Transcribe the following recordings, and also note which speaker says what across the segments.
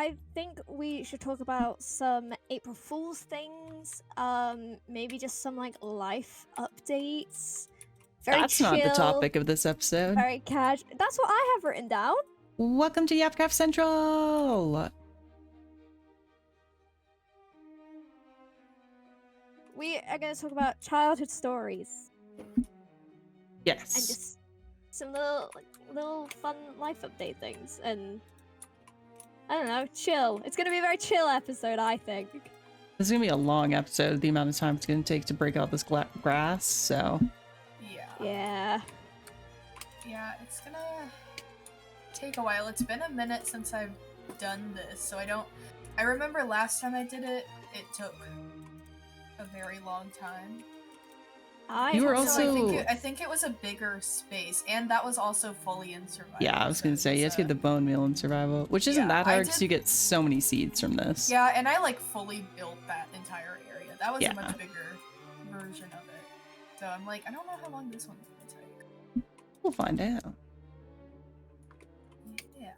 Speaker 1: I think we should talk about some April Fool's things. Maybe just some like life updates. Very
Speaker 2: That's
Speaker 1: chill,
Speaker 2: not the topic of this episode.
Speaker 1: very casual. That's what I have written down.
Speaker 2: Welcome to Yapcraft Central!
Speaker 1: We are going to talk about childhood stories
Speaker 2: Yes.
Speaker 1: and just some little fun life update things. And I don't know, chill. It's going to be a very chill episode, I think.
Speaker 2: This is going to be a long episode, the amount of time it's going to take to break out this grass, so...
Speaker 1: Yeah.
Speaker 3: Yeah, it's gonna take a while. It's been a minute since I've done this, so I remember last time I did it, it took a very long time.
Speaker 2: You were also...
Speaker 3: I think it was a bigger space, and that was also fully in survival.
Speaker 2: Yeah, I was going to say, you have to get the bone meal in survival, which isn't that hard because you get so many seeds from this.
Speaker 3: Yeah, and I like fully built that entire area. That was
Speaker 2: Yeah.
Speaker 3: a much bigger version of it. So I'm like, I don't know how long this one's gonna take.
Speaker 2: We'll find out.
Speaker 3: Yeah.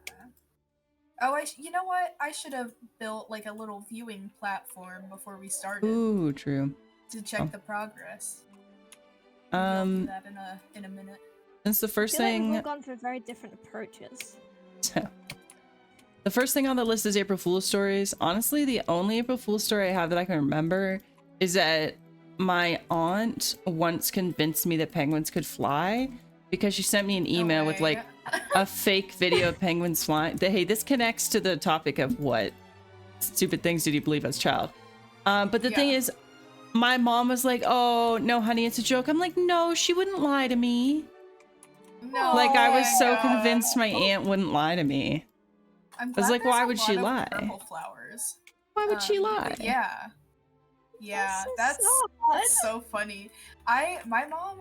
Speaker 3: Oh, you know what? I should have built like a little viewing platform before we started.
Speaker 2: Ooh, true.
Speaker 3: To check the progress. I'll do that in a minute.
Speaker 2: Since the first
Speaker 1: I feel like
Speaker 2: thing...
Speaker 1: we've all gone through very different approaches.
Speaker 2: So, the first thing on the list is April Fool's stories. Honestly, the only April Fool's story I have that I can remember is that my aunt once convinced me that penguins could fly because she sent me an email with like a fake video of penguins flying. Hey, this connects to the topic of what stupid things did you believe as a child. But the thing is, my mom was like, oh, no, honey, it's a joke. I'm like, no, she wouldn't lie to me.
Speaker 3: No,
Speaker 2: like, I was so convinced my aunt wouldn't lie to me.
Speaker 3: I
Speaker 2: was like, why would she lie?
Speaker 3: Purple flowers.
Speaker 2: Why would she lie?
Speaker 3: Yeah. Yeah, that's so funny. My mom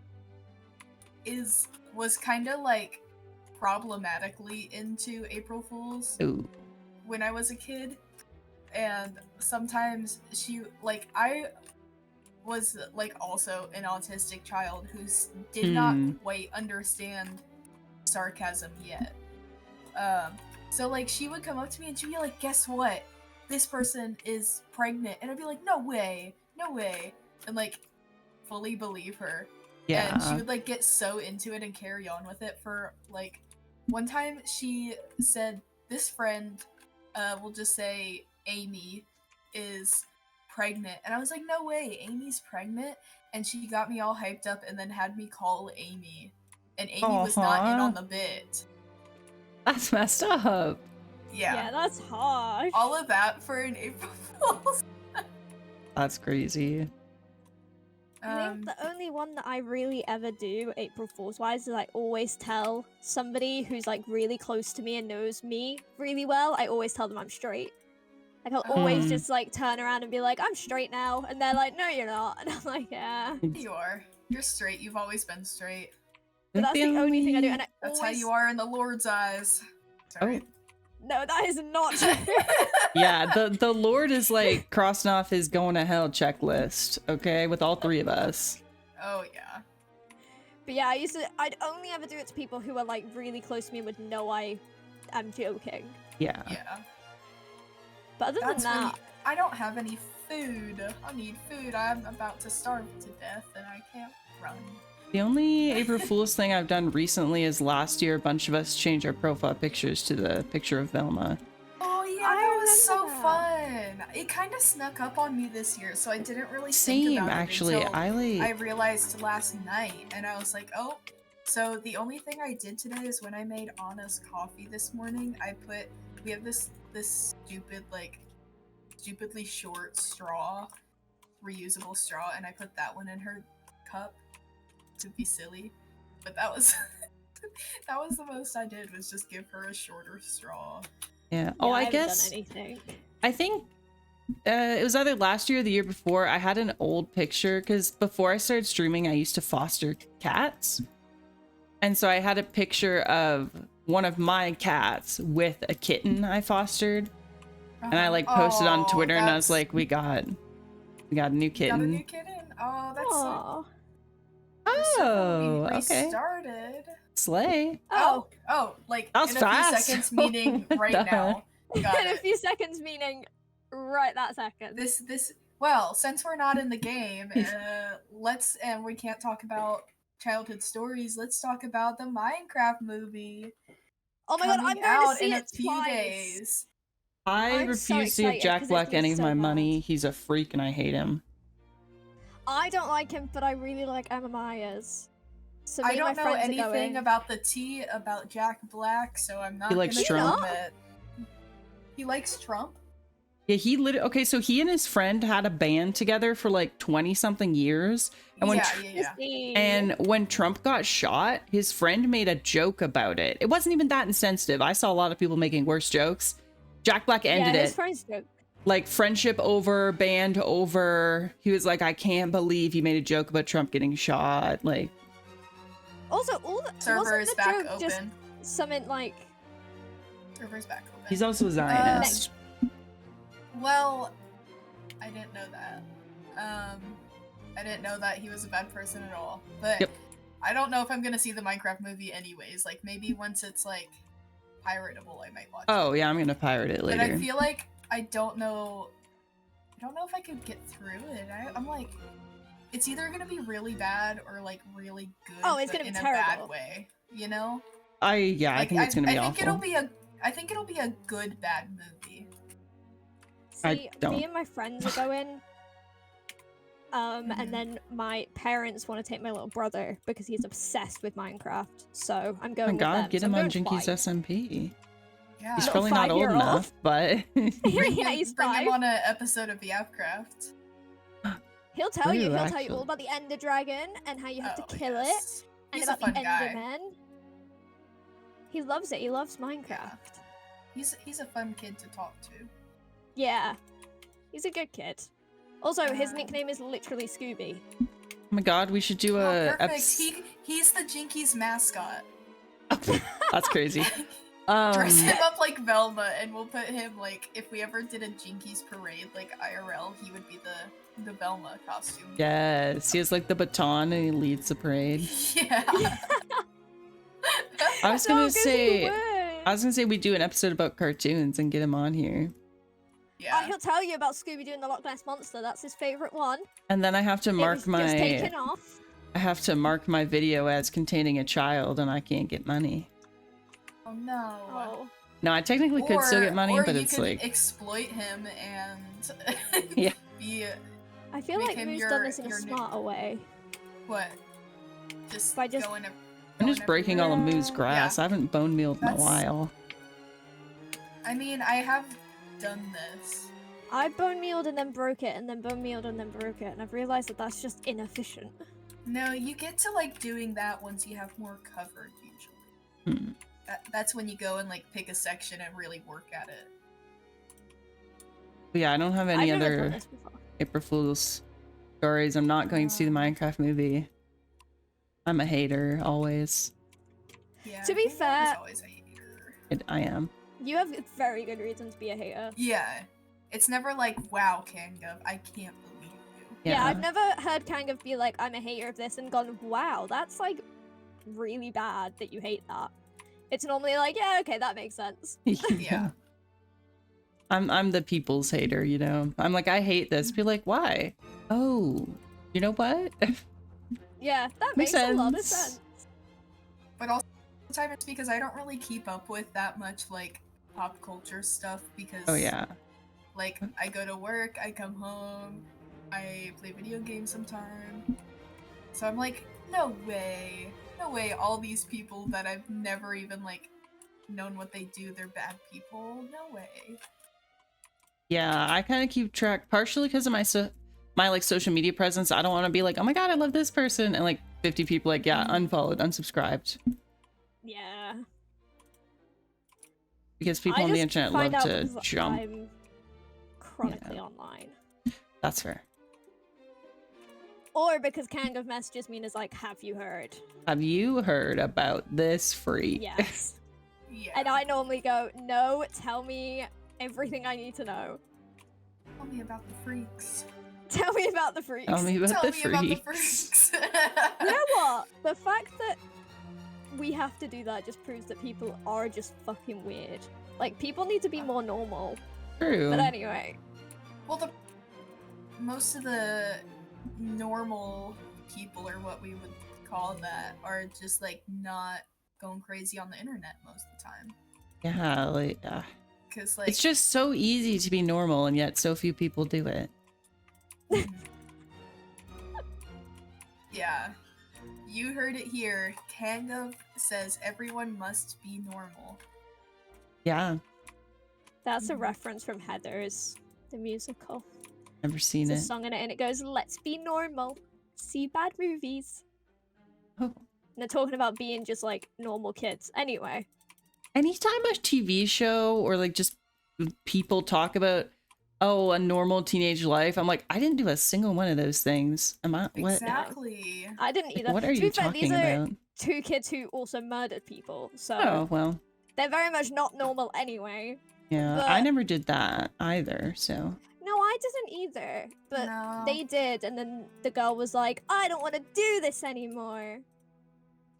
Speaker 3: was kind of like problematically into April Fools when I was a kid, and sometimes I was like also an autistic child who did not quite understand sarcasm yet. So like she would come up to me and she'd be like, guess what? This person is pregnant. And I'd be like, no way, and like fully believe her.
Speaker 2: Yeah.
Speaker 3: And she would like get so into it and carry on with it for like one time she said this friend, we'll just say Amy, is pregnant. And I was like, no way, Amy's pregnant? And she got me all hyped up and then had me call Amy. And Amy was not in on the bit.
Speaker 2: That's messed up.
Speaker 3: Yeah,
Speaker 1: that's harsh.
Speaker 3: All of that for an April Fool's.
Speaker 2: That's crazy.
Speaker 1: I think the only one that I really ever do April Fool's wise is I always tell somebody who's like really close to me and knows me really well. I always tell them I'm straight. Like I'll always just like turn around and be like, I'm straight now, and they're like, no, you're not, and I'm like, yeah.
Speaker 3: You are. You're straight. You've always been straight.
Speaker 1: But that's the only thing I do, and
Speaker 3: that's how you are in the Lord's eyes. Sorry.
Speaker 1: No, that is not true.
Speaker 2: Yeah, the Lord is like crossing off his going to hell checklist, okay, with all three of us.
Speaker 3: Oh yeah.
Speaker 1: But yeah, I'd only ever do it to people who are like really close to me and would know I am joking.
Speaker 2: Yeah.
Speaker 3: Yeah.
Speaker 1: But other than that,
Speaker 3: I don't have any food. I need food. I'm about to starve to death and I can't run.
Speaker 2: The only April Fool's thing I've done recently is last year a bunch of us changed our profile pictures to the picture of Velma.
Speaker 3: Oh yeah, that was so fun. It kind of snuck up on me this year, so I didn't really think about
Speaker 2: actually.
Speaker 3: it until I realized last night, and I was like, oh. So the only thing I did today is when I made Anna's coffee this morning, we have this stupidly short straw, reusable straw, and I put that one in her cup to be silly, but that was that was the most I did, was just give her a shorter straw.
Speaker 2: Yeah. Oh, I guess I think it was either last year or the year before. I had an old picture because before I started streaming I used to foster cats, and so I had a picture of one of my cats with a kitten I fostered, and I like posted on Twitter, and I was like, we got a new kitten.
Speaker 3: Got a new kitten? Oh, that's so...
Speaker 2: Oh,
Speaker 3: we
Speaker 2: okay.
Speaker 3: Restarted.
Speaker 2: Slay.
Speaker 3: Oh, like
Speaker 2: that was
Speaker 3: in a
Speaker 2: fast.
Speaker 3: few seconds, meaning right now. Got
Speaker 1: In a
Speaker 3: it.
Speaker 1: few seconds, meaning right that second.
Speaker 3: Well, since we're not in the game, and we can't talk about childhood stories, let's talk about the Minecraft movie.
Speaker 1: Oh my god, I'm
Speaker 3: coming
Speaker 1: going to
Speaker 3: out
Speaker 1: see
Speaker 3: in a
Speaker 1: it
Speaker 3: few
Speaker 1: twice.
Speaker 3: days.
Speaker 2: I
Speaker 1: I'm so
Speaker 2: refuse to give
Speaker 1: excited
Speaker 2: Jack
Speaker 1: 'cause it's
Speaker 2: Black
Speaker 1: gonna be
Speaker 2: any of
Speaker 1: so
Speaker 2: my
Speaker 1: bad.
Speaker 2: money. He's a freak and I hate him.
Speaker 1: I don't like him, but I really like Emma Myers. So me
Speaker 3: I
Speaker 1: and my
Speaker 3: don't know
Speaker 1: friends are
Speaker 3: anything
Speaker 1: going.
Speaker 3: about the tea about Jack Black, so I'm not
Speaker 2: likes
Speaker 3: gonna
Speaker 2: Trump.
Speaker 3: comment. He likes Trump?
Speaker 2: Yeah, he literally, okay, so he and his friend had a band together for like 20 something years. And when
Speaker 3: Yeah.
Speaker 2: when Trump got shot, his friend made a joke about it. It wasn't even that insensitive. I saw a lot of people making worse jokes. Jack Black ended
Speaker 1: his
Speaker 2: it.
Speaker 1: friend's joke.
Speaker 2: Like friendship over, band over. He was like, I can't believe he made a joke about Trump getting shot. Like,
Speaker 1: Also, all the
Speaker 3: Server
Speaker 1: wasn't
Speaker 3: is
Speaker 1: the
Speaker 3: back
Speaker 1: joke just
Speaker 3: open.
Speaker 1: something like
Speaker 3: Server's back open.
Speaker 2: he's also a Zionist.
Speaker 3: Well, I didn't know that. I didn't know that he was a bad person at all. But
Speaker 2: Yep.
Speaker 3: I don't know if I'm gonna see the Minecraft movie anyways. Like maybe once it's like piratable, I might watch
Speaker 2: Oh
Speaker 3: it.
Speaker 2: yeah, I'm gonna pirate it later.
Speaker 3: But I feel like I don't know if I could get through it. I'm like, it's either gonna be really bad or like really good.
Speaker 1: Oh, it's
Speaker 3: but
Speaker 1: gonna be
Speaker 3: in a
Speaker 1: terrible.
Speaker 3: bad way. You know?
Speaker 2: I think it's gonna be
Speaker 3: I
Speaker 2: awful.
Speaker 3: I think it'll be a good bad movie.
Speaker 1: see,
Speaker 2: don't.
Speaker 1: me and my friends are going. And then my parents want to take my little brother because he's obsessed with Minecraft. So I'm
Speaker 2: Oh
Speaker 1: going
Speaker 2: my
Speaker 1: with
Speaker 2: god,
Speaker 1: them.
Speaker 2: get
Speaker 1: So
Speaker 2: him
Speaker 1: I'm
Speaker 2: on
Speaker 1: going
Speaker 2: Jinky's
Speaker 1: twice.
Speaker 2: SMP.
Speaker 3: Yeah.
Speaker 2: He's
Speaker 1: Little
Speaker 2: probably not old
Speaker 1: 5-year-old.
Speaker 2: enough, but
Speaker 1: Yeah,
Speaker 3: Bring
Speaker 1: he's
Speaker 3: him
Speaker 1: 5.
Speaker 3: on an episode of Biafcraft.
Speaker 1: He'll tell you.
Speaker 2: Ooh,
Speaker 1: He'll tell
Speaker 2: actually.
Speaker 1: you all about the Ender Dragon and how you have
Speaker 3: Oh,
Speaker 1: to kill
Speaker 3: yes.
Speaker 1: it, and
Speaker 3: He's a
Speaker 1: about
Speaker 3: fun
Speaker 1: the
Speaker 3: guy.
Speaker 1: Endermen. He loves it. He loves Minecraft.
Speaker 3: He's a fun kid to talk to.
Speaker 1: Yeah, he's a good kid. Also, his
Speaker 3: Um,
Speaker 1: nickname is literally Scooby.
Speaker 2: oh my god, we should do
Speaker 3: Oh,
Speaker 2: a
Speaker 3: perfect. He's the Jinkies mascot.
Speaker 2: That's crazy.
Speaker 3: Dress him up like Velma, and we'll put him like if we ever did a Jinkies parade like IRL, he would be the Velma costume.
Speaker 2: Yes, he has like the baton and he leads the parade.
Speaker 3: Yeah.
Speaker 2: I was
Speaker 1: No,
Speaker 2: gonna
Speaker 1: 'cause he
Speaker 2: say,
Speaker 1: would.
Speaker 2: we do an episode about cartoons and get him on here.
Speaker 3: Yeah.
Speaker 1: He'll tell you about Scooby Doo and the Loch Ness Monster. That's his favorite one.
Speaker 2: And then I have to
Speaker 1: It
Speaker 2: mark
Speaker 1: was just taken
Speaker 2: my
Speaker 1: off.
Speaker 2: video as containing a child, and I can't get money.
Speaker 3: Oh no.
Speaker 1: Oh.
Speaker 2: No, I technically could still get money,
Speaker 3: or
Speaker 2: but
Speaker 3: you
Speaker 2: it's
Speaker 3: could
Speaker 2: like,
Speaker 3: exploit him and
Speaker 2: Yeah.
Speaker 3: be
Speaker 1: I feel
Speaker 3: Make
Speaker 1: like
Speaker 3: him
Speaker 1: Moo's
Speaker 3: your-
Speaker 1: done this in a
Speaker 3: your new-
Speaker 1: smarter way.
Speaker 3: what? Just
Speaker 1: By just-
Speaker 3: going.
Speaker 2: I'm just breaking all of Moo's
Speaker 1: Yeah.
Speaker 2: grass. I haven't bone mealed in a
Speaker 3: That's-
Speaker 2: while.
Speaker 3: I mean, I have done this.
Speaker 1: I bone mealed and then broke it, and then bone mealed and then broke it, and I've realized that that's just inefficient.
Speaker 3: No, you get to like doing that once you have more covered usually.
Speaker 2: Hmm.
Speaker 3: That's when you go and like pick a section and really work at it.
Speaker 2: But yeah, I don't have any
Speaker 1: I've never done
Speaker 2: other
Speaker 1: this before.
Speaker 2: April Fool's stories. I'm not going to see the Minecraft movie. I'm a hater, always.
Speaker 3: Yeah.
Speaker 1: To be
Speaker 3: Kingdom is
Speaker 1: fair-
Speaker 3: always a hater.
Speaker 2: I am.
Speaker 1: You have very good reason to be a hater.
Speaker 3: Yeah. It's never like, wow, Kangov, I can't believe you.
Speaker 1: Yeah, I've never heard Kangov be like, I'm a hater of this, and gone, wow, that's like really bad that you hate that. It's normally like, yeah, okay, that makes sense.
Speaker 3: Yeah.
Speaker 2: I'm the people's hater, you know. I'm like, I hate this. Be like, why? Oh, you know what?
Speaker 1: Yeah, that
Speaker 2: Makes
Speaker 1: makes a lot of
Speaker 2: sense.
Speaker 1: sense.
Speaker 3: But also, sometimes it's because I don't really keep up with that much like pop culture stuff because
Speaker 2: Oh yeah.
Speaker 3: like I go to work, I come home, I play video games sometime. So I'm like, no way, all these people that I've never even like known what they do, they're bad people. No way.
Speaker 2: Yeah, I kind of keep track partially because of my like social media presence. I don't want to be like, oh my god, I love this person, and like 50 people like, yeah, unfollowed, unsubscribed,
Speaker 1: Yeah.
Speaker 2: because people
Speaker 1: I
Speaker 2: on the
Speaker 1: just
Speaker 2: internet
Speaker 1: find
Speaker 2: love
Speaker 1: out
Speaker 2: to
Speaker 1: 'cause
Speaker 2: jump.
Speaker 1: I'm chronically online.
Speaker 2: That's fair.
Speaker 1: Or because Kangov messages me and is like, have you heard?
Speaker 2: Have you heard about this freak?
Speaker 1: Yes.
Speaker 3: Yeah.
Speaker 1: And I normally go, no, tell me everything I need to know.
Speaker 3: Tell me about the freaks.
Speaker 1: Tell me about the freaks.
Speaker 2: Tell me about
Speaker 3: Tell
Speaker 2: the
Speaker 3: me about the
Speaker 2: freaks.
Speaker 3: freaks.
Speaker 1: You know what? The fact that we have to do that just proves that people are just fucking weird. Like, people need to be more normal.
Speaker 2: True.
Speaker 1: But anyway.
Speaker 3: Well, most of the normal people, or what we would call that, are just like not going crazy on the internet most of the time.
Speaker 2: Yeah, like,
Speaker 3: Because like
Speaker 2: it's just so easy to be normal, and yet so few people do it.
Speaker 3: Yeah, you heard it here. Kanga says everyone must be normal.
Speaker 2: Yeah,
Speaker 1: That's a reference from Heathers, the musical.
Speaker 2: never seen
Speaker 1: There's
Speaker 2: it.
Speaker 1: a song in it and it goes, "Let's be normal. See bad movies."
Speaker 2: Oh.
Speaker 1: And they're talking about being just like normal kids. Anyway.
Speaker 2: Anytime a TV show or like just people talk about, oh, a normal teenage life, I'm like, I didn't do a single one of those things. Am I? What?
Speaker 3: Exactly.
Speaker 1: I didn't
Speaker 2: Like,
Speaker 1: either.
Speaker 2: what are
Speaker 1: To be
Speaker 2: you
Speaker 1: fair,
Speaker 2: talking
Speaker 1: these are
Speaker 2: about?
Speaker 1: two kids who also murdered people, so
Speaker 2: Oh, well.
Speaker 1: they're very much not normal anyway.
Speaker 2: Yeah,
Speaker 1: But-
Speaker 2: I never did that either, so.
Speaker 1: No, I didn't either. But
Speaker 3: No.
Speaker 1: they did, and then the girl was like, "I don't want to do this anymore."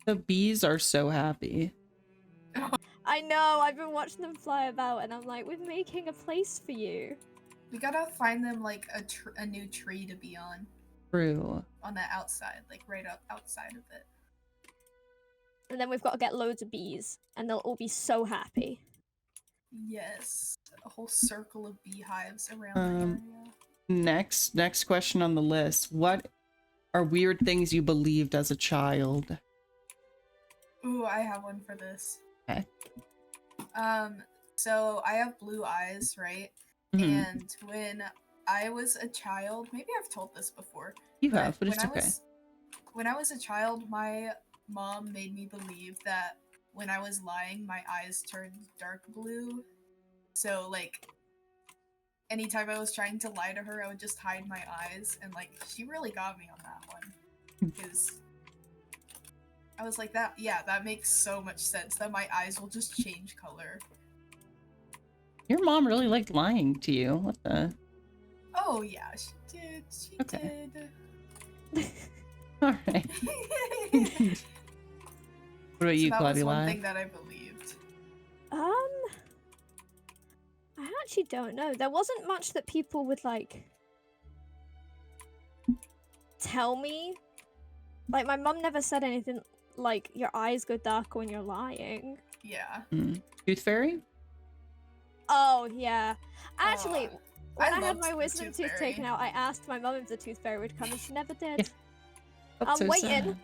Speaker 2: The bees are so happy.
Speaker 1: I know, I've been watching them fly about, and I'm like, we're making a place for you.
Speaker 3: We gotta find them like a new tree to be
Speaker 2: True.
Speaker 3: on the outside, like right up outside of it.
Speaker 1: And then we've got to get loads of bees, and they'll all be so happy.
Speaker 3: Yes, a whole circle of beehives around
Speaker 2: Um,
Speaker 3: the area.
Speaker 2: Next question on the list. What are weird things you believed as a child?
Speaker 3: Ooh, I have one for this.
Speaker 2: Okay.
Speaker 3: So I have blue eyes, right?
Speaker 2: Mhm.
Speaker 3: And when I was a child, maybe I've told this before.
Speaker 2: You have, but
Speaker 3: when
Speaker 2: it's okay.
Speaker 3: When I was a child, my mom made me believe that when I was lying, my eyes turned dark blue. So, like, anytime I was trying to lie to her, I would just hide my eyes. And, like, she really got me on that one. Because I was like, that makes so much sense that my eyes will just change color.
Speaker 2: Your mom really liked lying to you. What the?
Speaker 3: Oh, yeah, she did. She
Speaker 2: Okay.
Speaker 3: did.
Speaker 2: All right. What about you,
Speaker 3: So that was one
Speaker 2: Claudia?
Speaker 3: thing that I believed.
Speaker 1: I actually don't know. There wasn't much that people would like tell me. Like, my mum never said anything like your eyes go dark when you're lying.
Speaker 3: Yeah.
Speaker 2: Tooth fairy?
Speaker 1: Oh yeah. Actually,
Speaker 3: Oh,
Speaker 1: when
Speaker 3: I
Speaker 1: I, had
Speaker 3: loved
Speaker 1: my
Speaker 3: the
Speaker 1: wisdom
Speaker 3: tooth
Speaker 1: tooth
Speaker 3: fairy.
Speaker 1: taken out, I asked my mum if the tooth fairy would come, and she never did.
Speaker 2: Yeah. That's
Speaker 1: I'm
Speaker 2: so
Speaker 1: waiting.
Speaker 2: sad.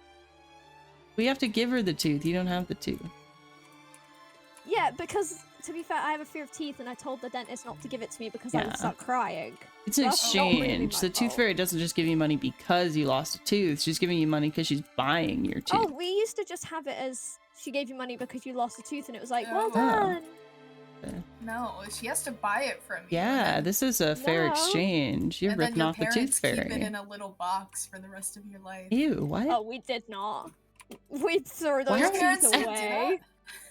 Speaker 2: We have to give her the tooth. You don't have the tooth.
Speaker 1: Yeah, because to be fair, I have a fear of teeth, and I told the dentist not to give it to me because I
Speaker 2: Yeah.
Speaker 1: would start crying.
Speaker 2: It's an
Speaker 1: That's not really
Speaker 2: exchange.
Speaker 1: my
Speaker 2: The tooth
Speaker 1: fault.
Speaker 2: fairy doesn't just give you money because you lost a tooth. She's giving you money because she's buying your tooth.
Speaker 1: Oh, we used to just have it as she gave you money because you lost a tooth, and it was like, well
Speaker 3: Oh.
Speaker 1: done.
Speaker 3: No, she has to buy it from you.
Speaker 2: Yeah, this is a fair
Speaker 1: No.
Speaker 2: exchange. You're
Speaker 3: and then
Speaker 2: ripping
Speaker 3: your
Speaker 2: off the tooth
Speaker 3: parents keep it
Speaker 2: fairy.
Speaker 3: in a little box for the rest of your life.
Speaker 2: Ew, what?
Speaker 1: Oh, we did not. We threw
Speaker 2: Why
Speaker 1: those
Speaker 2: are
Speaker 1: teeth
Speaker 3: parents do
Speaker 1: away.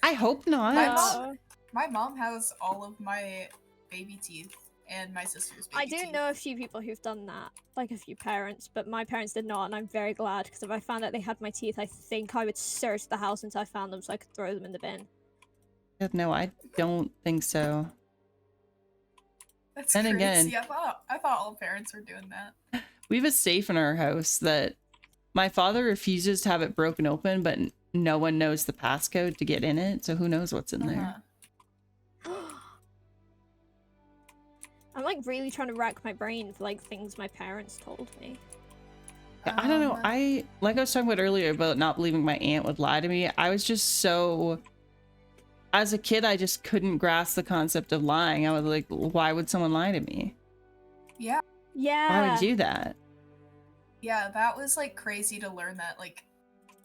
Speaker 2: I hope not.
Speaker 3: My
Speaker 1: No.
Speaker 3: mom- My mom has all of my baby teeth and my sister's baby
Speaker 1: I do
Speaker 3: teeth.
Speaker 1: know a few people who've done that, like a few parents, but my parents did not, and I'm very glad because if I found out they had my teeth, I think I would search the house until I found them so I could throw them in the bin.
Speaker 2: No, I don't think so.
Speaker 3: That's
Speaker 2: Then
Speaker 3: crazy.
Speaker 2: again-
Speaker 3: I thought all parents were doing that.
Speaker 2: We have a safe in our house that my father refuses to have it broken open, but no one knows the passcode to get in it, so who knows what's in there.
Speaker 1: I'm like really trying to rack my brain for like things my parents told me.
Speaker 2: Yeah, I don't know.
Speaker 3: Um,
Speaker 2: I was talking about earlier about not believing my aunt would lie to me. I was just so, as a kid, I just couldn't grasp the concept of lying. I was like, why would someone lie to me?
Speaker 3: Yeah,
Speaker 1: Yeah.
Speaker 2: Why would you do that?
Speaker 3: yeah, that was like crazy to learn that like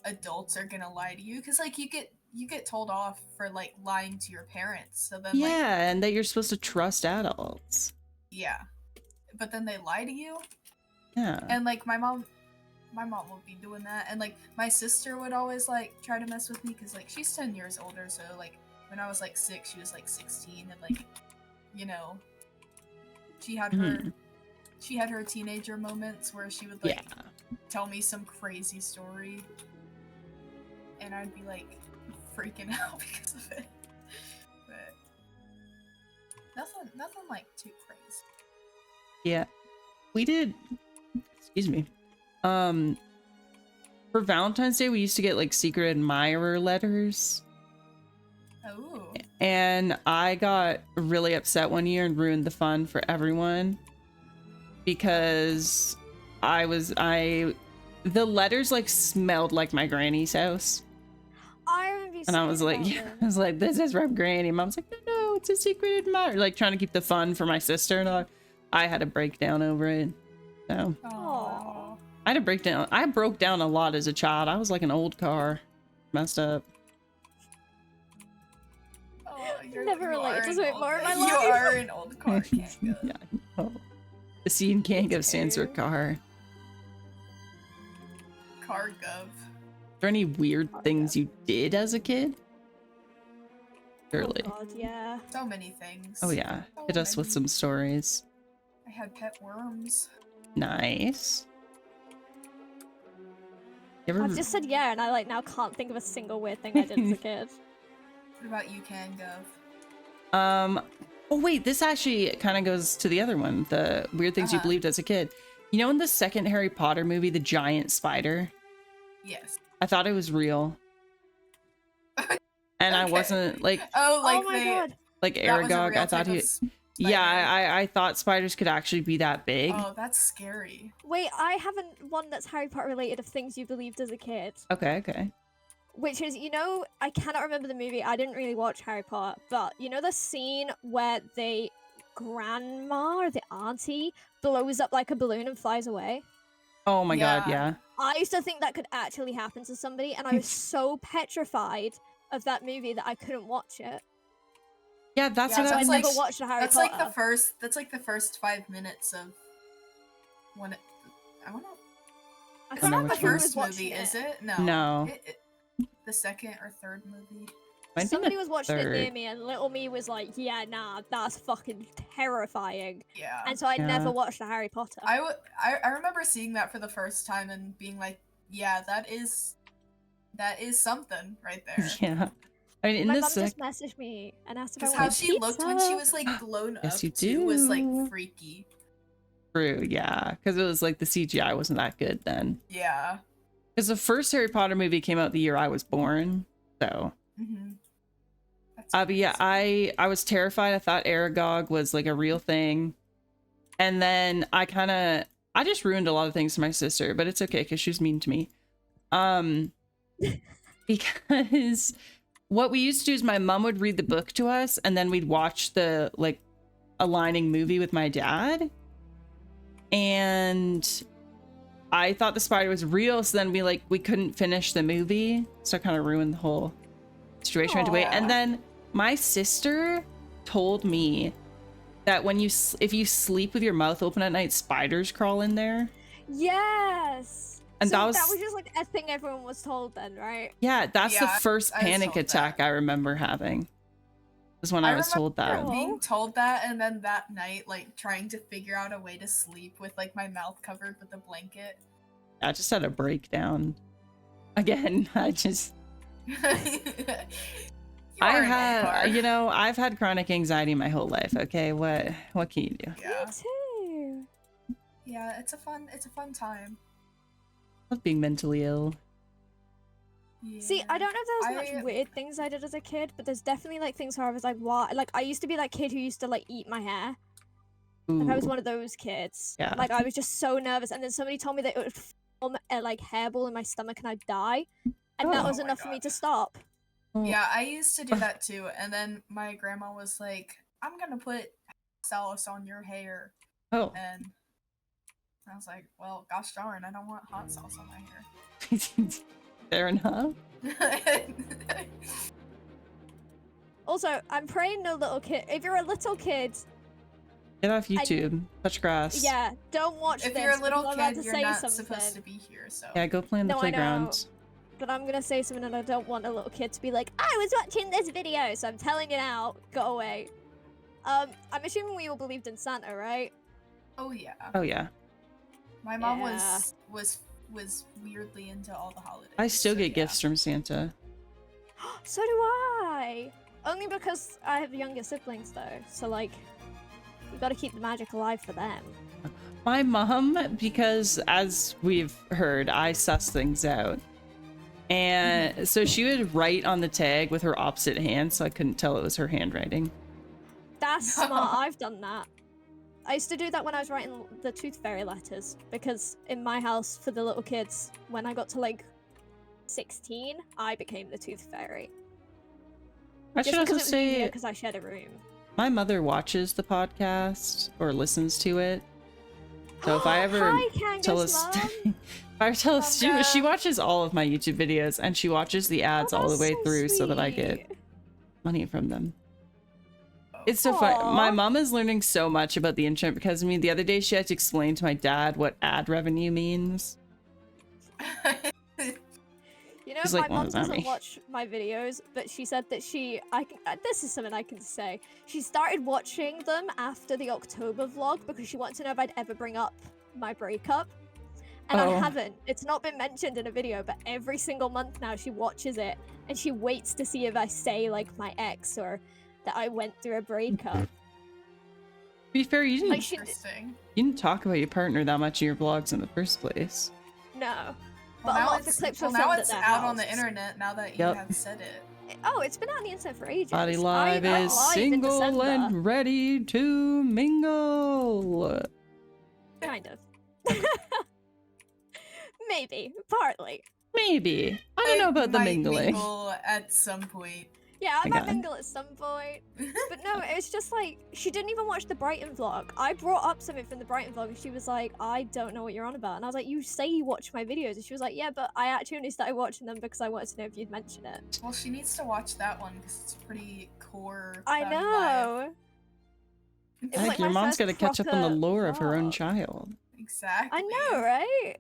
Speaker 3: adults are gonna lie to you because like you get told off for like lying to your parents. So then like
Speaker 2: Yeah, and that you're supposed to trust adults.
Speaker 3: yeah, but then they lie to you.
Speaker 2: Yeah.
Speaker 3: And like my mom would be doing that, and like my sister would always like try to mess with me because like she's 10 years older, so like when I was like 6 she was like 16, and like, you know, she had her teenager moments where she would like
Speaker 2: Yeah.
Speaker 3: tell me some crazy story, and I'd be like freaking out because of it. But nothing like too crazy.
Speaker 2: Yeah, we did. Excuse me. For Valentine's Day, we used to get like secret admirer letters.
Speaker 3: Oh.
Speaker 2: And I got really upset one year and ruined the fun for everyone because the letters like smelled like my granny's house.
Speaker 1: I remember you
Speaker 2: And I
Speaker 1: saying
Speaker 2: was like,
Speaker 1: about
Speaker 2: yeah,
Speaker 1: them.
Speaker 2: I was like, this is from Granny. Mom's like, no, it's a secret admirer. Like trying to keep the fun for my sister, and I had a breakdown over it. So
Speaker 3: Aw.
Speaker 2: I had a breakdown. I broke down a lot as a child. I was like an old car, messed up.
Speaker 3: Oh,
Speaker 1: Never
Speaker 3: you
Speaker 1: related
Speaker 3: are
Speaker 1: to
Speaker 3: an
Speaker 1: it
Speaker 3: old-
Speaker 1: more in my
Speaker 3: You
Speaker 1: life.
Speaker 3: are an old car, Kanga.
Speaker 2: Yeah, I know. The C and Kango stands for
Speaker 1: too.
Speaker 2: car.
Speaker 3: Car gov.
Speaker 2: Are there any weird things you did as a kid? Surely.
Speaker 1: Oh god, yeah.
Speaker 3: So many things.
Speaker 2: Oh yeah,
Speaker 3: So
Speaker 2: hit us with
Speaker 3: many.
Speaker 2: some stories.
Speaker 3: I had pet worms.
Speaker 2: Nice. You ever...
Speaker 1: I've just said yeah, and I like now can't think of a single weird thing I did as a kid.
Speaker 3: What about you, Kangov?
Speaker 2: Oh wait, this actually kind of goes to the other one. The weird things you
Speaker 3: Uh-huh.
Speaker 2: believed as a kid. You know, in the second Harry Potter movie, the giant spider,
Speaker 3: Yes.
Speaker 2: I thought it was real. And I
Speaker 3: Okay.
Speaker 2: wasn't like
Speaker 3: Oh, like
Speaker 1: oh my god.
Speaker 2: like
Speaker 3: that was a
Speaker 2: Aragog.
Speaker 3: real
Speaker 2: I thought
Speaker 3: type
Speaker 2: he
Speaker 3: of
Speaker 2: yeah,
Speaker 3: spider.
Speaker 2: I thought spiders could actually be that big.
Speaker 3: Oh, that's scary.
Speaker 1: Wait, I haven't one that's Harry Potter related of things you believed as a kid.
Speaker 2: Okay.
Speaker 1: Which is, you know, I cannot remember the movie. I didn't really watch Harry Potter, but you know the scene where the grandma or the auntie blows up like a balloon and flies away?
Speaker 2: Oh my god,
Speaker 3: Yeah.
Speaker 2: yeah.
Speaker 1: I used to think that could actually happen to somebody, and I was so petrified of that movie that I couldn't watch it.
Speaker 2: Yeah, that's
Speaker 3: Yeah,
Speaker 2: what
Speaker 1: So I
Speaker 3: that's
Speaker 2: I'm
Speaker 1: never
Speaker 3: like-
Speaker 1: watched a Harry
Speaker 3: That's
Speaker 1: Potter.
Speaker 3: like the first. That's like the first 5 minutes of when it. I don't know.
Speaker 1: I
Speaker 3: It's
Speaker 1: can't
Speaker 2: know
Speaker 3: not
Speaker 1: remember
Speaker 3: the
Speaker 2: which one.
Speaker 1: who was
Speaker 3: first
Speaker 1: watching
Speaker 3: movie,
Speaker 1: it.
Speaker 3: is it? No.
Speaker 2: No.
Speaker 3: The second or third movie.
Speaker 2: Might be
Speaker 1: Somebody
Speaker 2: the
Speaker 1: was watching it near
Speaker 2: third.
Speaker 1: me, and little me was like, "Yeah, nah, that's fucking terrifying."
Speaker 3: Yeah.
Speaker 1: And so I
Speaker 2: Yeah.
Speaker 1: never watched a Harry Potter.
Speaker 3: I remember seeing that for the first time and being like, yeah, that is something right there.
Speaker 2: Yeah. I mean, in
Speaker 1: My
Speaker 2: the
Speaker 1: mum
Speaker 2: sec-
Speaker 1: just messaged me and asked if I
Speaker 3: Because
Speaker 1: wanted
Speaker 3: how she looked when she
Speaker 1: pizza.
Speaker 3: was like blown
Speaker 2: Yes,
Speaker 3: up
Speaker 2: you
Speaker 3: too was like
Speaker 2: do.
Speaker 3: freaky.
Speaker 2: True, yeah, because it was like the CGI wasn't that good then.
Speaker 3: Yeah.
Speaker 2: Because the first Harry Potter movie came out the year I was born, so.
Speaker 3: Mm-hmm. That's
Speaker 2: But yeah,
Speaker 3: crazy.
Speaker 2: I was terrified. I thought Aragog was like a real thing, and then I just ruined a lot of things for my sister, but it's okay because she was mean to me. Because what we used to do is my mom would read the book to us, and then we'd watch the like aligning movie with my dad. And I thought the spider was real, so then we couldn't finish the movie, so I kind of ruined the whole situation right away.
Speaker 3: Aw.
Speaker 2: And then my sister told me that when if you sleep with your mouth open at night, spiders crawl in there.
Speaker 1: Yes.
Speaker 2: And
Speaker 1: so
Speaker 2: that was
Speaker 1: just like a thing everyone was told then, right?
Speaker 2: yeah, that's the
Speaker 3: Yeah,
Speaker 2: first
Speaker 3: I was
Speaker 2: panic
Speaker 3: told
Speaker 2: attack I remember having. Was when I was told that.
Speaker 3: remember being told that, and then that night, like trying to figure out a way to sleep with like my mouth covered with a blanket.
Speaker 2: I just had a breakdown. Again, I have, you know, I've had chronic anxiety my whole life. Okay, what can you do?
Speaker 3: Yeah,
Speaker 1: Me too.
Speaker 3: yeah, it's a fun time.
Speaker 2: I love being mentally ill.
Speaker 1: See, I don't know if there was
Speaker 3: I-
Speaker 1: much weird things I did as a kid, but there's definitely like things where I was like, what? Like I used to be that kid who used to like eat my hair. Like I was
Speaker 2: Ooh.
Speaker 1: one of those kids.
Speaker 2: Yeah.
Speaker 1: Like I was just so nervous, and then somebody told me that it would form a like hairball in my stomach and I'd die, and that
Speaker 2: Oh
Speaker 1: was
Speaker 3: my
Speaker 1: enough for me
Speaker 3: God.
Speaker 1: to stop.
Speaker 3: Yeah, I used to do that too, and then my grandma was like, "I'm gonna put sauce on your hair,"
Speaker 2: Oh.
Speaker 3: and I was like, "Well, gosh darn, I don't want hot sauce on my
Speaker 2: Fair enough.
Speaker 3: hair."
Speaker 1: Also, I'm praying no little kid. If you're a little kid,
Speaker 2: Get off YouTube. Touch grass.
Speaker 1: yeah, don't watch
Speaker 3: If
Speaker 1: this.
Speaker 3: you're a
Speaker 1: because
Speaker 3: little
Speaker 1: I'm about
Speaker 3: kid,
Speaker 1: to
Speaker 3: you're
Speaker 1: say
Speaker 3: not
Speaker 1: something.
Speaker 3: supposed to be here. So
Speaker 2: Yeah, go play on the
Speaker 1: No, I know.
Speaker 2: playground.
Speaker 1: But I'm gonna say something, and I don't want a little kid to be like, I was watching this video, so I'm telling you now, go away. I'm assuming we all believed in Santa, right?
Speaker 3: oh yeah,
Speaker 2: Oh yeah.
Speaker 3: my mom
Speaker 1: Yeah.
Speaker 3: was weirdly into all the holidays.
Speaker 2: I still
Speaker 3: so
Speaker 2: get
Speaker 3: yeah.
Speaker 2: gifts from Santa.
Speaker 1: So do I. Only because I have younger siblings, though. So like, You gotta keep the magic alive for them.
Speaker 2: My mom, because as we've heard, I suss things out. And so she would write on the tag with her opposite hand, so I couldn't tell it was her handwriting.
Speaker 1: That's smart. I've done that. I used to do that when I was writing the Tooth Fairy letters, because in my house for the little kids, when I got to like 16, I became the Tooth Fairy.
Speaker 2: I should also say,
Speaker 1: because I shared a room.
Speaker 2: my mother watches the podcast or listens to it. So if I ever
Speaker 1: Hi,
Speaker 2: tell
Speaker 1: Kangas
Speaker 2: us,
Speaker 1: Mom.
Speaker 2: if I ever tell us, she watches all of my YouTube videos and she watches the ads all the way
Speaker 1: so
Speaker 2: through so that I
Speaker 1: sweet.
Speaker 2: get money from them. It's so fun. My mom is learning so much about the internet because I mean, the other day she had to explain to my dad what ad revenue means.
Speaker 1: You know,
Speaker 2: She's
Speaker 1: my
Speaker 2: like, "What
Speaker 1: mom
Speaker 2: does that
Speaker 1: doesn't
Speaker 2: mean?"
Speaker 1: watch my videos, but she said that this is something I can say. She started watching them after the October vlog because she wanted to know if I'd ever bring up my breakup. And I haven't. It's not been mentioned in a video, but every single month now she watches it and she waits to see if I say like my ex or that I went through a breakup.
Speaker 2: To be fair, you didn't,
Speaker 1: Like
Speaker 2: you didn't talk about your partner that much in your vlogs in the first place.
Speaker 1: No.
Speaker 3: Well,
Speaker 1: But a
Speaker 3: now
Speaker 1: lot of the
Speaker 3: it's,
Speaker 1: clips
Speaker 3: well,
Speaker 1: were
Speaker 3: now
Speaker 1: filmed
Speaker 3: it's
Speaker 1: at their
Speaker 3: out on the
Speaker 1: house.
Speaker 3: internet now that you have said it.
Speaker 1: Oh, it's been out on the internet for ages.
Speaker 2: Body Live
Speaker 1: I went
Speaker 2: is
Speaker 1: live in
Speaker 2: single
Speaker 1: December.
Speaker 2: and ready to mingle.
Speaker 1: Kind of. Maybe. Partly.
Speaker 2: Maybe. I don't know about the
Speaker 3: might
Speaker 2: mingling.
Speaker 3: mingle at some point.
Speaker 1: Yeah, I
Speaker 2: My
Speaker 1: might
Speaker 2: God.
Speaker 1: mingle at some point. But no, it's just like, she didn't even watch the Brighton vlog. I brought up something from the Brighton vlog and she was like, I don't know what you're on about. And I was like, you say you watch my videos. And she was like, yeah, but I actually only started watching them because I wanted to know if you'd mention it.
Speaker 3: Well, she needs to watch that one because it's pretty core.
Speaker 1: I
Speaker 3: Cloudy
Speaker 1: know. It was
Speaker 2: Heck,
Speaker 1: like
Speaker 2: your
Speaker 1: my
Speaker 2: mom's
Speaker 1: first
Speaker 2: got to catch up on the
Speaker 1: proper
Speaker 2: lore of her own
Speaker 1: vlog.
Speaker 2: child.
Speaker 3: Live. Exactly.
Speaker 1: I know, right?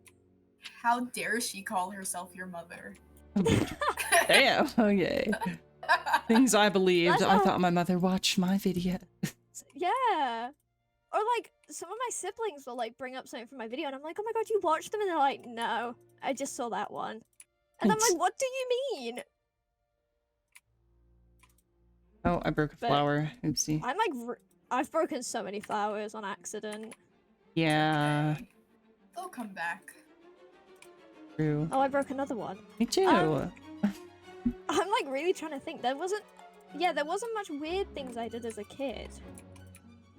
Speaker 3: How dare she call herself your mother?
Speaker 2: Damn. Okay. Things I believed. I thought my mother watched my video.
Speaker 1: Yeah. Or like, some of my siblings will like bring up something from my video and I'm like, oh my god, you watched them? And they're like, no, I just saw that one. And I'm
Speaker 2: It's-
Speaker 1: like, what do you mean?
Speaker 2: Oh, I broke a
Speaker 1: But-
Speaker 2: flower. Oopsie.
Speaker 1: I'm like, I've broken so many flowers on accident.
Speaker 2: Yeah,
Speaker 3: Okay. They'll come back.
Speaker 2: true.
Speaker 1: Oh, I broke another one.
Speaker 2: Me too.
Speaker 1: I'm like really trying to think. There wasn't much weird things I did as a kid.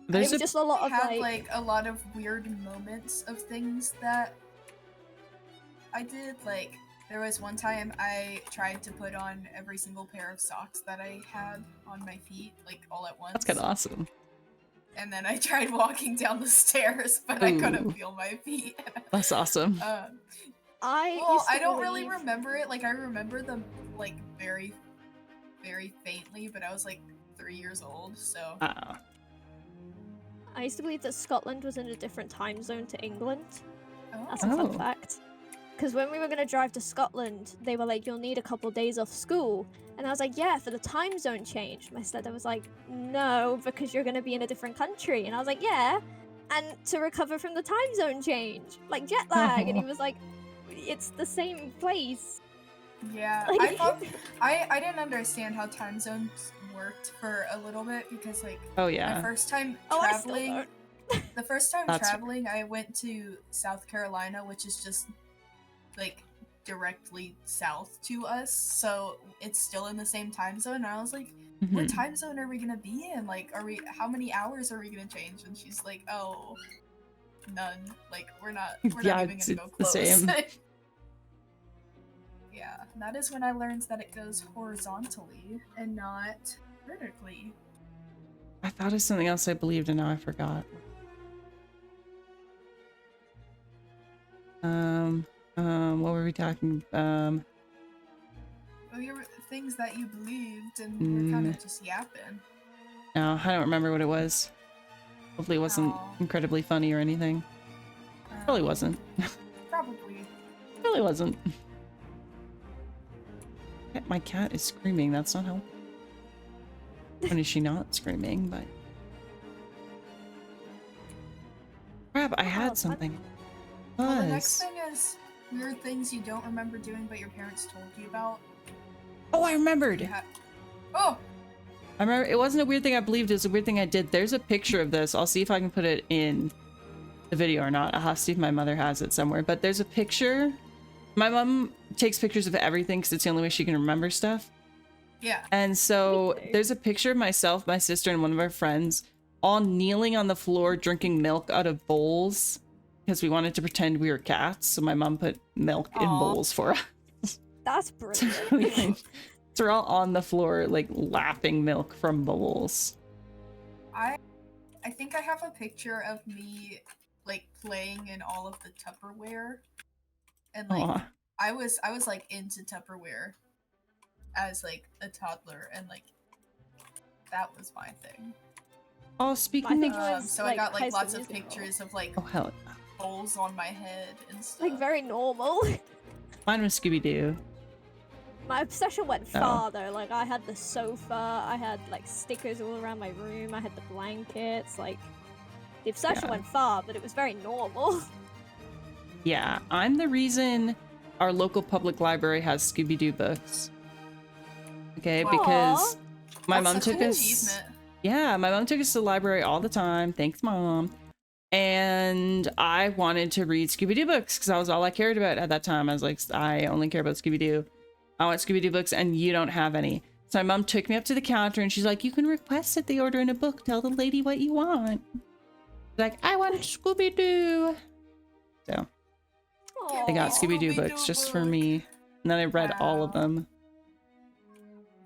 Speaker 2: There's
Speaker 1: it was just a lot
Speaker 3: I
Speaker 1: of
Speaker 3: had
Speaker 1: like,
Speaker 3: a lot of weird moments of things that I did. Like there was one time I tried to put on every single pair of socks that I had on my feet, like all at once.
Speaker 2: That's kind of awesome.
Speaker 3: And then I tried walking down the stairs, but I
Speaker 2: Ooh.
Speaker 3: couldn't feel my feet.
Speaker 2: That's awesome.
Speaker 1: I
Speaker 3: Well,
Speaker 1: used to
Speaker 3: I don't really
Speaker 1: believe-
Speaker 3: remember it. Like I remember them like very, very faintly, but I was like 3 years old, so.
Speaker 1: I used to believe that Scotland was in a different time zone to England. That's a
Speaker 2: Oh.
Speaker 1: fun fact. Because when we were going to drive to Scotland, they were like, you'll need a couple days off school. And I was like, yeah, for the time zone change. My stepdad was like, no, because you're going to be in a different country. And I was like, yeah, and to recover from the time zone change, like jet lag. And he was like, it's the same place.
Speaker 3: Yeah,
Speaker 1: Like-
Speaker 3: I thought I didn't understand how time zones worked for a little bit because like
Speaker 2: Oh
Speaker 3: my
Speaker 2: yeah.
Speaker 3: first time
Speaker 1: Oh, I still
Speaker 3: traveling,
Speaker 1: don't.
Speaker 3: the first time
Speaker 2: That's-
Speaker 3: traveling, I went to South Carolina, which is just like directly south to us, so it's still in the same time zone. And I was like, what
Speaker 2: Mhm.
Speaker 3: time zone are we gonna be in? Like, how many hours are we gonna change? And she's like, oh, none. Like, we're not
Speaker 2: Yeah,
Speaker 3: even
Speaker 2: it's
Speaker 3: gonna go
Speaker 2: the
Speaker 3: close.
Speaker 2: same.
Speaker 3: Yeah, that is when I learned that it goes horizontally and not vertically.
Speaker 2: I thought of something else I believed and now I forgot. What were we talking?
Speaker 3: Well, you were things that you believed, and you're kind of just yapping.
Speaker 2: No, I don't remember what it was. Hopefully it wasn't
Speaker 3: Aw.
Speaker 2: incredibly funny or anything. Probably wasn't.
Speaker 3: Probably.
Speaker 2: Probably wasn't. My cat is screaming. That's not helpful. When is she not screaming? But crap! I had
Speaker 1: fun.
Speaker 2: something.
Speaker 3: Well, the next
Speaker 2: Buzz.
Speaker 3: thing is weird things you don't remember doing, but your parents told you about.
Speaker 2: Oh, I remembered.
Speaker 3: You ha- oh,
Speaker 2: I remember it wasn't a weird thing I believed, it was a weird thing I did. There's a picture of this. I'll see if I can put it in the video or not. I'll have to see if my mother has it somewhere. But there's a picture. My mom takes pictures of everything because it's the only way she can remember stuff.
Speaker 3: Yeah.
Speaker 2: And so there's a picture of myself, my sister, and one of our friends all kneeling on the floor drinking milk out of bowls because we wanted to pretend we were cats. So my mom put milk in bowls for us.
Speaker 1: That's brilliant.
Speaker 2: So we're all on the floor, like lapping milk from bowls.
Speaker 3: I think I have a picture of me like playing in all of the Tupperware, and like I was like into Tupperware as like a toddler, and like that was my thing.
Speaker 2: Oh, speaking
Speaker 1: of,
Speaker 3: so I got like lots of pictures of like bowls on my head and stuff.
Speaker 1: Like very normal.
Speaker 2: Mine was Scooby-Doo.
Speaker 1: My obsession went far though. Like I had the sofa, I had like stickers all around my room, I had the blankets. Like the obsession went far, but it was very normal.
Speaker 2: Yeah, I'm the reason our local public library has Scooby-Doo books. Okay, because my mom took us. Yeah, my mom took us to the library all the time. Thanks, Mom. And I wanted to read Scooby-Doo books because that was all I cared about at that time. I was like, I only care about Scooby-Doo. I want Scooby-Doo books, and you don't have any. So my mom took me up to the counter, and she's like, you can request that they order in a book. Tell the lady what you want. Like, I want Scooby-Doo. So I got Scooby-Doo books just for me. And then I read all of them.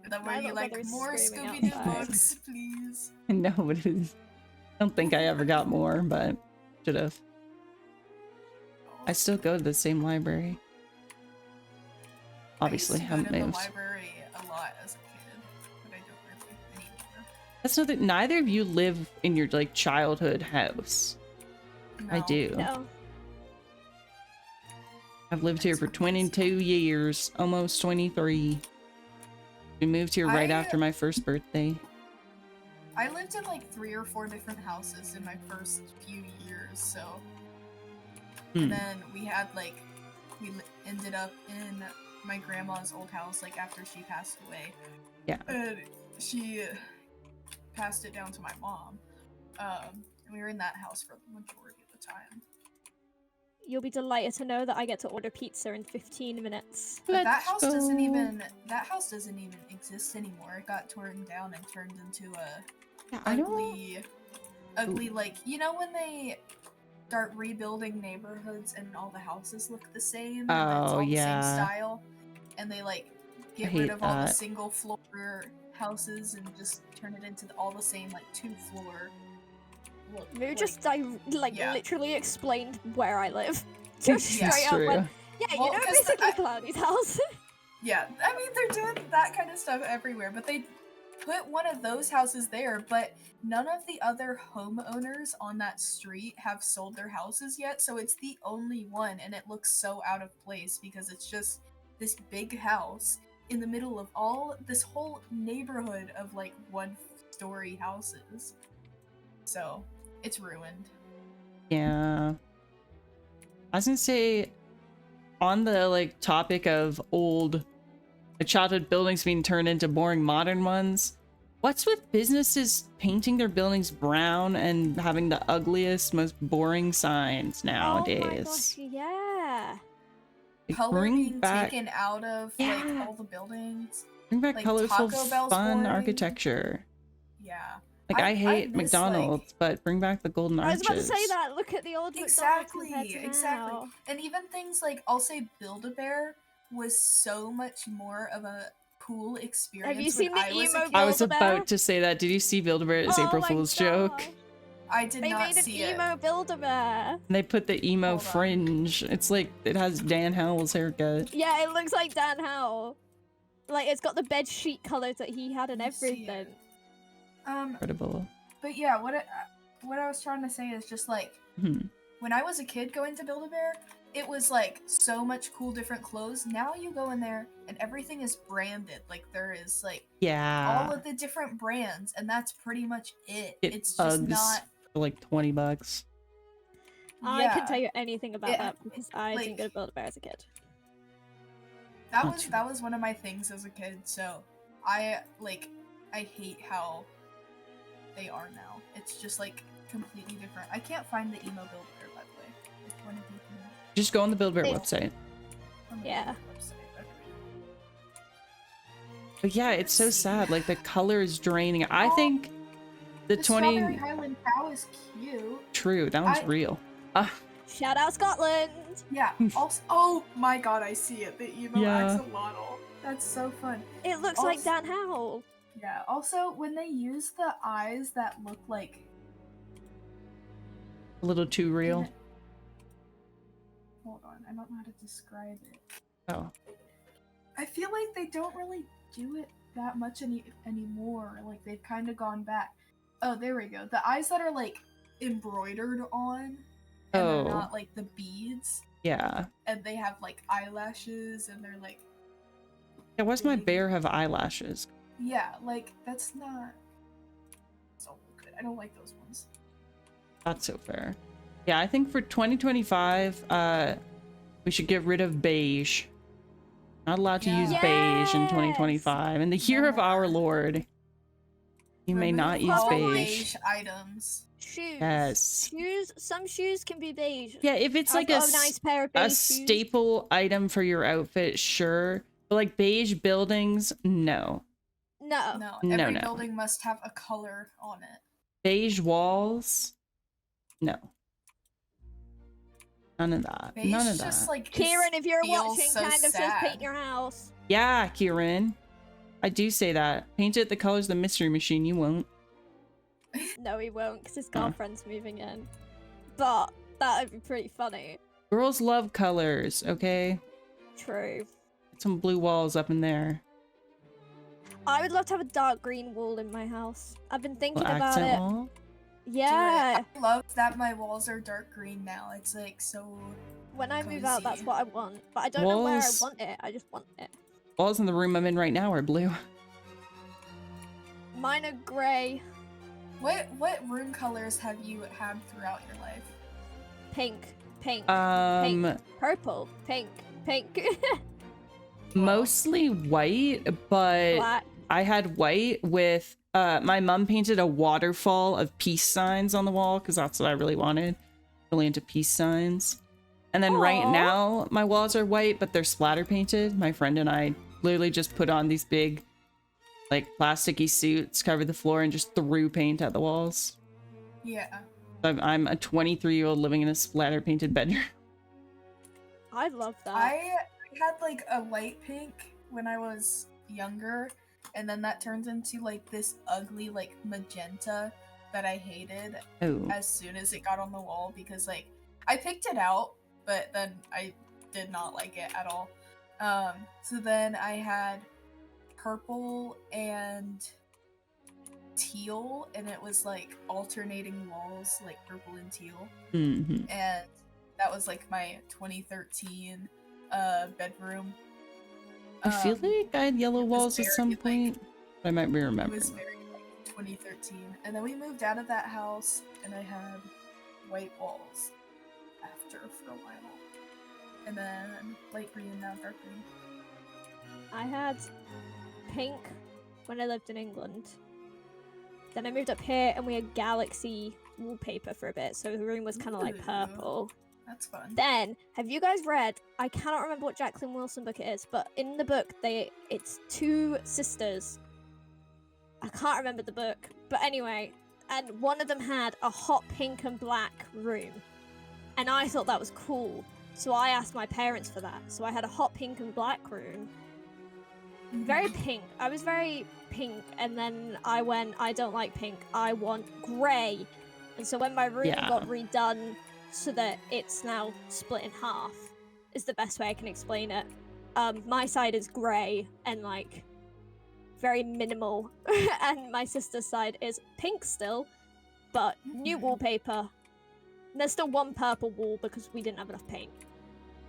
Speaker 3: And then were you like, more Scooby-Doo books, please?
Speaker 2: No, but I don't think I ever got more, but should have. I still go to the same library. Obviously, haven't moved.
Speaker 3: I used to go to the library a lot as a kid, but I don't really anymore.
Speaker 2: That's not that neither of you live in your like childhood house.
Speaker 3: No.
Speaker 2: I do.
Speaker 1: No.
Speaker 2: I've lived here for 22 years, almost 23. We moved here right after my first birthday.
Speaker 3: I lived in like 3 or 4 different houses in my first few years, so. And then we had like, we ended up in my grandma's old house like after she passed away.
Speaker 2: Yeah.
Speaker 3: And she passed it down to my mom. And we were in that house for the majority of the time.
Speaker 1: You'll be delighted to know that I get to order pizza in 15 minutes.
Speaker 3: But that house doesn't even exist anymore. It got torn down and turned into a ugly like, you know when they start rebuilding neighborhoods and all the houses look the same and it's all the same style, and they like get rid of all the single floor houses and just turn it into all the same like 2-floor look.
Speaker 1: Moo just literally explained where I live. Just straight up went, you know basically Cloudy's house.
Speaker 3: Yeah, I mean they're doing that kind of stuff everywhere, but they put one of those houses there, but none of the other homeowners on that street have sold their houses yet, so it's the only one, and it looks so out of place because it's just this big house in the middle of this whole neighborhood of like 1-story houses. So it's ruined.
Speaker 2: Yeah. I was gonna say, on the like topic of old childhood buildings being turned into boring modern ones, what's with businesses painting their buildings brown and having the ugliest, most boring signs nowadays?
Speaker 1: Oh my gosh, yeah.
Speaker 2: Like,
Speaker 3: Color being taken out of like all the buildings.
Speaker 2: Bring back
Speaker 3: like,
Speaker 2: colorful,
Speaker 3: Taco
Speaker 2: fun
Speaker 3: boring.
Speaker 2: architecture.
Speaker 3: Yeah.
Speaker 2: Like I hate
Speaker 3: miss,
Speaker 2: McDonald's, but bring back the golden arches.
Speaker 1: I was about to say that. Look at the old
Speaker 3: exactly.
Speaker 1: McDonald's now.
Speaker 3: And even things like, I'll say Build-A-Bear was so much more of a cool experience.
Speaker 1: Have you seen the emo Build-A-Bear?
Speaker 2: I was about to say that. Did you see Build-A-Bear as April Fool's joke?
Speaker 3: I did not see it.
Speaker 1: They made an emo Build-A-Bear.
Speaker 2: They put the emo fringe. It's like, it has Dan Howell's haircut.
Speaker 1: Yeah, it looks like Dan Howell. Like, it's got the bed sheet colors that he had and everything.
Speaker 2: Incredible.
Speaker 3: But yeah, what I was trying to say is just like, when I was a kid going to Build-A-Bear, it was like so much cool different clothes. Now you go in there and everything is branded. Like there is like all of the different brands, and that's pretty much it. It's just not
Speaker 2: for like $20.
Speaker 1: I couldn't tell you anything about that because I didn't go to Build-A-Bear as a kid.
Speaker 3: That was one of my things as a kid. So I like I hate how they are now. It's just like completely different. I can't find the emo Build-A-Bear, by the way. If one of you can
Speaker 2: Just go on the Build-A-Bear
Speaker 1: They-
Speaker 2: website.
Speaker 3: on the
Speaker 1: Yeah.
Speaker 3: website. Okay.
Speaker 2: But yeah, it's so sad. Like the color is draining. I
Speaker 3: Oh,
Speaker 2: think the
Speaker 3: The
Speaker 2: 20
Speaker 3: Strawberry Highland cow is cute.
Speaker 2: true. That one's
Speaker 3: I-
Speaker 2: real.
Speaker 1: Shout out Scotland.
Speaker 3: Yeah. Also, oh my god, I see it. The emo
Speaker 2: Yeah.
Speaker 3: axolotl. That's so fun.
Speaker 1: It looks like
Speaker 3: Also-
Speaker 1: Dan Howell.
Speaker 3: Yeah. Also, when they use the eyes that look like
Speaker 2: A little too real.
Speaker 3: Hold on, I don't know how to describe it.
Speaker 2: Oh.
Speaker 3: I feel like they don't really do it that much anymore. Like they've kind of gone back. Oh, there we go. The eyes that are like embroidered on, and
Speaker 2: Oh.
Speaker 3: they're not like the beads,
Speaker 2: Yeah.
Speaker 3: and they have like eyelashes, and they're like,
Speaker 2: Yeah, why's my bear have eyelashes?
Speaker 3: yeah, like that's not so good. I don't like those ones.
Speaker 2: That's so fair. Yeah, I think for 2025, we should get rid of beige. Not allowed to use
Speaker 3: Yeah.
Speaker 2: beige in
Speaker 1: Yes!
Speaker 2: 2025. In the year of our Lord, you may not
Speaker 3: Remove
Speaker 2: use
Speaker 3: all
Speaker 2: beige.
Speaker 3: items.
Speaker 1: Shoes.
Speaker 2: Yes.
Speaker 1: Shoes. Some shoes can be beige.
Speaker 2: Yeah, if it's
Speaker 1: I've
Speaker 2: like
Speaker 1: got a nice pair of beige
Speaker 2: a
Speaker 1: shoes.
Speaker 2: staple item for your outfit, sure. But like beige buildings, no.
Speaker 1: No.
Speaker 3: No,
Speaker 2: No,
Speaker 3: every
Speaker 2: no.
Speaker 3: building must have a color on it.
Speaker 2: Beige walls, no. None of that.
Speaker 3: Beige
Speaker 2: None of
Speaker 3: just
Speaker 2: that.
Speaker 3: like
Speaker 1: Kieran, if you're
Speaker 3: feels
Speaker 1: watching,
Speaker 3: so
Speaker 1: kind of says
Speaker 3: sad.
Speaker 1: paint your house.
Speaker 2: Yeah, Kieran. I do say that. Paint it the colors of the Mystery Machine. You won't.
Speaker 1: No, he won't, because his
Speaker 2: Huh.
Speaker 1: girlfriend's moving in. But that would be pretty funny.
Speaker 2: Girls love colors, okay?
Speaker 1: True.
Speaker 2: Some blue walls up in there.
Speaker 1: I would love to have a dark green wall in my house. I've been thinking
Speaker 2: Little
Speaker 1: about
Speaker 2: accent
Speaker 1: it.
Speaker 2: wall.
Speaker 1: Yeah.
Speaker 3: I love that my walls are dark green now. It's like so.
Speaker 1: When I move out, that's
Speaker 3: cozy.
Speaker 1: what I want. But I don't know where I
Speaker 2: Walls-
Speaker 1: want it. I just want it.
Speaker 2: Walls in the room I'm in right now are blue.
Speaker 1: Mine are grey,
Speaker 3: What room colors have you had throughout your life?
Speaker 1: pink, pink,
Speaker 2: Um,
Speaker 1: purple, pink, pink,
Speaker 2: mostly white, but
Speaker 1: black.
Speaker 2: I had white with my mom painted a waterfall of peace signs on the wall because that's what I really wanted. Really into peace signs. And then right
Speaker 1: Aw.
Speaker 2: now my walls are white, but they're splatter painted. My friend and I literally just put on these big like plasticky suits, covered the floor, and just threw paint at the walls.
Speaker 3: Yeah.
Speaker 2: I'm a 23-year-old living in a splatter painted bedroom.
Speaker 1: I love that.
Speaker 3: I had like a light pink when I was younger, and then that turns into like this ugly like magenta that I hated
Speaker 2: Oh,
Speaker 3: as soon as it got on the wall because like I picked it out, but then I did not like it at all. So then I had purple and teal, and it was like alternating walls, like purple and teal,
Speaker 2: mhm.
Speaker 3: and that was like my 2013 bedroom.
Speaker 2: I feel like I had yellow
Speaker 3: it was
Speaker 2: walls at
Speaker 3: very,
Speaker 2: some
Speaker 3: like-
Speaker 2: point. I might be
Speaker 3: It
Speaker 2: remembering.
Speaker 3: was very like 2013, and then we moved out of that house, and I had white walls after for a while, and then light green, now dark green.
Speaker 1: I had pink when I lived in England. Then I moved up here and we had galaxy wallpaper for a bit, so the room was kind of like
Speaker 3: Ooh.
Speaker 1: purple.
Speaker 3: That's fun.
Speaker 1: Then, have you guys read? I cannot remember what Jacqueline Wilson book it is, but in the book, it's two sisters. I can't remember the book, but anyway, and one of them had a hot pink and black room, and I thought that was cool. So I asked my parents for that. So I had a hot pink and black room, very pink. I was very pink, and then I went, I don't like pink. I want grey. And so when my room
Speaker 2: Yeah.
Speaker 1: got redone so that it's now split in half, is the best way I can explain it. My side is grey and like very minimal, and my sister's side is pink still, but new
Speaker 3: Mhm.
Speaker 1: wallpaper. There's still one purple wall because we didn't have enough paint.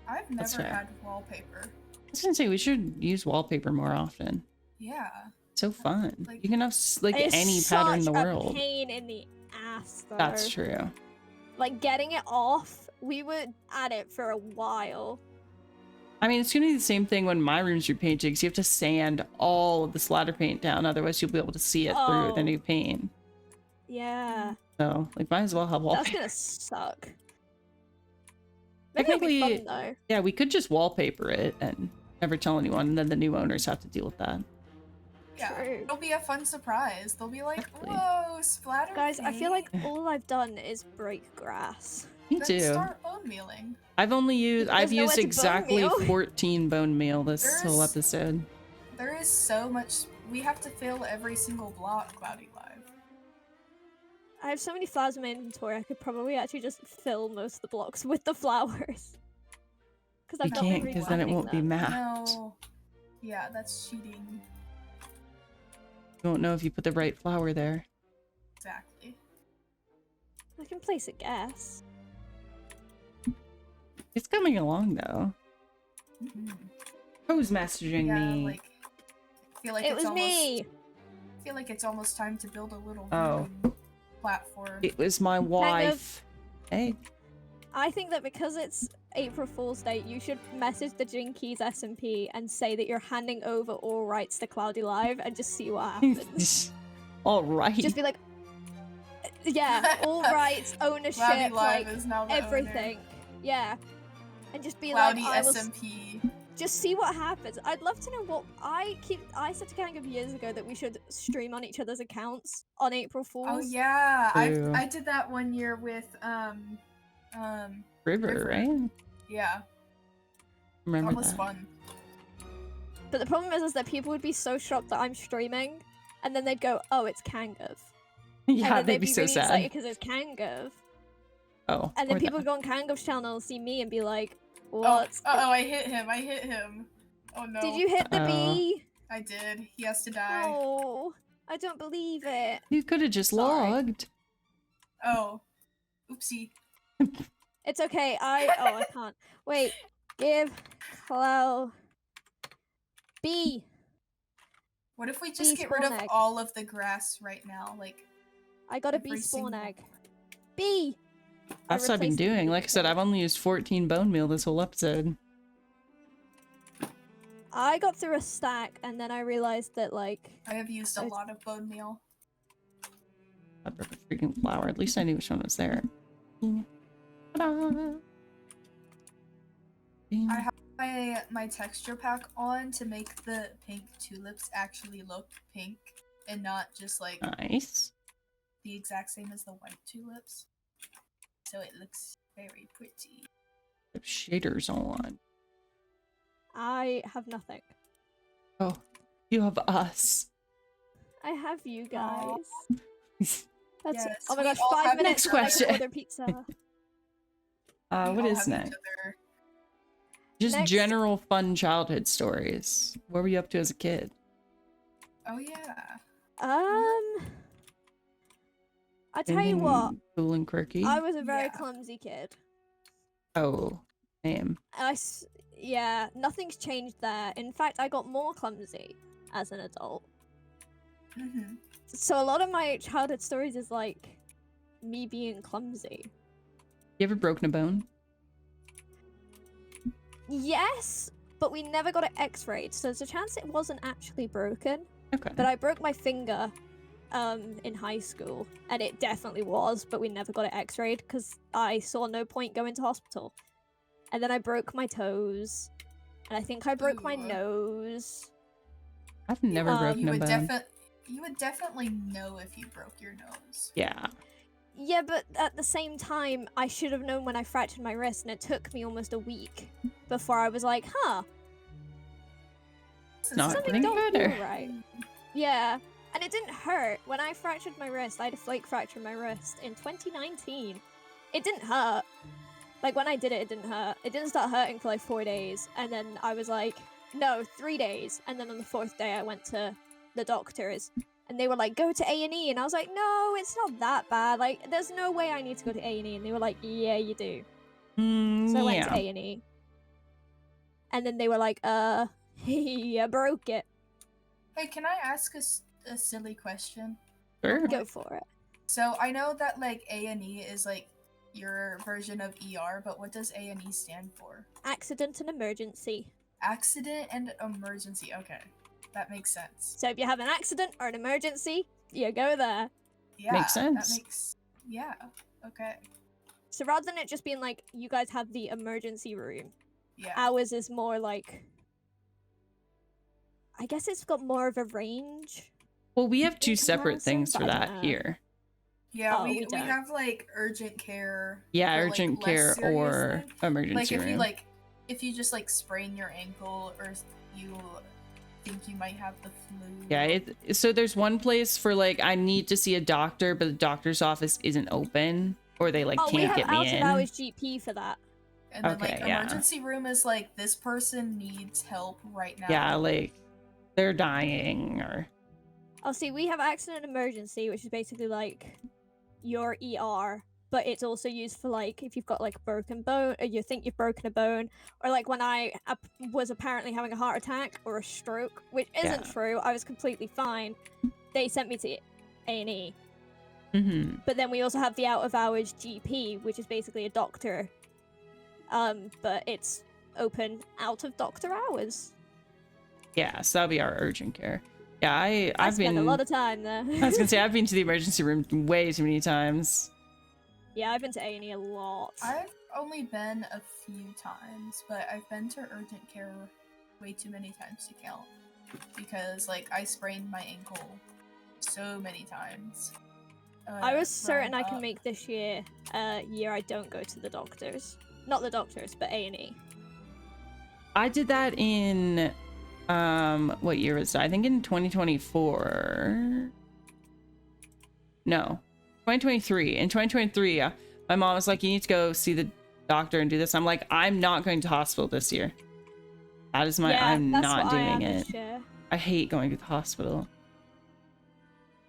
Speaker 3: I've
Speaker 2: That's
Speaker 3: never
Speaker 2: fair.
Speaker 3: had wallpaper.
Speaker 2: I was gonna say we should use wallpaper more often.
Speaker 3: Yeah.
Speaker 2: So fun.
Speaker 3: Like-
Speaker 2: You can have like
Speaker 1: It's
Speaker 2: any pattern in the
Speaker 1: such
Speaker 2: world.
Speaker 1: A pain in the ass, though.
Speaker 2: That's true.
Speaker 1: Like getting it off, we were at it for a while.
Speaker 2: I mean, it's gonna be the same thing when my room's repainted, because you have to sand all of the splatter paint down, otherwise you'll be able to see it through the new paint.
Speaker 1: Yeah.
Speaker 2: So, like, might as well have wallpaper.
Speaker 1: That's gonna suck. Maybe it'll be
Speaker 2: Technically,
Speaker 1: fun, though.
Speaker 2: yeah, we could just wallpaper it and never tell anyone, and then the new owners have to deal with that.
Speaker 3: Yeah,
Speaker 1: True.
Speaker 3: it'll be a fun surprise. They'll be like,
Speaker 2: Exactly.
Speaker 3: whoa, splatter
Speaker 1: Guys, I feel like
Speaker 3: paint.
Speaker 1: all I've done is break grass.
Speaker 2: Me
Speaker 3: Then
Speaker 2: too.
Speaker 3: start bone mealing.
Speaker 2: I've used
Speaker 1: There's nowhere to bone
Speaker 2: exactly
Speaker 1: meal.
Speaker 2: 14 bone meal this whole
Speaker 3: There's-
Speaker 2: episode.
Speaker 3: There is so much. We have to fill every single block, Cloudy Live.
Speaker 1: I have so many flowers in my inventory, I could probably actually just fill most of the blocks with the flowers. Because
Speaker 2: You
Speaker 1: I've not
Speaker 2: can't,
Speaker 1: been
Speaker 2: because then it
Speaker 1: replanting
Speaker 2: won't be
Speaker 1: them.
Speaker 2: mapped.
Speaker 3: No. Yeah, that's cheating.
Speaker 2: You won't know if you put the right flower there.
Speaker 3: Exactly.
Speaker 1: I can place a guess.
Speaker 2: It's coming along, though.
Speaker 3: Mhm.
Speaker 2: Who's messaging
Speaker 3: Yeah,
Speaker 2: me?
Speaker 3: like. I feel like
Speaker 1: It
Speaker 3: it's
Speaker 1: was
Speaker 3: almost.
Speaker 1: me!
Speaker 3: I feel like it's almost time to build a little
Speaker 2: Oh.
Speaker 3: viewing platform.
Speaker 2: It was my wife. Hey.
Speaker 1: I think that because it's April Fool's Day, you should message the Jinkies SMP and say that you're handing over all rights to Cloudy Live and just see what happens.
Speaker 2: All right.
Speaker 1: Just be like, yeah, all rights, ownership,
Speaker 3: Cloudy Live
Speaker 1: like
Speaker 3: is now the
Speaker 1: everything. Yeah. And just be
Speaker 3: Cloudy
Speaker 1: like, I will
Speaker 3: SMP.
Speaker 1: just see what happens. I'd love to know what I said to Gang of years ago that we should stream on each other's accounts on April Fools.
Speaker 3: Oh yeah,
Speaker 2: True.
Speaker 3: I did that one year with
Speaker 2: River,
Speaker 3: River.
Speaker 2: right?
Speaker 3: yeah,
Speaker 2: Remember
Speaker 3: that was
Speaker 2: that.
Speaker 3: fun.
Speaker 1: But the problem is that people would be so shocked that I'm streaming, and then they'd go, "Oh, it's Kangov." And
Speaker 2: Yeah,
Speaker 1: then
Speaker 2: they'd be so
Speaker 1: really
Speaker 2: sad.
Speaker 1: because it's Kangov.
Speaker 2: Oh.
Speaker 1: And then
Speaker 2: or
Speaker 1: people
Speaker 2: that.
Speaker 1: would go on Kangov's channel and see me and be like,
Speaker 3: Oh,
Speaker 1: "What?
Speaker 3: I hit him. Oh no.
Speaker 1: Did you hit the
Speaker 2: Uh-oh.
Speaker 1: bee?"
Speaker 3: I did. He has to die.
Speaker 1: Oh, I don't believe it.
Speaker 2: You could have just
Speaker 1: Sorry.
Speaker 2: logged.
Speaker 3: Oh. Oopsie.
Speaker 1: It's okay. I can't. Wait. Give Clow B.
Speaker 3: What if we just
Speaker 1: Bee
Speaker 3: get rid of
Speaker 1: spawn egg.
Speaker 3: all of the grass right now? Like
Speaker 1: I got a
Speaker 3: every
Speaker 1: bee spawn
Speaker 3: single-
Speaker 1: egg. B.
Speaker 2: That's what I've been
Speaker 1: replaced the
Speaker 2: doing.
Speaker 1: bee
Speaker 2: Like I said,
Speaker 1: with
Speaker 2: I've only used 14 bone meal this whole episode.
Speaker 1: I got through a stack and then I realized that like
Speaker 3: I have used a
Speaker 1: It's-
Speaker 3: lot of bone meal.
Speaker 2: I broke a freaking flower. At least I knew which one was there. Ta-da.
Speaker 3: I have my texture pack on to make the pink tulips actually look pink and not just like
Speaker 2: Nice.
Speaker 3: the exact same as the white tulips. So it looks very pretty.
Speaker 2: Put shaders on.
Speaker 1: I have nothing.
Speaker 2: Oh, you have us.
Speaker 1: I have you
Speaker 3: Aw.
Speaker 1: guys. That's
Speaker 3: Yes,
Speaker 1: oh my
Speaker 3: we
Speaker 1: gosh,
Speaker 3: all
Speaker 1: 5
Speaker 3: have
Speaker 1: minutes.
Speaker 2: each
Speaker 1: till I
Speaker 2: other.
Speaker 1: can order pizza.
Speaker 3: We
Speaker 2: What
Speaker 3: all
Speaker 2: is
Speaker 3: have
Speaker 2: next?
Speaker 3: each other.
Speaker 2: Just
Speaker 1: Next.
Speaker 2: general fun childhood stories. What were you up to as a kid?
Speaker 3: Oh yeah.
Speaker 1: I tell you what,
Speaker 2: Anything cool and quirky?
Speaker 1: I was a very
Speaker 3: Yeah.
Speaker 1: clumsy kid.
Speaker 2: Oh, damn.
Speaker 1: Yeah, nothing's changed there. In fact, I got more clumsy as an adult.
Speaker 3: Mm-hmm.
Speaker 1: So a lot of my childhood stories is like me being clumsy.
Speaker 2: You ever broken a bone?
Speaker 1: Yes, but we never got it x-rayed, so there's a chance it wasn't actually broken.
Speaker 2: Okay.
Speaker 1: But I broke my finger in high school, and it definitely was, but we never got it x-rayed because I saw no point going to hospital. And then I broke my toes, and I think I broke my
Speaker 3: Ooh.
Speaker 1: nose.
Speaker 2: I've never broken
Speaker 3: You
Speaker 2: a
Speaker 3: would
Speaker 2: bone.
Speaker 3: you would definitely know if you broke your nose.
Speaker 2: Yeah.
Speaker 1: Yeah, but at the same time, I should have known when I fractured my wrist, and it took me almost a week before I was like, huh,
Speaker 2: Not
Speaker 1: something
Speaker 2: getting
Speaker 1: don't
Speaker 2: better.
Speaker 1: feel right. Yeah, and it didn't hurt. When I fractured my wrist, I had a flake fracture in my wrist in 2019. It didn't hurt. Like, when I did it, it didn't hurt. It didn't start hurting for like 4 days, and then I was like, no, 3 days. And then on the 4th day, I went to the doctors, and they were like, go to A&E, and I was like, no, it's not that bad. Like, there's no way I need to go to A&E, and they were like, yeah, you do. So I went to
Speaker 2: Yeah.
Speaker 1: A&E, and then they were like, you broke it.
Speaker 3: Hey, can I ask a silly question?
Speaker 2: Sure.
Speaker 1: Go for it.
Speaker 3: So I know that like A&E is like your version of ER, but what does A&E stand for?
Speaker 1: Accident and emergency.
Speaker 3: Accident and emergency. Okay, that makes sense.
Speaker 1: So if you have an accident or an emergency, you go there.
Speaker 3: Yeah,
Speaker 2: Makes sense.
Speaker 3: That makes yeah. Okay.
Speaker 1: So rather than it just being like you guys have the emergency room,
Speaker 3: Yeah.
Speaker 1: ours is more like, I guess it's got more of a range.
Speaker 2: Well, we have two
Speaker 1: in
Speaker 2: separate
Speaker 1: comparison,
Speaker 2: things
Speaker 1: but
Speaker 2: for
Speaker 1: I don't
Speaker 2: that
Speaker 1: know.
Speaker 2: here.
Speaker 3: Yeah,
Speaker 1: Oh,
Speaker 3: we
Speaker 1: we don't.
Speaker 3: have like urgent care.
Speaker 2: Yeah,
Speaker 3: for,
Speaker 2: urgent
Speaker 3: less
Speaker 2: care
Speaker 3: serious
Speaker 2: or
Speaker 3: things.
Speaker 2: emergency
Speaker 3: Like
Speaker 2: room.
Speaker 3: if you just like sprain your ankle or you think you might have the flu.
Speaker 2: Yeah, so there's one place for like I need to see a doctor, but the doctor's office isn't open, or they like
Speaker 1: Oh, we
Speaker 2: can't
Speaker 1: have
Speaker 2: get me
Speaker 1: out of
Speaker 2: in.
Speaker 1: hours GP for that.
Speaker 3: And then
Speaker 2: Okay,
Speaker 3: like
Speaker 2: yeah.
Speaker 3: emergency room is like this person needs help right now.
Speaker 2: Yeah, like they're dying or
Speaker 1: Oh, see, we have accident and emergency, which is basically like your ER, but it's also used for like if you've got like a broken bone, or you think you've broken a bone, or like when I was apparently having a heart attack or a stroke, which isn't
Speaker 2: Yeah.
Speaker 1: true. I was completely fine. They sent me to A&E.
Speaker 2: mm-hmm.
Speaker 1: But then we also have the out of hours GP, which is basically a doctor. But it's open out of doctor hours.
Speaker 2: Yeah, so that'll be our urgent care. Yeah,
Speaker 1: I
Speaker 2: I've
Speaker 1: spent
Speaker 2: been
Speaker 1: a lot of time there.
Speaker 2: I was gonna say I've been to the emergency room way too many times.
Speaker 1: Yeah, I've been to A&E a lot.
Speaker 3: I've only been a few times, but I've been to urgent care way too many times to count. Because like I sprained my ankle so many times.
Speaker 1: I was certain
Speaker 3: growing
Speaker 1: I can
Speaker 3: up.
Speaker 1: make this year a year I don't go to the doctors. Not the doctors, but A&E.
Speaker 2: I did that in what year was that? I think in 2024. No, 2023. In 2023, my mom was like, you need to go see the doctor and do this. I'm like, I'm not going to hospital this year. That is my, I'm
Speaker 1: that's
Speaker 2: not
Speaker 1: what I
Speaker 2: doing
Speaker 1: am
Speaker 2: it.
Speaker 1: this year.
Speaker 2: I hate going to the hospital.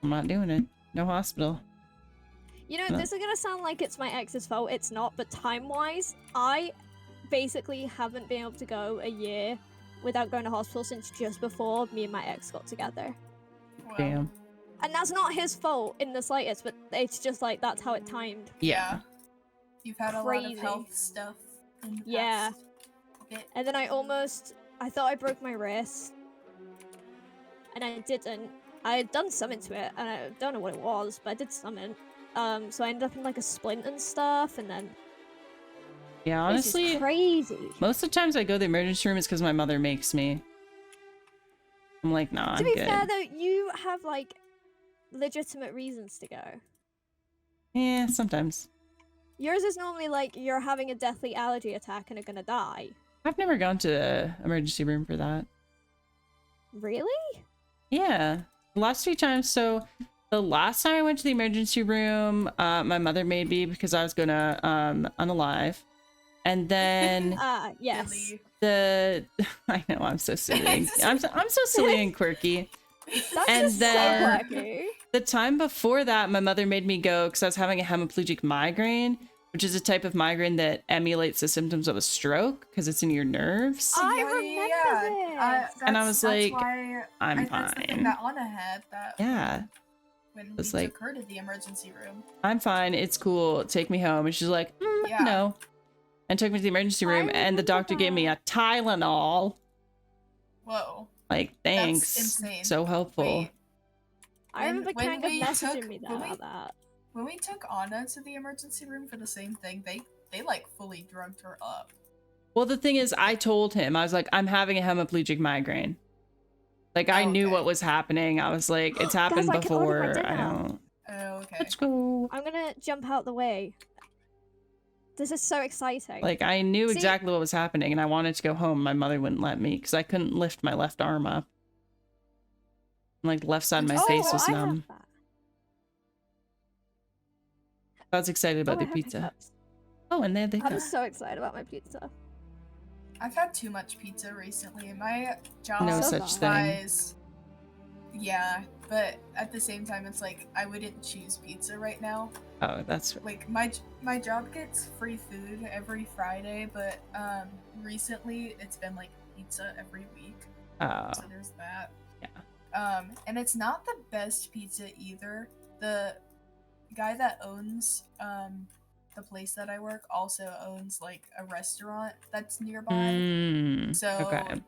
Speaker 2: I'm not doing it. No hospital.
Speaker 1: You know,
Speaker 2: No.
Speaker 1: this is gonna sound like it's my ex's fault. It's not, but time-wise, I basically haven't been able to go a year without going to hospital since just before me and my ex got together.
Speaker 3: Well,
Speaker 2: Damn.
Speaker 1: And that's not his fault in the slightest, but it's just like that's how it timed.
Speaker 2: Yeah.
Speaker 3: You've had a lot
Speaker 1: Crazy.
Speaker 3: of health stuff in the
Speaker 1: Yeah.
Speaker 3: past bit.
Speaker 1: And then I thought I broke my wrist. And I didn't. I had done something to it, and I don't know what it was, but I did something. So I ended up in like a splint and stuff, and then
Speaker 2: Yeah,
Speaker 1: it's just
Speaker 2: honestly,
Speaker 1: crazy.
Speaker 2: most of the times I go to the emergency room is because my mother makes me. I'm like, nah,
Speaker 1: To
Speaker 2: I'm
Speaker 1: be
Speaker 2: good.
Speaker 1: fair though, you have like legitimate reasons to go.
Speaker 2: Yeah, sometimes.
Speaker 1: Yours is normally like you're having a deathly allergy attack and are gonna die.
Speaker 2: I've never gone to the emergency room for that.
Speaker 1: Really?
Speaker 2: Yeah, the last 3 times. So the last time I went to the emergency room, my mother made me because I was gonna unalive, and then
Speaker 1: Yes.
Speaker 3: Silly.
Speaker 2: I know I'm so silly. I'm so silly and quirky.
Speaker 1: That's
Speaker 2: And
Speaker 1: just
Speaker 2: then-
Speaker 1: so quirky.
Speaker 2: The time before that, my mother made me go because I was having a hemiplegic migraine, which is a type of migraine that emulates the symptoms of a stroke because it's in your nerves.
Speaker 1: I remember this.
Speaker 2: And I was like,
Speaker 3: why
Speaker 2: I'm
Speaker 3: that's the thing
Speaker 2: fine.
Speaker 3: that Anna had. That
Speaker 2: Yeah.
Speaker 3: when
Speaker 2: was
Speaker 3: we
Speaker 2: like-
Speaker 3: took her to the emergency room.
Speaker 2: I'm fine. It's cool. Take me home. And she's like,
Speaker 3: Yeah.
Speaker 2: no. And took me to the emergency
Speaker 1: I
Speaker 2: room, and the
Speaker 1: remember
Speaker 2: doctor gave me a Tylenol.
Speaker 3: Whoa.
Speaker 2: Like, thanks.
Speaker 3: insane.
Speaker 2: So helpful.
Speaker 3: Wait,
Speaker 1: I remember
Speaker 3: when
Speaker 1: kind of
Speaker 3: we
Speaker 1: messaging
Speaker 3: took-
Speaker 1: me
Speaker 3: when we-
Speaker 1: about that.
Speaker 3: when we took Anna to the emergency room for the same thing, they like fully drugged her up.
Speaker 2: Well, the thing is, I told him, I was like, I'm having a hemiplegic migraine. Like, I knew
Speaker 3: Okay.
Speaker 2: what was happening. I was like, it's happened
Speaker 1: I can order my
Speaker 2: before. I
Speaker 1: dinner.
Speaker 2: don't.
Speaker 3: Oh, okay.
Speaker 2: Let's go.
Speaker 1: I'm gonna jump out the way. This is so exciting.
Speaker 2: Like, I knew
Speaker 1: See-
Speaker 2: exactly what was happening, and I wanted to go home. My mother wouldn't let me because I couldn't lift my left arm up. And, like, the left side of my
Speaker 3: Oh,
Speaker 2: face
Speaker 3: well,
Speaker 2: was
Speaker 1: I
Speaker 2: numb.
Speaker 1: have that.
Speaker 2: I was excited about
Speaker 1: Oh,
Speaker 2: the
Speaker 1: I have
Speaker 2: pizza.
Speaker 1: hiccups.
Speaker 2: Oh, and there they
Speaker 1: I'm
Speaker 2: go.
Speaker 1: so excited about my pizza.
Speaker 3: I've had too much pizza recently. My job
Speaker 2: No
Speaker 1: so
Speaker 2: such
Speaker 1: bad.
Speaker 2: thing.
Speaker 3: wise, yeah, but at the same time, it's like I wouldn't choose pizza right now.
Speaker 2: Oh, that's
Speaker 3: Like my job gets free food every Friday, but recently it's been like pizza every week. So there's that.
Speaker 2: Yeah.
Speaker 3: And it's not the best pizza either. The guy that owns the place that I work also owns like a restaurant that's nearby. So
Speaker 2: Okay.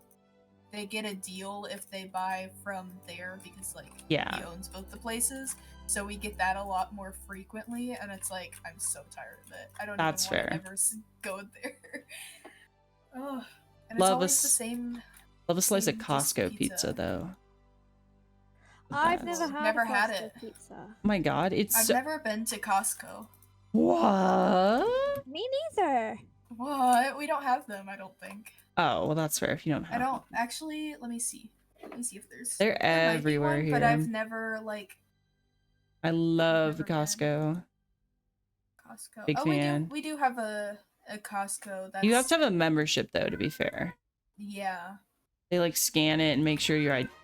Speaker 3: they get a deal if they buy from there because like
Speaker 2: Yeah.
Speaker 3: he owns both the places. So we get that a lot more frequently, and it's like I'm so tired of it. I don't
Speaker 2: That's
Speaker 3: even want
Speaker 2: fair.
Speaker 3: to ever go there. Oh, and
Speaker 2: Love
Speaker 3: it's
Speaker 2: a
Speaker 3: always the same.
Speaker 2: Love a slice of
Speaker 3: Same just
Speaker 2: Costco pizza
Speaker 3: pizza.
Speaker 2: though. The
Speaker 1: I've
Speaker 2: best.
Speaker 1: never had
Speaker 3: Never
Speaker 1: a
Speaker 3: had
Speaker 1: Costco
Speaker 3: it.
Speaker 1: pizza.
Speaker 2: Oh my god, it's
Speaker 3: I've
Speaker 2: so...
Speaker 3: never been to Costco.
Speaker 2: What?
Speaker 1: Me neither.
Speaker 3: What? We don't have them, I don't think.
Speaker 2: Oh, well that's fair if you don't have
Speaker 3: I don't
Speaker 2: them.
Speaker 3: actually. Let me see. Let me see if there's.
Speaker 2: They're
Speaker 3: there might be
Speaker 2: everywhere
Speaker 3: one,
Speaker 2: here.
Speaker 3: but I've never like
Speaker 2: I love
Speaker 3: never been.
Speaker 2: Costco.
Speaker 3: Costco.
Speaker 2: Big
Speaker 3: Oh,
Speaker 2: fan.
Speaker 3: we do have a Costco. That's
Speaker 2: You have to have a membership though, to be fair.
Speaker 3: yeah.
Speaker 2: They like scan it and make sure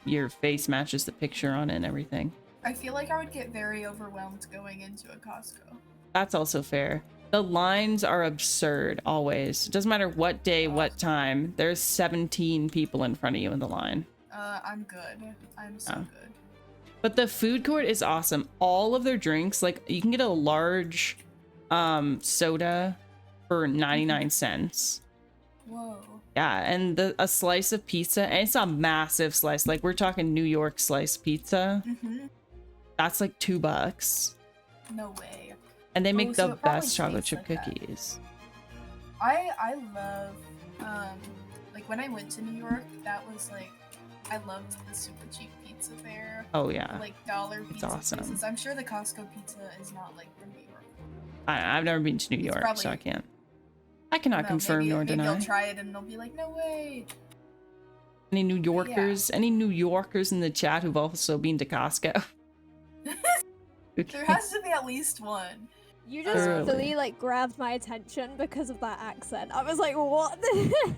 Speaker 2: your face matches the picture on it and everything.
Speaker 3: I feel like I would get very overwhelmed going into a Costco.
Speaker 2: That's also fair. The lines are absurd always. It doesn't matter what day, what time. There's 17 people in front of you in the line.
Speaker 3: I'm good. I'm so good.
Speaker 2: But the food court is awesome. All of their drinks, like you can get a large soda for 99 cents.
Speaker 3: Whoa.
Speaker 2: Yeah, and a slice of pizza, and it's a massive slice. Like we're talking New York slice pizza. That's like $2.
Speaker 3: No way.
Speaker 2: And they make
Speaker 3: so
Speaker 2: the
Speaker 3: it probably
Speaker 2: best chocolate
Speaker 3: tastes
Speaker 2: chip
Speaker 3: like that.
Speaker 2: cookies.
Speaker 3: I love like when I went to New York, that was like I loved the super cheap pizza there.
Speaker 2: Oh yeah,
Speaker 3: Like dollar pizza
Speaker 2: awesome.
Speaker 3: places. I'm sure the Costco pizza is not like from New York.
Speaker 2: I've never been to New York,
Speaker 3: probably-
Speaker 2: so I can't. I cannot
Speaker 3: No,
Speaker 2: confirm
Speaker 3: maybe,
Speaker 2: nor
Speaker 3: maybe
Speaker 2: deny.
Speaker 3: they'll try it and they'll be like, no way.
Speaker 2: Any New Yorkers? Any New Yorkers in the chat who've also been to Costco?
Speaker 3: There has to be at least one.
Speaker 1: You just
Speaker 2: Early.
Speaker 1: fully like grabbed my attention because of that accent. I was like, what?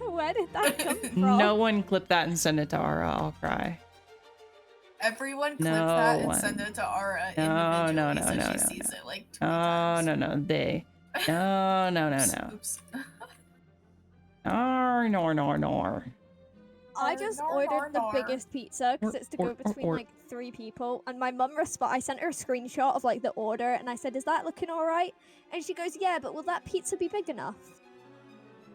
Speaker 1: Where did that come from?
Speaker 2: No one clip that and send it to Ara. I'll cry.
Speaker 3: Everyone clip
Speaker 2: No
Speaker 3: that and
Speaker 2: one.
Speaker 3: send it to Ara
Speaker 2: No,
Speaker 3: individually
Speaker 2: no,
Speaker 3: so
Speaker 2: no,
Speaker 3: she
Speaker 2: no,
Speaker 3: sees
Speaker 2: no.
Speaker 3: it like 20
Speaker 2: Oh
Speaker 3: times.
Speaker 2: no, they. No, no.
Speaker 3: Oops.
Speaker 2: No.
Speaker 1: I just
Speaker 3: Nar,
Speaker 1: ordered
Speaker 3: nar,
Speaker 1: the
Speaker 3: nar.
Speaker 1: biggest pizza because it's to go between like 3 people. And my mum I sent her a screenshot of like the order and I said, "Is that looking all right?" And she goes, "Yeah, but will that pizza be big enough?"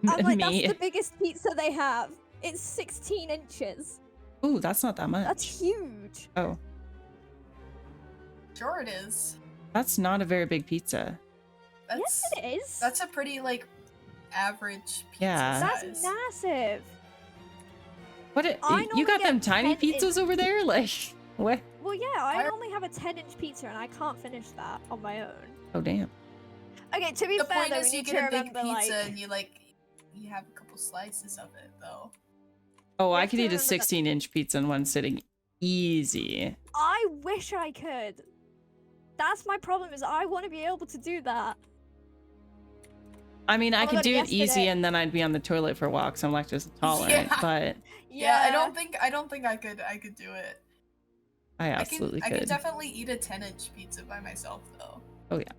Speaker 1: I'm like,
Speaker 2: Me.
Speaker 1: "That's the biggest pizza they have. It's 16 inches.
Speaker 2: Ooh, that's not that much.
Speaker 1: That's huge."
Speaker 2: Oh,
Speaker 3: Sure it is.
Speaker 2: that's not a very big pizza.
Speaker 3: That's,
Speaker 1: Yes, it is.
Speaker 3: That's a pretty like average pizza
Speaker 2: Yeah.
Speaker 1: That's
Speaker 3: size.
Speaker 1: massive.
Speaker 2: What?
Speaker 1: I
Speaker 2: You
Speaker 1: normally
Speaker 2: got them
Speaker 1: get
Speaker 2: tiny
Speaker 1: 10
Speaker 2: pizzas over there? Like what?
Speaker 1: Well, yeah, I
Speaker 3: I-
Speaker 1: only have a 10-inch pizza and I can't finish that on my own.
Speaker 2: Oh damn.
Speaker 1: Okay, to be
Speaker 3: The
Speaker 1: fair,
Speaker 3: point
Speaker 1: though,
Speaker 3: is
Speaker 1: we
Speaker 3: you
Speaker 1: need to
Speaker 3: get a big
Speaker 1: remember,
Speaker 3: pizza
Speaker 1: like,
Speaker 3: and you have a couple slices of it though.
Speaker 2: Oh,
Speaker 1: You
Speaker 2: I
Speaker 1: have
Speaker 2: could
Speaker 1: to
Speaker 2: eat a
Speaker 1: remember that-
Speaker 2: 16-inch pizza in one sitting. Easy.
Speaker 1: I wish I could. That's my problem, is I want to be able to do that.
Speaker 2: I mean, I
Speaker 1: Oh my
Speaker 2: could
Speaker 1: God,
Speaker 2: do it easy
Speaker 1: yesterday-
Speaker 2: and then I'd be on the toilet for a while because I'm lactose intolerant,
Speaker 3: Yeah.
Speaker 2: but
Speaker 3: Yeah, I don't think I could do it.
Speaker 2: I absolutely
Speaker 3: I
Speaker 2: could.
Speaker 3: could definitely eat a 10-inch pizza by myself though.
Speaker 2: Oh yeah.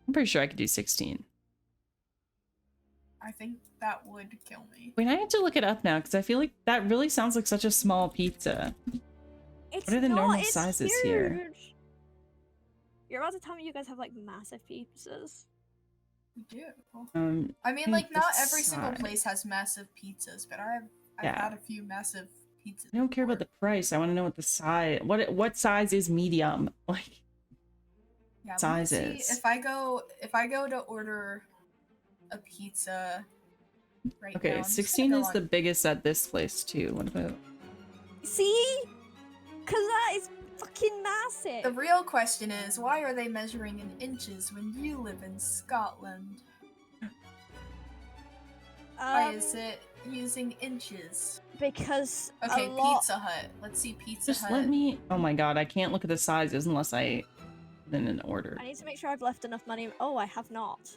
Speaker 2: I'm pretty sure I could do 16.
Speaker 3: I think that would kill me.
Speaker 2: Wait, I need to look it up now because I feel like that really sounds like such a small pizza.
Speaker 1: It's
Speaker 2: What are the
Speaker 1: not,
Speaker 2: normal
Speaker 1: it's
Speaker 2: sizes here?
Speaker 1: huge. You're about to tell me you guys have, like, massive pizzas.
Speaker 3: We do.
Speaker 2: I
Speaker 3: I mean,
Speaker 2: think
Speaker 3: like,
Speaker 2: the
Speaker 3: not every single
Speaker 2: size.
Speaker 3: place has massive pizzas, but I've
Speaker 2: Yeah.
Speaker 3: had a few massive pizzas.
Speaker 2: don't care about the
Speaker 3: before.
Speaker 2: price. I want to know what the size. What size is medium? Like
Speaker 3: Yeah, let me
Speaker 2: sizes.
Speaker 3: see if I go to order a pizza right now.
Speaker 2: okay,
Speaker 3: I'm just
Speaker 2: 16
Speaker 3: gonna
Speaker 2: is
Speaker 3: go
Speaker 2: the
Speaker 3: on-
Speaker 2: biggest at this place too. What about?
Speaker 1: See? Because that is fucking massive.
Speaker 3: The real question is, why are they measuring in inches when you live in Scotland? Why is it using inches?
Speaker 1: Because
Speaker 3: Okay,
Speaker 1: a lot...
Speaker 3: Pizza Hut. Let's see Pizza
Speaker 2: Just
Speaker 3: Hut.
Speaker 2: let me. Oh my god, I can't look at the sizes unless I then an order.
Speaker 1: I need to make sure I've left enough money. Oh, I have not.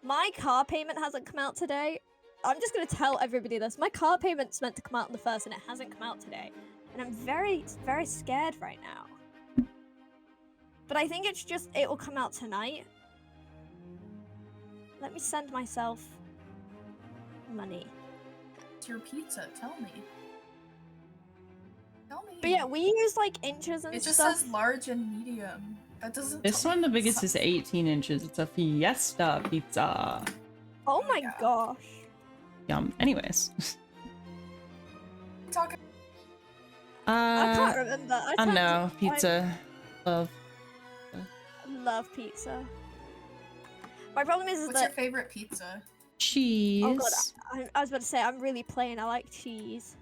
Speaker 1: My car payment hasn't come out today. I'm just going to tell everybody this. My car payment's meant to come out on the 1st and it hasn't come out today. And I'm very, very scared right now. But I think it's just, it will come out tonight. Let me send myself money.
Speaker 3: It's your pizza. Tell me. Tell me.
Speaker 1: But yeah, we use like inches and
Speaker 3: It just
Speaker 1: stuff.
Speaker 3: says large and medium. That doesn't.
Speaker 2: This one, the biggest is 18 inches. It's a Fiesta pizza.
Speaker 1: Oh my
Speaker 3: yeah.
Speaker 1: gosh.
Speaker 2: Yum. Anyways.
Speaker 3: Talking.
Speaker 1: I can't remember.
Speaker 2: I don't
Speaker 1: tend
Speaker 2: know.
Speaker 1: to-
Speaker 2: Pizza. Love.
Speaker 1: I love pizza. My problem is
Speaker 3: What's your
Speaker 1: that
Speaker 3: favorite pizza?
Speaker 2: Cheese.
Speaker 1: oh god, I was about to say I'm really plain. I like cheese.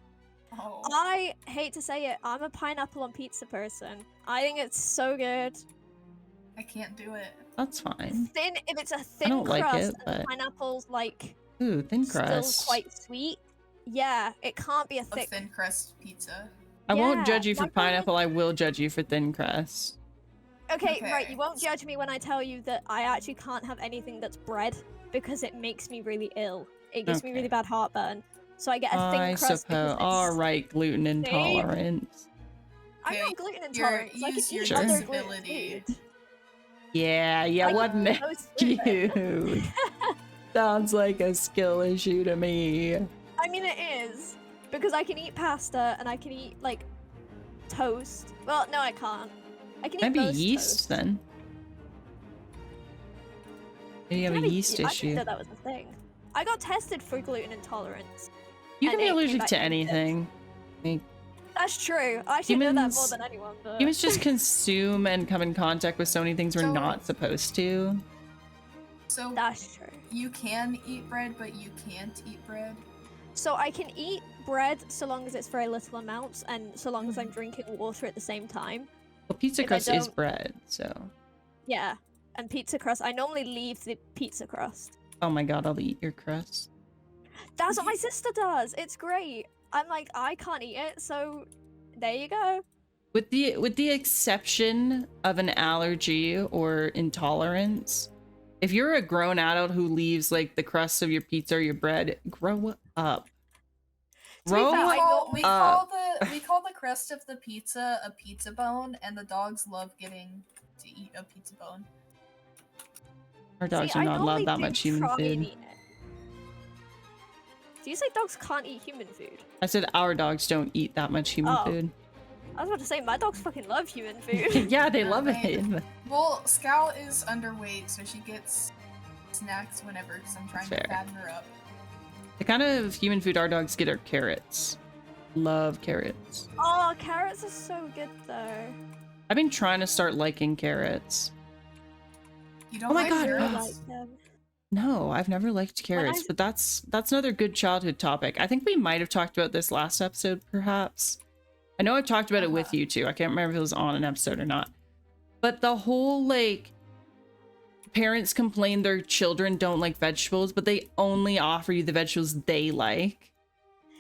Speaker 3: Oh,
Speaker 1: I hate to say it, I'm a pineapple on pizza person. I think it's so good.
Speaker 3: I can't do it.
Speaker 2: That's fine.
Speaker 1: Thin, if it's a thin
Speaker 2: don't like
Speaker 1: crust
Speaker 2: it,
Speaker 1: and the
Speaker 2: but-
Speaker 1: pineapple's like
Speaker 2: Ooh, thin
Speaker 1: still
Speaker 2: crust.
Speaker 1: quite sweet. Yeah, it can't be a
Speaker 3: A
Speaker 1: thick.
Speaker 3: thin crust pizza.
Speaker 2: I won't
Speaker 1: Yeah,
Speaker 2: judge you
Speaker 1: my
Speaker 2: for
Speaker 1: problem-
Speaker 2: pineapple. I will judge you for thin crust.
Speaker 1: Okay, right.
Speaker 3: Okay.
Speaker 1: You won't judge me when I tell you that I actually can't have anything that's bread because it makes me really ill. It gives me
Speaker 2: Okay.
Speaker 1: really bad heartburn. So I get a thin
Speaker 2: I
Speaker 1: crust.
Speaker 2: suppose.
Speaker 1: because
Speaker 2: All
Speaker 1: it's-
Speaker 2: right, gluten intolerance.
Speaker 1: I'm
Speaker 3: Okay,
Speaker 1: not gluten
Speaker 3: your-
Speaker 1: intolerant. so I can
Speaker 3: use your
Speaker 1: eat
Speaker 2: Sure.
Speaker 1: other
Speaker 3: disability.
Speaker 1: gluten food.
Speaker 2: Yeah, yeah,
Speaker 1: I can
Speaker 2: wasn't it
Speaker 1: toast gluten.
Speaker 2: cute? Sounds like a skill issue to me.
Speaker 1: I mean, it is because I can eat pasta and I can eat like toast. Well, no, I can't. I can eat
Speaker 2: Maybe
Speaker 1: most
Speaker 2: yeast
Speaker 1: toast.
Speaker 2: then. Maybe you have a
Speaker 1: Maybe
Speaker 2: yeast
Speaker 1: I didn't
Speaker 2: issue.
Speaker 1: know that was a thing. I got tested for gluten intolerance.
Speaker 2: You can
Speaker 1: and
Speaker 2: be
Speaker 1: it came
Speaker 2: allergic
Speaker 1: back
Speaker 2: to
Speaker 1: negative.
Speaker 2: anything. Like,
Speaker 1: That's true. I should know that more
Speaker 2: Humans-
Speaker 1: than anyone. But
Speaker 2: humans just consume and come in contact with so many things we're
Speaker 3: So-
Speaker 2: not supposed to.
Speaker 3: So
Speaker 1: that's true.
Speaker 3: you can eat bread, but you can't eat bread.
Speaker 1: So I can eat bread so long as it's very little amounts and so long as I'm drinking water at the same time.
Speaker 2: Well, pizza
Speaker 1: If I
Speaker 2: crust is
Speaker 1: don't-
Speaker 2: bread, so.
Speaker 1: Yeah. And pizza crust, I normally leave the pizza crust.
Speaker 2: Oh my god, I'll eat your crust.
Speaker 1: That's what my sister does. It's great. I'm like, I can't eat it, so there you go.
Speaker 2: With the exception of an allergy or intolerance, if you're a grown adult who leaves like the crust of your pizza or your bread, grow up.
Speaker 1: To be fair,
Speaker 2: Grow
Speaker 1: I know-
Speaker 3: we
Speaker 2: up.
Speaker 3: call the crust of the pizza a pizza bone, and the dogs love getting to eat a pizza bone.
Speaker 2: Our dogs
Speaker 1: See,
Speaker 2: do
Speaker 1: I
Speaker 2: not love
Speaker 1: normally
Speaker 2: that
Speaker 1: do
Speaker 2: much human
Speaker 1: try and
Speaker 2: food.
Speaker 1: eat it. Do you say dogs can't eat human food?
Speaker 2: I said our dogs don't eat that much human
Speaker 1: Oh.
Speaker 2: food.
Speaker 1: I was about to say, my dogs fucking love human food.
Speaker 2: Yeah, they
Speaker 3: Yeah,
Speaker 2: love
Speaker 3: right.
Speaker 2: it.
Speaker 3: Well, Scout is underweight, so she gets snacks whenever, because I'm trying
Speaker 2: Fair.
Speaker 3: to fatten her up.
Speaker 2: The kind of human food our dogs get are carrots. Love carrots.
Speaker 1: Oh, carrots are so good though.
Speaker 2: I've been trying to start liking carrots.
Speaker 3: You don't
Speaker 2: Oh my
Speaker 3: like
Speaker 2: God,
Speaker 1: I
Speaker 3: carrots?
Speaker 1: like them.
Speaker 2: No, I've never liked carrots, but that's another good childhood topic. I think we might have talked about this last episode, perhaps. I know I've talked about it with you too. I can't remember if it was on an episode or not. But the whole like parents complain their children don't like vegetables, but they only offer you the vegetables they like.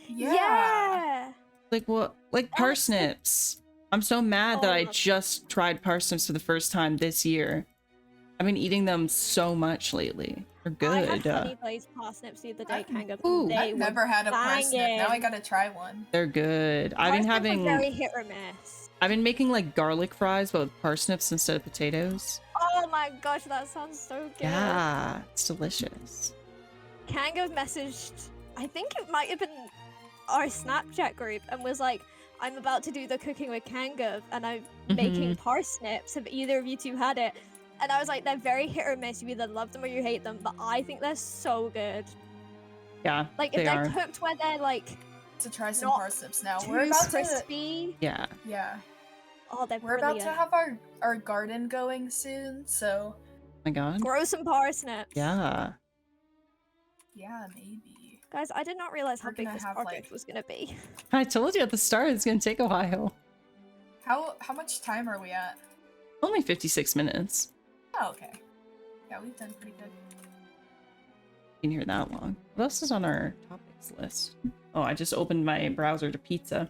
Speaker 1: Yeah.
Speaker 2: Like what? Like
Speaker 1: Oh,
Speaker 2: parsnips. I'm so mad that I
Speaker 1: Oh.
Speaker 2: just tried parsnips for the first time this year. I've been eating them so much lately. They're
Speaker 1: I had
Speaker 2: good.
Speaker 1: honey glazed parsnips the other day,
Speaker 3: I've-
Speaker 1: Kanga.
Speaker 2: Ooh.
Speaker 1: They
Speaker 3: I've
Speaker 1: were
Speaker 3: never had a parsnip. Now I
Speaker 1: banging.
Speaker 3: gotta try one.
Speaker 2: They're good. I've been
Speaker 1: Parsnips are
Speaker 2: having
Speaker 1: very hit or miss.
Speaker 2: I've been making like garlic fries but with parsnips instead of potatoes.
Speaker 1: Oh my gosh, that sounds so good.
Speaker 2: Yeah, it's delicious.
Speaker 1: Kanga messaged, I think it might have been our Snapchat group, and was like, I'm about to do the cooking with Kanga, and I'm making parsnips. Have either of you two had it? And I was like, they're very hit or miss. You either love them or you hate them, but I think they're so good.
Speaker 2: Yeah,
Speaker 1: Like, if
Speaker 2: they
Speaker 1: they're
Speaker 2: are.
Speaker 1: cooked where they're like
Speaker 3: To try some
Speaker 1: Not
Speaker 3: parsnips now.
Speaker 1: too
Speaker 3: We're about to
Speaker 1: crispy.
Speaker 2: Yeah.
Speaker 3: yeah.
Speaker 1: Oh, they're
Speaker 3: We're
Speaker 1: brilliant.
Speaker 3: about to have our garden going soon, so
Speaker 2: Oh my god.
Speaker 1: Grow some parsnips.
Speaker 2: Yeah.
Speaker 3: yeah, maybe.
Speaker 1: Guys, I did not realize how
Speaker 3: We're
Speaker 1: big
Speaker 3: gonna
Speaker 1: this
Speaker 3: have,
Speaker 1: project
Speaker 3: like-
Speaker 1: was gonna be.
Speaker 2: I told you at the start it's gonna take a while.
Speaker 3: How much time are we at?
Speaker 2: Only 56 minutes.
Speaker 3: Oh, okay. Yeah, we've done pretty good.
Speaker 2: Been here that long. What else is on our topics list? Oh, I just opened my browser to pizza.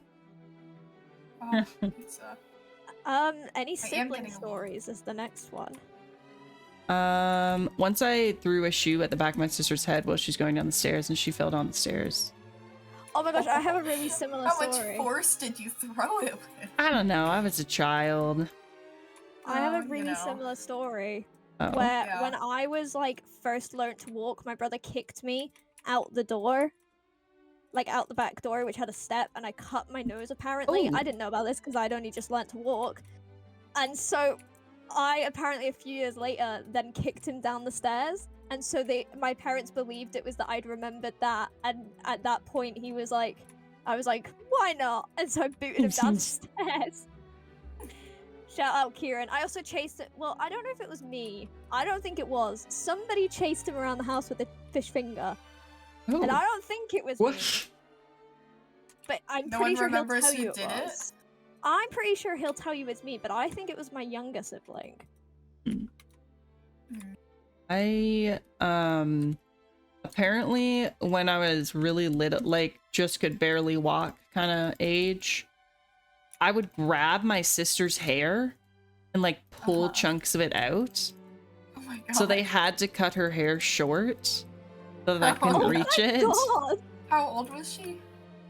Speaker 3: Oh, pizza.
Speaker 1: Any
Speaker 3: I am
Speaker 1: sibling
Speaker 3: getting a little-
Speaker 1: stories is the next one.
Speaker 2: Once I threw a shoe at the back of my sister's head while she's going down the stairs and she fell down the stairs.
Speaker 1: Oh my gosh, I have a really similar
Speaker 3: How much
Speaker 1: story.
Speaker 3: force did you throw it with?
Speaker 2: I don't know, I was a child.
Speaker 1: I have a
Speaker 3: you
Speaker 1: really
Speaker 3: know.
Speaker 1: similar story
Speaker 2: Oh.
Speaker 1: where
Speaker 3: Yeah.
Speaker 1: when I was like first learnt to walk, my brother kicked me out the door, like out the back door, which had a step, and I cut my nose apparently.
Speaker 2: Ooh.
Speaker 1: I didn't know about this because I'd only just learnt to walk. And so I apparently a few years later then kicked him down the stairs, and so my parents believed it was that I'd remembered that, and at that point he was like, I was like, why not? And so I booted him downstairs. Shout out Kieran. I also chased it. Well, I don't know if it was me. I don't think it was. Somebody chased him around the house with a fish finger, and I don't think it was me. But I'm pretty sure he'll tell you it was. I'm pretty sure he'll tell you it's me, but I think it was my younger sibling.
Speaker 2: I apparently when I was really little, like just could barely walk kind of age, I would grab my sister's hair and like pull chunks of it out.
Speaker 3: Oh my god.
Speaker 2: So they had to cut her hair short so that I couldn't reach it.
Speaker 1: God.
Speaker 3: How old was she?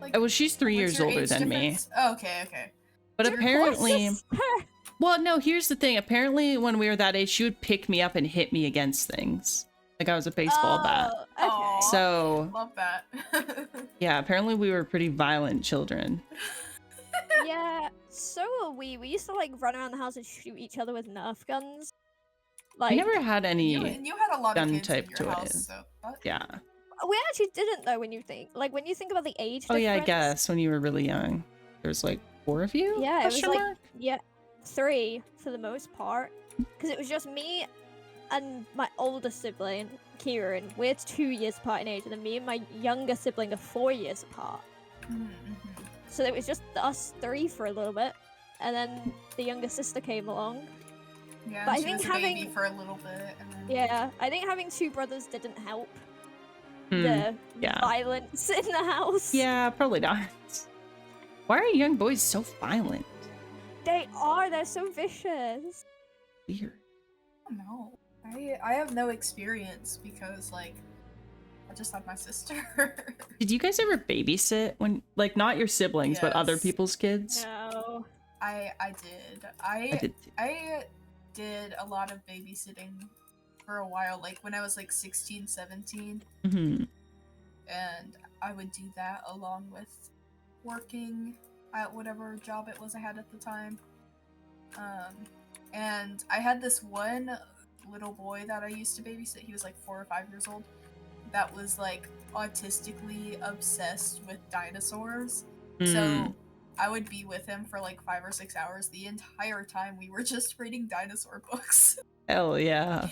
Speaker 3: Like,
Speaker 2: well, she's 3 years older than me.
Speaker 3: Oh, okay.
Speaker 2: But apparently, well, no, here's the thing. Apparently, when we were that age, she would pick me up and hit me against things. Like I was a baseball bat.
Speaker 1: Okay.
Speaker 2: So,
Speaker 3: love that.
Speaker 2: yeah, apparently we were pretty violent children.
Speaker 1: Yeah, so were we. We used to like run around the house and shoot each other with Nerf guns. Like,
Speaker 2: we never had any
Speaker 3: you had a lot
Speaker 2: gun
Speaker 3: of kids
Speaker 2: type
Speaker 3: in your
Speaker 2: toys.
Speaker 3: house, so,
Speaker 2: Yeah.
Speaker 1: We actually didn't though. When you think about the age difference.
Speaker 2: Oh yeah, I guess when you were really young, there's like 4 of you.
Speaker 1: Yeah, it was
Speaker 2: Question
Speaker 1: like
Speaker 2: mark?
Speaker 1: 3 for the most part, because it was just me and my older sibling Kieran. We're 2 years apart in age, and then me and my younger sibling are 4 years apart. So it was just us 3 for a little bit, and then the younger sister came along.
Speaker 3: Yeah,
Speaker 1: but I
Speaker 3: she
Speaker 1: think
Speaker 3: was a baby for a little bit. And then...
Speaker 1: Yeah, I think having 2 brothers didn't help the violence in the house.
Speaker 2: Yeah, probably not. Why are young boys so violent?
Speaker 1: They are. They're so vicious.
Speaker 2: Weird.
Speaker 3: I don't know. I have no experience because like I just have my sister.
Speaker 2: Did you guys ever babysit when, like, not your siblings, but other people's kids?
Speaker 1: No.
Speaker 3: I did. I did a lot of babysitting for a while, like when I was like 16, 17. And I would do that along with working at whatever job it was I had at the time. And I had this one little boy that I used to babysit. He was like 4 or 5 years old. That was like autistically obsessed with dinosaurs. So I would be with him for like 5 or 6 hours. The entire time we were just reading dinosaur books.
Speaker 2: Hell yeah.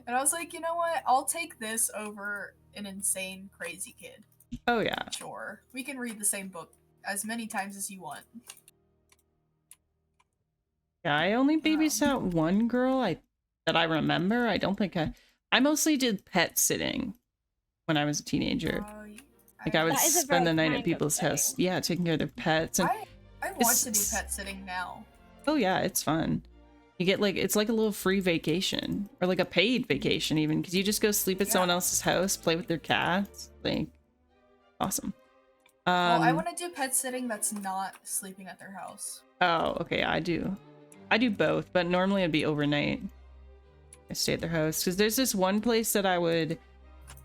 Speaker 3: And I was like, you know what? I'll take this over an insane, crazy kid.
Speaker 2: Oh yeah.
Speaker 3: Sure. We can read the same book as many times as you want.
Speaker 2: Yeah, I only babysat one girl that I remember. I don't think I mostly did pet sitting when I was a teenager. Like I would spend the night at people's house. Yeah, taking care of their pets. And
Speaker 3: I want to do pet sitting now.
Speaker 2: Oh yeah, it's fun. You get like, it's like a little free vacation or like a paid vacation even, because you just go sleep at someone else's house, play with their cats. Like, awesome.
Speaker 3: Well, I want to do pet sitting that's not sleeping at their house.
Speaker 2: Oh, okay, I do both, but normally it'd be overnight. I stay at their house because there's this one place that I would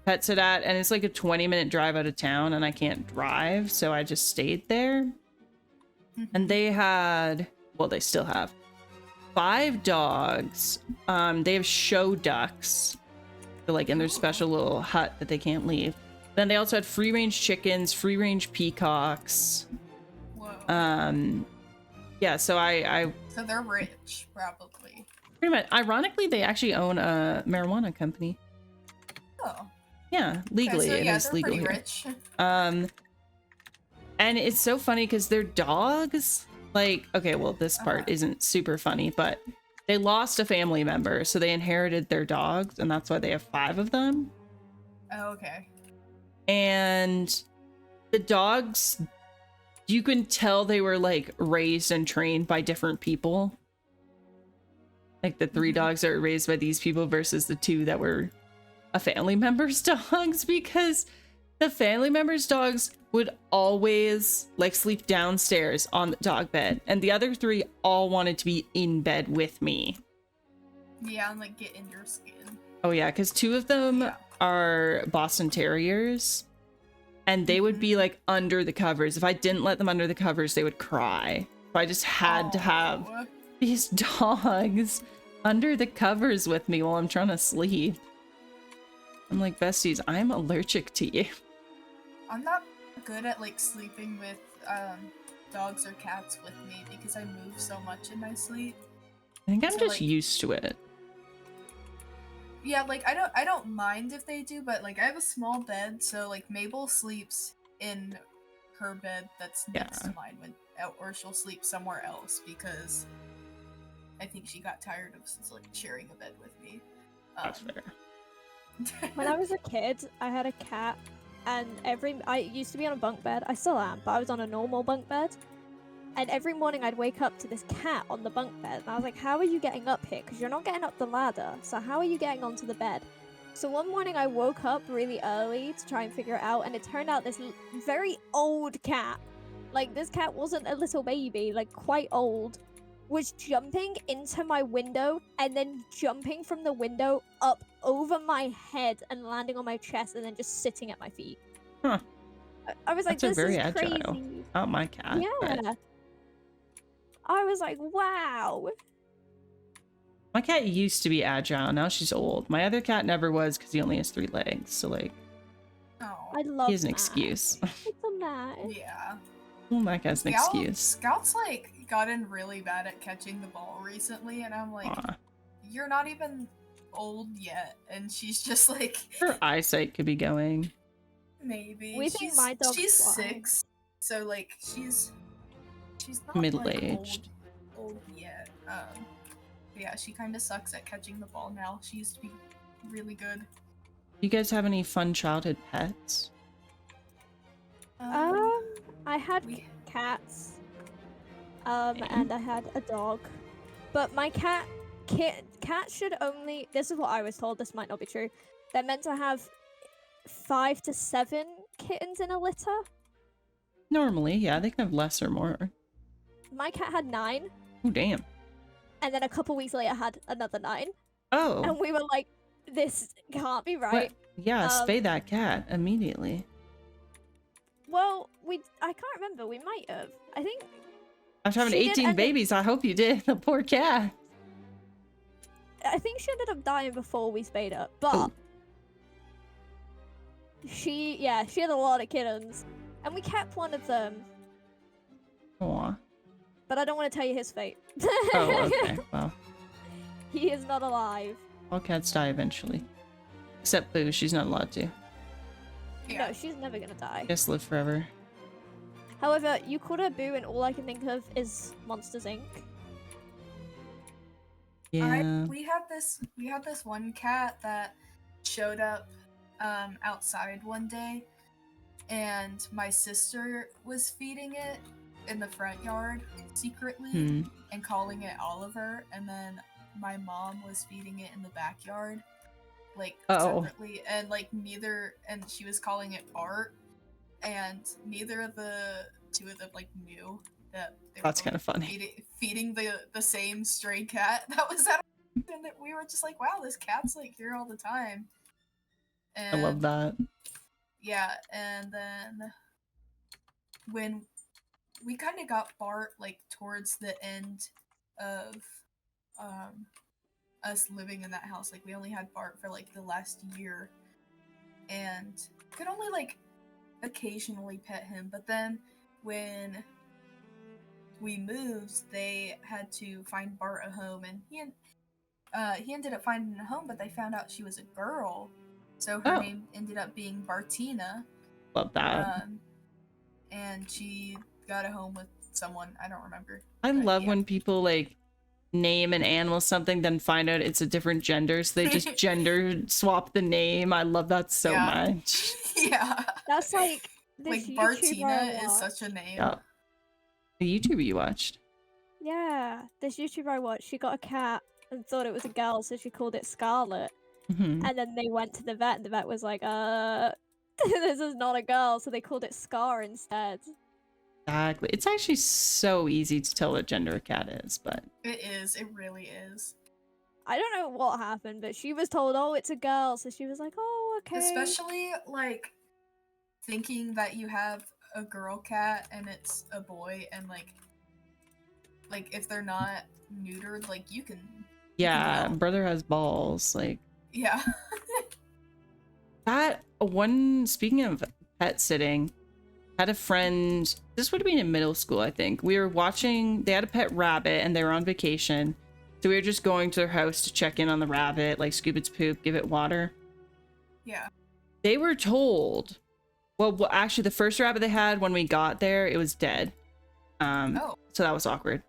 Speaker 2: pet sit at, and it's like a 20-minute drive out of town, and I can't drive, so I just stayed there. And they had, well, they still have 5 dogs. They have show ducks, they're like in their special little hut that they can't leave. Then they also had free-range chickens, free-range peacocks.
Speaker 3: Whoa.
Speaker 2: Yeah, so
Speaker 3: So they're rich, probably.
Speaker 2: Pretty much. Ironically, they actually own a marijuana company.
Speaker 3: Oh.
Speaker 2: Yeah, legally.
Speaker 3: Okay, so yeah,
Speaker 2: it is
Speaker 3: they're
Speaker 2: legal
Speaker 3: pretty
Speaker 2: here.
Speaker 3: rich.
Speaker 2: And it's so funny because their dogs, like, okay, well, this part isn't super funny, but they lost a family member, so they inherited their dogs, and that's why they have 5 of them.
Speaker 3: Oh, okay.
Speaker 2: And the dogs, you can tell they were like raised and trained by different people. Like the 3 dogs that were raised by these people versus the 2 that were a family member's dogs, because the family member's dogs would always like sleep downstairs on the dog bed, and the other 3 all wanted to be in bed with me.
Speaker 3: Yeah, and like get in your skin.
Speaker 2: Oh yeah, because 2 of them are Boston Terriers, and they would be like under the covers. If I didn't let them under the covers, they would cry. So I just had to have these dogs under the covers with me while I'm trying to sleep. I'm like, besties, I'm allergic to you.
Speaker 3: I'm not good at like sleeping with dogs or cats with me because I move so much in my sleep.
Speaker 2: I think I'm
Speaker 3: So,
Speaker 2: just
Speaker 3: like,
Speaker 2: used to it.
Speaker 3: yeah, like I don't mind if they do, but like I have a small bed, so like Mabel sleeps in her bed that's next to mine or she'll sleep somewhere else because I think she got tired of like sharing a bed with me.
Speaker 2: That's fair.
Speaker 1: When I was a kid, I had a cat, and I used to be on a bunk bed. I still am, but I was on a normal bunk bed. And every morning I'd wake up to this cat on the bunk bed, and I was like, "How are you getting up here? Because you're not getting up the ladder. So how are you getting onto the bed?" So one morning I woke up really early to try and figure it out, and it turned out this very old cat, like this cat wasn't a little baby, like quite old, was jumping into my window and then jumping from the window up over my head and landing on my chest and then just sitting at my feet.
Speaker 2: Huh.
Speaker 1: I was like,
Speaker 2: That's
Speaker 1: this
Speaker 2: very
Speaker 1: is
Speaker 2: agile.
Speaker 1: crazy.
Speaker 2: Not my cat.
Speaker 1: Yeah.
Speaker 2: But
Speaker 1: I was like, wow.
Speaker 2: my cat used to be agile. Now she's old. My other cat never was because he only has 3 legs. So like,
Speaker 1: I love
Speaker 2: he has an
Speaker 1: Matt.
Speaker 2: excuse.
Speaker 1: It's a Matt.
Speaker 3: Yeah.
Speaker 2: Well, Mac has an excuse.
Speaker 3: Scout's like gotten really bad at catching the ball recently, and I'm like,
Speaker 2: Aw.
Speaker 3: you're not even old yet, and she's just like,
Speaker 2: Her eyesight could be going.
Speaker 3: maybe.
Speaker 1: We think my dog's
Speaker 3: she's
Speaker 1: flying.
Speaker 3: 6, so like she's not
Speaker 2: Middle-aged.
Speaker 3: like, old yet. Yeah, she kind of sucks at catching the ball now. She used to be really good.
Speaker 2: You guys have any fun childhood pets?
Speaker 1: I had cats, and I had a dog, but my cat should only. This is what I was told. This might not be true. They're meant to have 5 to 7 kittens in a litter.
Speaker 2: Normally, yeah, they can have less or more.
Speaker 1: My cat had 9,
Speaker 2: Oh, damn.
Speaker 1: and then a couple weeks later had another 9,
Speaker 2: Oh.
Speaker 1: and we were like, "This can't be right."
Speaker 2: What? Yeah, spay that cat immediately.
Speaker 1: Well, I can't remember. We might have. I think.
Speaker 2: After having
Speaker 1: She did
Speaker 2: 18
Speaker 1: end up-
Speaker 2: babies, I hope you did. The poor cat.
Speaker 1: I think she ended up dying before we spayed her, but
Speaker 2: Ooh.
Speaker 1: she had a lot of kittens, and we kept one of them.
Speaker 2: Aw.
Speaker 1: But I don't want to tell you his fate.
Speaker 2: Oh, okay. Well,
Speaker 1: He is not alive.
Speaker 2: all cats die eventually. Except Boo, she's not allowed to.
Speaker 3: Yeah.
Speaker 1: No, she's never gonna die.
Speaker 2: Just live forever.
Speaker 1: However, you called her Boo, and all I can think of is Monsters Inc.
Speaker 2: Yeah.
Speaker 3: We had this one cat that showed up outside one day, and my sister was feeding it in the front yard secretly and calling it Oliver, and then my mom was feeding it in the backyard, like separately, and like and she was calling it Bart, and neither of the two of them like knew that they
Speaker 2: That's
Speaker 3: were
Speaker 2: kind of funny.
Speaker 3: feeding the same stray cat that was at our, and that we were just like, wow, this cat's like here all the time. And
Speaker 2: I love that.
Speaker 3: yeah, and then when we kind of got Bart like towards the end of us living in that house, like we only had Bart for like the last year and could only like occasionally pet him, but then when we moved, they had to find Bart a home, and he ended up finding a home, but they found out she was a girl, so her name ended up being Bartina.
Speaker 2: Love that.
Speaker 3: And she got a home with someone, I don't remember.
Speaker 2: I love when people like name an animal something, then find out it's a different gender, so they just gender swap the name. I love that so much.
Speaker 3: Yeah.
Speaker 1: That's like
Speaker 3: like
Speaker 1: YouTuber
Speaker 3: Bartina is such a name.
Speaker 2: Yeah. The YouTuber you watched.
Speaker 1: Yeah, this YouTuber I watched, she got a cat and thought it was a girl, so she called it Scarlet.
Speaker 2: Mhm.
Speaker 1: And then they went to the vet, and the vet was like, this is not a girl, so they called it Scar instead.
Speaker 2: Exactly. It's actually so easy to tell what gender a cat is, but
Speaker 3: It is. It really is.
Speaker 1: I don't know what happened, but she was told, oh, it's a girl, so she was like, oh, okay.
Speaker 3: Especially, like, thinking that you have a girl cat and it's a boy, and, like if they're not neutered, like, you can
Speaker 2: Yeah,
Speaker 3: tell.
Speaker 2: brother has balls. Like
Speaker 3: Yeah.
Speaker 2: that one. Speaking of pet sitting, had a friend. This would have been in middle school, I think. We were watching. They had a pet rabbit, and they were on vacation. So we were just going to their house to check in on the rabbit, like scoop its poop, give it water.
Speaker 3: Yeah.
Speaker 2: They were told. Well, actually, the first rabbit they had when we got there, it was dead.
Speaker 3: Oh.
Speaker 2: So that was awkward.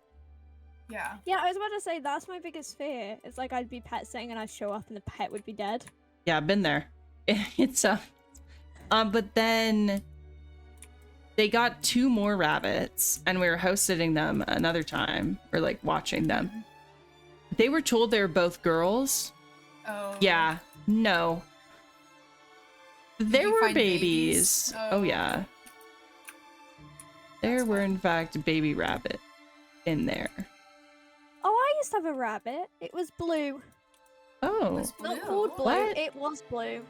Speaker 3: Yeah.
Speaker 1: Yeah, I was about to say that's my biggest fear. It's like I'd be pet sitting and I'd show up and the pet would be dead.
Speaker 2: Yeah, I've been there. It's but then they got 2 more rabbits, and we were house sitting them another time, or like watching them. They were told they were both girls.
Speaker 3: Oh.
Speaker 2: Yeah, no. There
Speaker 3: you
Speaker 2: were
Speaker 3: find
Speaker 2: babies.
Speaker 3: babies?
Speaker 2: Oh,
Speaker 3: Oh.
Speaker 2: yeah. There
Speaker 3: That's
Speaker 2: were,
Speaker 3: fine.
Speaker 2: in fact, baby rabbit in there.
Speaker 1: Oh, I used to have a rabbit. It was blue.
Speaker 2: Oh,
Speaker 3: Was
Speaker 1: Not
Speaker 3: blue.
Speaker 1: called blue.
Speaker 2: What?
Speaker 1: It was blue.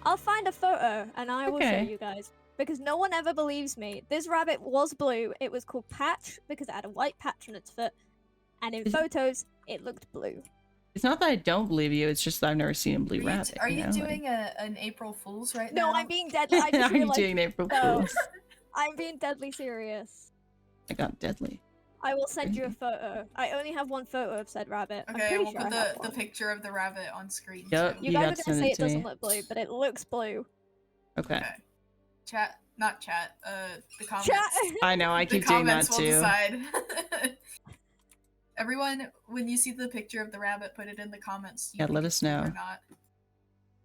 Speaker 1: I'll find a photo and I will show
Speaker 2: Okay.
Speaker 1: you guys. Because no one ever believes me. This rabbit was blue. It was called Patch because it had a white patch on its foot. And in
Speaker 2: Is-
Speaker 1: photos, it looked blue.
Speaker 2: it's not that I don't believe you. It's just that I've never seen a blue
Speaker 3: Are you,
Speaker 2: rabbit.
Speaker 3: are you
Speaker 2: know?
Speaker 3: doing an April Fool's right
Speaker 1: No,
Speaker 3: now?
Speaker 1: I'm being deadly. I just
Speaker 2: Are you
Speaker 1: realized.
Speaker 2: doing April
Speaker 1: No.
Speaker 2: Fools?
Speaker 1: I'm being deadly serious.
Speaker 2: I got deadly.
Speaker 1: I will send you a photo. I only have one photo of said rabbit. I'm
Speaker 3: Okay,
Speaker 1: pretty
Speaker 3: we'll
Speaker 1: sure
Speaker 3: put
Speaker 1: I have
Speaker 3: the
Speaker 1: one.
Speaker 3: picture of the rabbit on screen.
Speaker 2: Yep.
Speaker 3: too.
Speaker 1: You
Speaker 2: You
Speaker 1: guys
Speaker 2: got
Speaker 1: are
Speaker 2: to
Speaker 1: gonna
Speaker 2: send
Speaker 1: say
Speaker 2: it
Speaker 1: it
Speaker 2: to
Speaker 1: doesn't
Speaker 2: me.
Speaker 1: look blue, but it looks blue.
Speaker 2: Okay.
Speaker 3: Okay. Chat, not chat. The comments.
Speaker 1: Chat.
Speaker 2: I know, I
Speaker 3: The
Speaker 2: keep doing that
Speaker 3: comments will
Speaker 2: too.
Speaker 3: decide. Everyone, when you see the picture of the rabbit, put it in the comments. You
Speaker 2: Yeah,
Speaker 3: think
Speaker 2: let
Speaker 3: it's
Speaker 2: us
Speaker 3: blue
Speaker 2: know.
Speaker 3: Or not.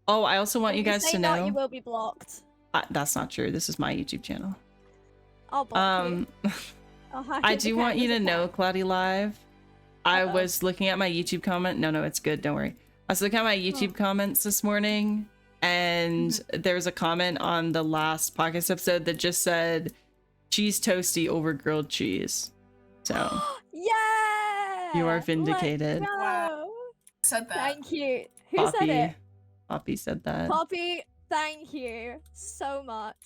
Speaker 2: Oh, I also want
Speaker 1: When
Speaker 2: you guys
Speaker 1: say
Speaker 2: to
Speaker 1: not,
Speaker 2: know.
Speaker 1: you will be blocked.
Speaker 2: That's not true. This is my YouTube channel.
Speaker 1: I'll block you. I'll hack
Speaker 2: I
Speaker 1: into
Speaker 2: do want you to
Speaker 1: Candace's
Speaker 2: know,
Speaker 1: account.
Speaker 2: Cloudy Live. I
Speaker 1: Uh-oh.
Speaker 2: was looking at my YouTube comment. No, it's good. Don't worry. I was looking at my YouTube comments this morning, and there's a comment on the last podcast episode that just said cheese toasty over grilled cheese. So
Speaker 1: Yeah.
Speaker 2: you are
Speaker 1: Let's
Speaker 2: vindicated.
Speaker 1: go.
Speaker 3: Wow. Said that.
Speaker 1: Thank you. Who said it?
Speaker 2: Poppy said that.
Speaker 1: Poppy, thank you so much.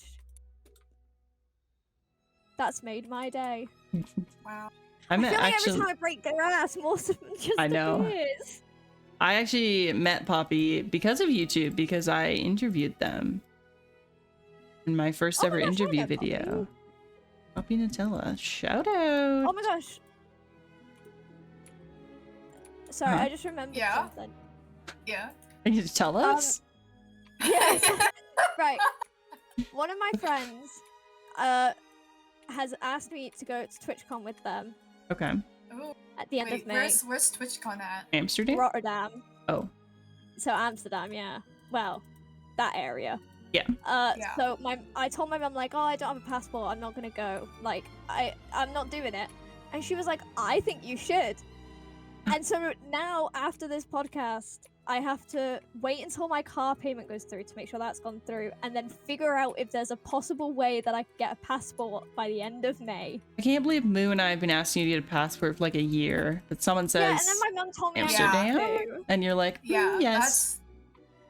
Speaker 1: That's made my day.
Speaker 3: Wow.
Speaker 2: I
Speaker 1: I
Speaker 2: met
Speaker 1: feel like
Speaker 2: actually.
Speaker 1: every time I break their ass, more so than just
Speaker 2: I know.
Speaker 1: appears.
Speaker 2: I actually met Poppy because of YouTube, because I interviewed them in my first
Speaker 1: Oh
Speaker 2: ever
Speaker 1: my gosh, I
Speaker 2: interview
Speaker 1: know Poppy.
Speaker 2: video. Poppy Nutella, shout out.
Speaker 1: Oh my gosh. Sorry,
Speaker 2: Huh?
Speaker 1: I just remembered
Speaker 3: Yeah?
Speaker 1: something.
Speaker 3: Yeah.
Speaker 2: Are you to tell us?
Speaker 1: Yes. Right. One of my friends has asked me to go to TwitchCon with them
Speaker 2: Okay.
Speaker 3: Ooh,
Speaker 1: at the end
Speaker 3: wait,
Speaker 1: of May.
Speaker 3: where's TwitchCon at?
Speaker 2: Amsterdam?
Speaker 1: Rotterdam.
Speaker 2: Oh.
Speaker 1: So Amsterdam, yeah. Well, that area.
Speaker 2: Yeah.
Speaker 3: Yeah.
Speaker 1: So I told my mum like, oh, I don't have a passport. I'm not gonna go. Like, I'm not doing it. And she was like, I think you should. And so now after this podcast, I have to wait until my car payment goes through to make sure that's gone through, and then figure out if there's a possible way that I can get a passport by the end of May.
Speaker 2: I can't believe Moo and I have been asking you to get a passport for like a year, but someone says,
Speaker 1: Yeah, and then my mum told me I
Speaker 2: Amsterdam?
Speaker 1: had to.
Speaker 2: and you're like,
Speaker 3: Yeah.
Speaker 2: yes.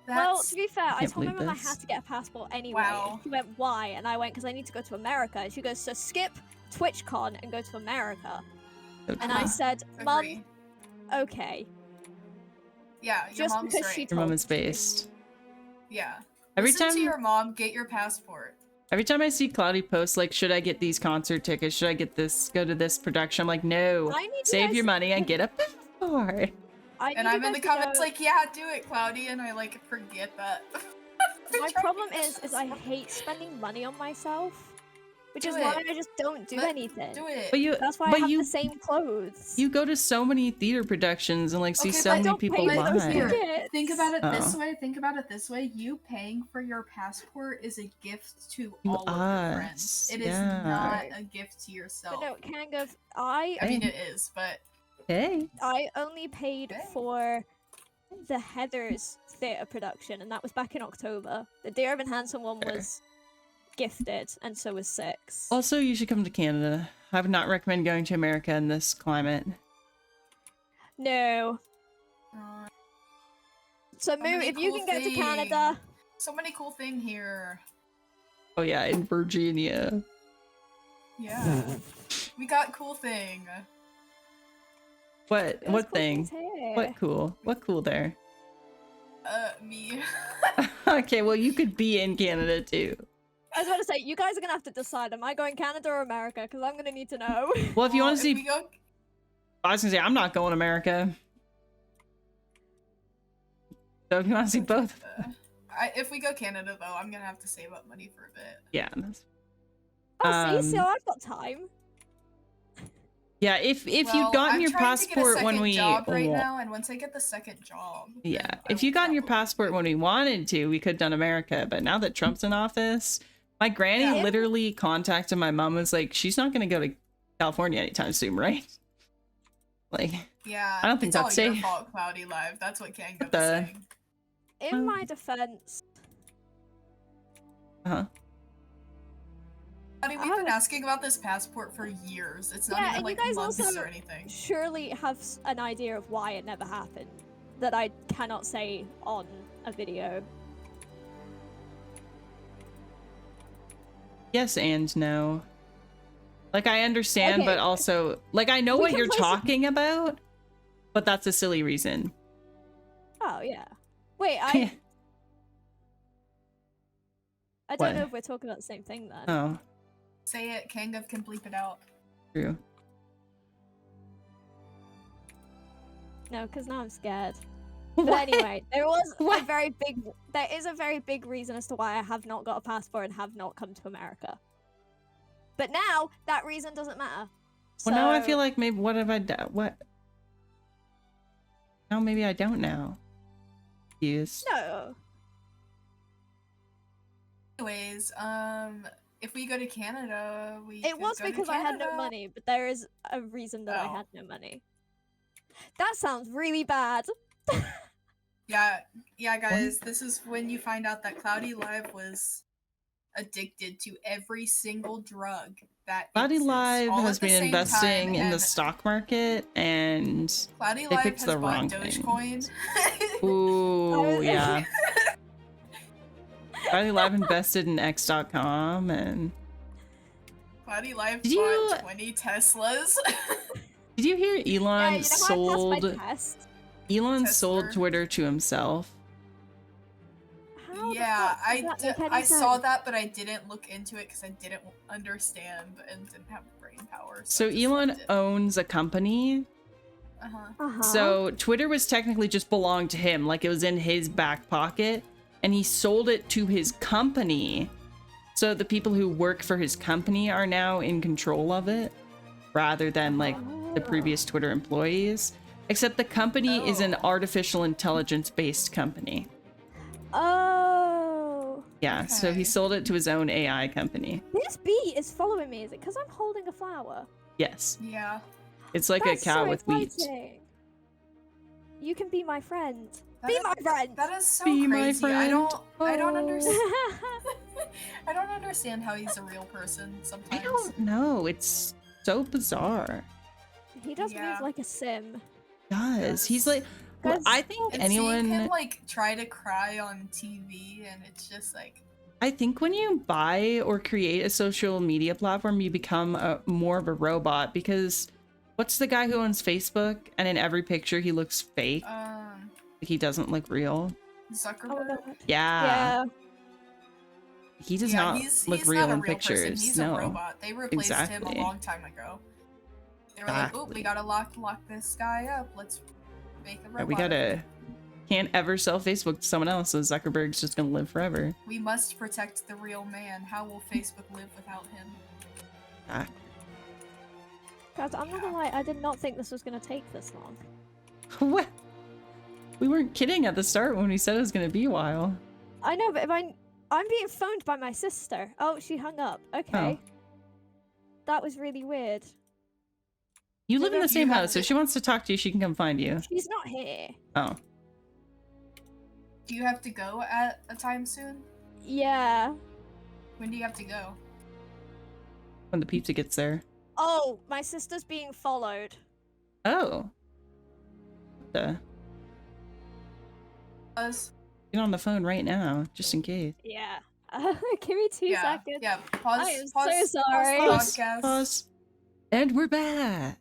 Speaker 3: That's
Speaker 1: Well, to be fair, I
Speaker 2: Can't
Speaker 1: told my
Speaker 2: believe
Speaker 1: mum I
Speaker 2: this.
Speaker 1: had to get a passport anyway.
Speaker 3: Wow.
Speaker 1: And she went, why? And I went, because I need to go to America. And she goes, so skip TwitchCon and go to America.
Speaker 2: Okay.
Speaker 1: And I
Speaker 3: Huh.
Speaker 1: said, Mum,
Speaker 3: agree.
Speaker 1: okay.
Speaker 3: Yeah, your
Speaker 1: Just
Speaker 3: mom's
Speaker 1: because
Speaker 3: right.
Speaker 1: she
Speaker 2: Your
Speaker 1: told
Speaker 2: mom
Speaker 1: me
Speaker 2: is
Speaker 1: to.
Speaker 2: based.
Speaker 3: Yeah.
Speaker 2: Every
Speaker 3: Listen
Speaker 2: time
Speaker 3: to your mom, get your passport.
Speaker 2: Every time I see Cloudy post like, should I get these concert tickets? Should I get this? Go to this production? I'm like, no.
Speaker 1: I need you
Speaker 2: Save
Speaker 1: guys
Speaker 2: your
Speaker 1: to-
Speaker 2: money and get a passport.
Speaker 1: I need
Speaker 3: And
Speaker 1: you
Speaker 3: I'm in
Speaker 1: guys
Speaker 3: the
Speaker 1: to
Speaker 3: comments
Speaker 1: know-
Speaker 3: like, yeah, do it, Cloudy, and I like forget that.
Speaker 1: my problem is I hate spending money on myself, which
Speaker 3: Do
Speaker 1: is
Speaker 3: it.
Speaker 1: why I just don't do
Speaker 3: Let-
Speaker 1: anything.
Speaker 3: Do it.
Speaker 2: But you,
Speaker 1: That's why I
Speaker 2: but
Speaker 1: have
Speaker 2: you,
Speaker 1: the same clothes.
Speaker 2: you go to so many theater productions and like see
Speaker 3: Okay,
Speaker 2: so
Speaker 3: but
Speaker 2: many
Speaker 1: don't
Speaker 2: people
Speaker 1: pay for those
Speaker 2: buy.
Speaker 3: Here,
Speaker 1: tickets.
Speaker 3: think about it this
Speaker 2: Oh.
Speaker 3: way. Think about it this way. You paying for your passport is a gift to
Speaker 2: To
Speaker 3: all of your friends.
Speaker 2: us,
Speaker 3: It is
Speaker 2: yeah.
Speaker 3: not a gift to yourself.
Speaker 1: But no, Kanga, I
Speaker 3: I mean, it is, but
Speaker 2: Hey,
Speaker 1: only paid
Speaker 3: Okay.
Speaker 1: for the Heathers theatre production, and that was back in October. The Dear Evan Hansen one
Speaker 2: Fair.
Speaker 1: was gifted, and so was Six.
Speaker 2: also you should come to Canada. I would not recommend going to America in this climate.
Speaker 1: No.
Speaker 3: uh,
Speaker 1: So, Moo,
Speaker 3: many
Speaker 1: if you
Speaker 3: cool
Speaker 1: can get to Canada,
Speaker 3: so many cool thing here.
Speaker 2: Oh yeah, in Virginia.
Speaker 3: Yeah, we got cool thing.
Speaker 2: What
Speaker 1: Who's
Speaker 2: what
Speaker 1: cool
Speaker 2: thing?
Speaker 1: things here?
Speaker 2: What cool? What cool there?
Speaker 3: Me.
Speaker 2: Okay, well you could be in Canada too.
Speaker 1: I was about to say, you guys are gonna have to decide. Am I going Canada or America? Because I'm gonna need to know.
Speaker 2: Well, if you want to see,
Speaker 3: we go,
Speaker 2: I was gonna say I'm not going to America. So if you want to see both,
Speaker 3: if we go Canada though, I'm gonna have to save up money for a bit.
Speaker 2: yeah. That's,
Speaker 1: Oh, see, so I've got time.
Speaker 2: yeah, if
Speaker 3: Well,
Speaker 2: you'd gotten
Speaker 3: I'm
Speaker 2: your
Speaker 3: trying to get a
Speaker 2: passport when
Speaker 3: second
Speaker 2: we
Speaker 3: job right now, and once I get the second job,
Speaker 2: yeah,
Speaker 3: then I
Speaker 2: if you
Speaker 3: will
Speaker 2: gotten your
Speaker 3: probably-
Speaker 2: passport when we wanted to, we could have done America. But now that Trump's in office, my granny
Speaker 1: Yeah.
Speaker 2: literally contacted my mom and was like, she's not gonna go to California anytime soon, right? Like,
Speaker 3: Yeah,
Speaker 2: I don't think
Speaker 3: it's all
Speaker 2: that's
Speaker 3: your
Speaker 2: safe.
Speaker 3: fault, Cloudy Live. That's what Kanga was
Speaker 2: The-
Speaker 3: saying.
Speaker 1: In my defense,
Speaker 2: uh-huh.
Speaker 3: Cloudy, we've been asking about this passport for years. It's not
Speaker 1: Yeah,
Speaker 3: even
Speaker 1: and you
Speaker 3: like
Speaker 1: guys
Speaker 3: months
Speaker 1: also-
Speaker 3: or anything.
Speaker 1: surely have an idea of why it never happened that I cannot say on a video.
Speaker 2: Yes and no. Like I understand,
Speaker 1: Okay.
Speaker 2: but also like I know
Speaker 1: We
Speaker 2: what
Speaker 1: can
Speaker 2: you're
Speaker 1: place it-
Speaker 2: talking about, but that's a silly reason.
Speaker 1: Oh yeah. Wait, I don't
Speaker 2: What?
Speaker 1: know if we're talking about the same thing then.
Speaker 2: Oh,
Speaker 3: Say it, Kanga can bleep it out.
Speaker 2: true.
Speaker 1: No, because now I'm scared. But
Speaker 2: What?
Speaker 1: anyway, there is
Speaker 2: What?
Speaker 1: a very big reason as to why I have not got a passport and have not come to America. But now that reason doesn't matter.
Speaker 2: Well, now I
Speaker 1: So-
Speaker 2: feel like maybe what have I done? What? Now maybe I don't know. Yes.
Speaker 1: no.
Speaker 3: Anyways, if we go to Canada, we
Speaker 1: It
Speaker 3: could
Speaker 1: was
Speaker 3: go to
Speaker 1: because I had no
Speaker 3: Canada.
Speaker 1: money, but there is a reason that I
Speaker 3: Oh.
Speaker 1: had no money. That sounds really bad.
Speaker 3: Yeah, guys, this is when you find out that Cloudy Live was addicted to every single drug that
Speaker 2: Cloudy
Speaker 3: exists,
Speaker 2: Live
Speaker 3: all
Speaker 2: has
Speaker 3: at the
Speaker 2: been
Speaker 3: same
Speaker 2: investing
Speaker 3: time,
Speaker 2: in the
Speaker 3: and
Speaker 2: stock market, and
Speaker 3: Cloudy
Speaker 2: they
Speaker 3: Live
Speaker 2: picked
Speaker 3: has
Speaker 2: the
Speaker 3: bought
Speaker 2: wrong
Speaker 3: Dogecoin.
Speaker 2: ooh, yeah. Cloudy Live invested in X.com, and
Speaker 3: Cloudy Live
Speaker 2: Did
Speaker 3: bought
Speaker 2: you-
Speaker 3: 20 Teslas.
Speaker 2: did you hear
Speaker 1: Yeah,
Speaker 2: Elon
Speaker 1: you know how I passed
Speaker 2: sold?
Speaker 1: my test?
Speaker 2: Elon
Speaker 3: Tester.
Speaker 2: sold Twitter to himself.
Speaker 1: How the
Speaker 3: Yeah,
Speaker 1: fuck does that make any
Speaker 3: I saw
Speaker 1: sense?
Speaker 3: that, but I didn't look into it because I didn't understand and didn't have brain power.
Speaker 2: So
Speaker 3: I just
Speaker 2: Elon
Speaker 3: left it.
Speaker 2: owns a company.
Speaker 3: Uh-huh.
Speaker 1: Uh-huh.
Speaker 2: So Twitter was technically just belonged to him, like it was in his back pocket, and he sold it to his company. So the people who work for his company are now in control of it, rather than like the previous Twitter employees. Except the company is an
Speaker 3: Oh.
Speaker 2: artificial intelligence based company.
Speaker 1: Oh.
Speaker 2: Yeah, so he
Speaker 3: Okay.
Speaker 2: sold it to his own AI company.
Speaker 1: This bee is following me. Is it because I'm holding a flower?
Speaker 2: Yes,
Speaker 3: Yeah.
Speaker 2: it's like
Speaker 1: That's
Speaker 2: a cow
Speaker 1: so
Speaker 2: with wheat.
Speaker 1: exciting. You can be my friend.
Speaker 3: That
Speaker 1: Be
Speaker 3: is-
Speaker 1: my friend.
Speaker 3: That is so
Speaker 2: Be my
Speaker 3: crazy. I don't
Speaker 2: friend.
Speaker 3: understand. I don't understand how he's a real person
Speaker 2: I
Speaker 3: sometimes.
Speaker 2: don't know. It's so bizarre.
Speaker 1: He does
Speaker 3: Yeah.
Speaker 1: move like a sim.
Speaker 2: Does he's
Speaker 3: Yes.
Speaker 2: like? Well,
Speaker 1: Guys,
Speaker 2: I think
Speaker 3: And seeing
Speaker 2: anyone.
Speaker 3: him like try to cry on TV, and it's just like,
Speaker 2: I think when you buy or create a social media platform, you become more of a robot, because what's the guy who owns Facebook and in every picture he looks fake? He doesn't look real.
Speaker 1: Oh
Speaker 3: Zuckerberg.
Speaker 1: my god.
Speaker 2: Yeah,
Speaker 1: Yeah.
Speaker 2: he does
Speaker 3: Yeah,
Speaker 2: not
Speaker 3: he's
Speaker 2: look
Speaker 3: not
Speaker 2: real
Speaker 3: a
Speaker 2: in
Speaker 3: real person.
Speaker 2: pictures.
Speaker 3: He's
Speaker 2: No.
Speaker 3: a robot. They replaced him
Speaker 2: Exactly.
Speaker 3: a long time ago. They were like, "Oh,
Speaker 2: Exactly.
Speaker 3: we gotta lock this guy up. Let's make a robot."
Speaker 2: Right, we gotta can't ever sell Facebook to someone else, so Zuckerberg's just gonna live forever.
Speaker 3: We must protect the real man. How will Facebook live without him?
Speaker 2: Ah.
Speaker 1: Guys, I'm not gonna lie. I did not think this was gonna take this long.
Speaker 2: What? We weren't kidding at the start when we said it was gonna be a while.
Speaker 1: I know, but if I'm being phoned by my sister. Oh, she hung up. Okay. That was really weird.
Speaker 2: You
Speaker 3: Well,
Speaker 2: live in
Speaker 3: no,
Speaker 2: the
Speaker 3: you
Speaker 2: same
Speaker 3: have
Speaker 2: house, so
Speaker 3: to-
Speaker 2: if she wants to talk to you, she can come find you.
Speaker 1: She's not here.
Speaker 2: Oh.
Speaker 3: Do you have to go at a time soon?
Speaker 1: Yeah.
Speaker 3: When do you have to go?
Speaker 2: When the pizza gets there.
Speaker 1: Oh, my sister's being followed.
Speaker 2: Oh. Get
Speaker 3: Us?
Speaker 2: on the phone right now, just in case.
Speaker 1: Yeah. Give me 2 seconds.
Speaker 3: Yeah. Pause.
Speaker 1: I am so
Speaker 3: pause,
Speaker 1: sorry.
Speaker 3: Pause the podcast.
Speaker 2: Pause. And we're back.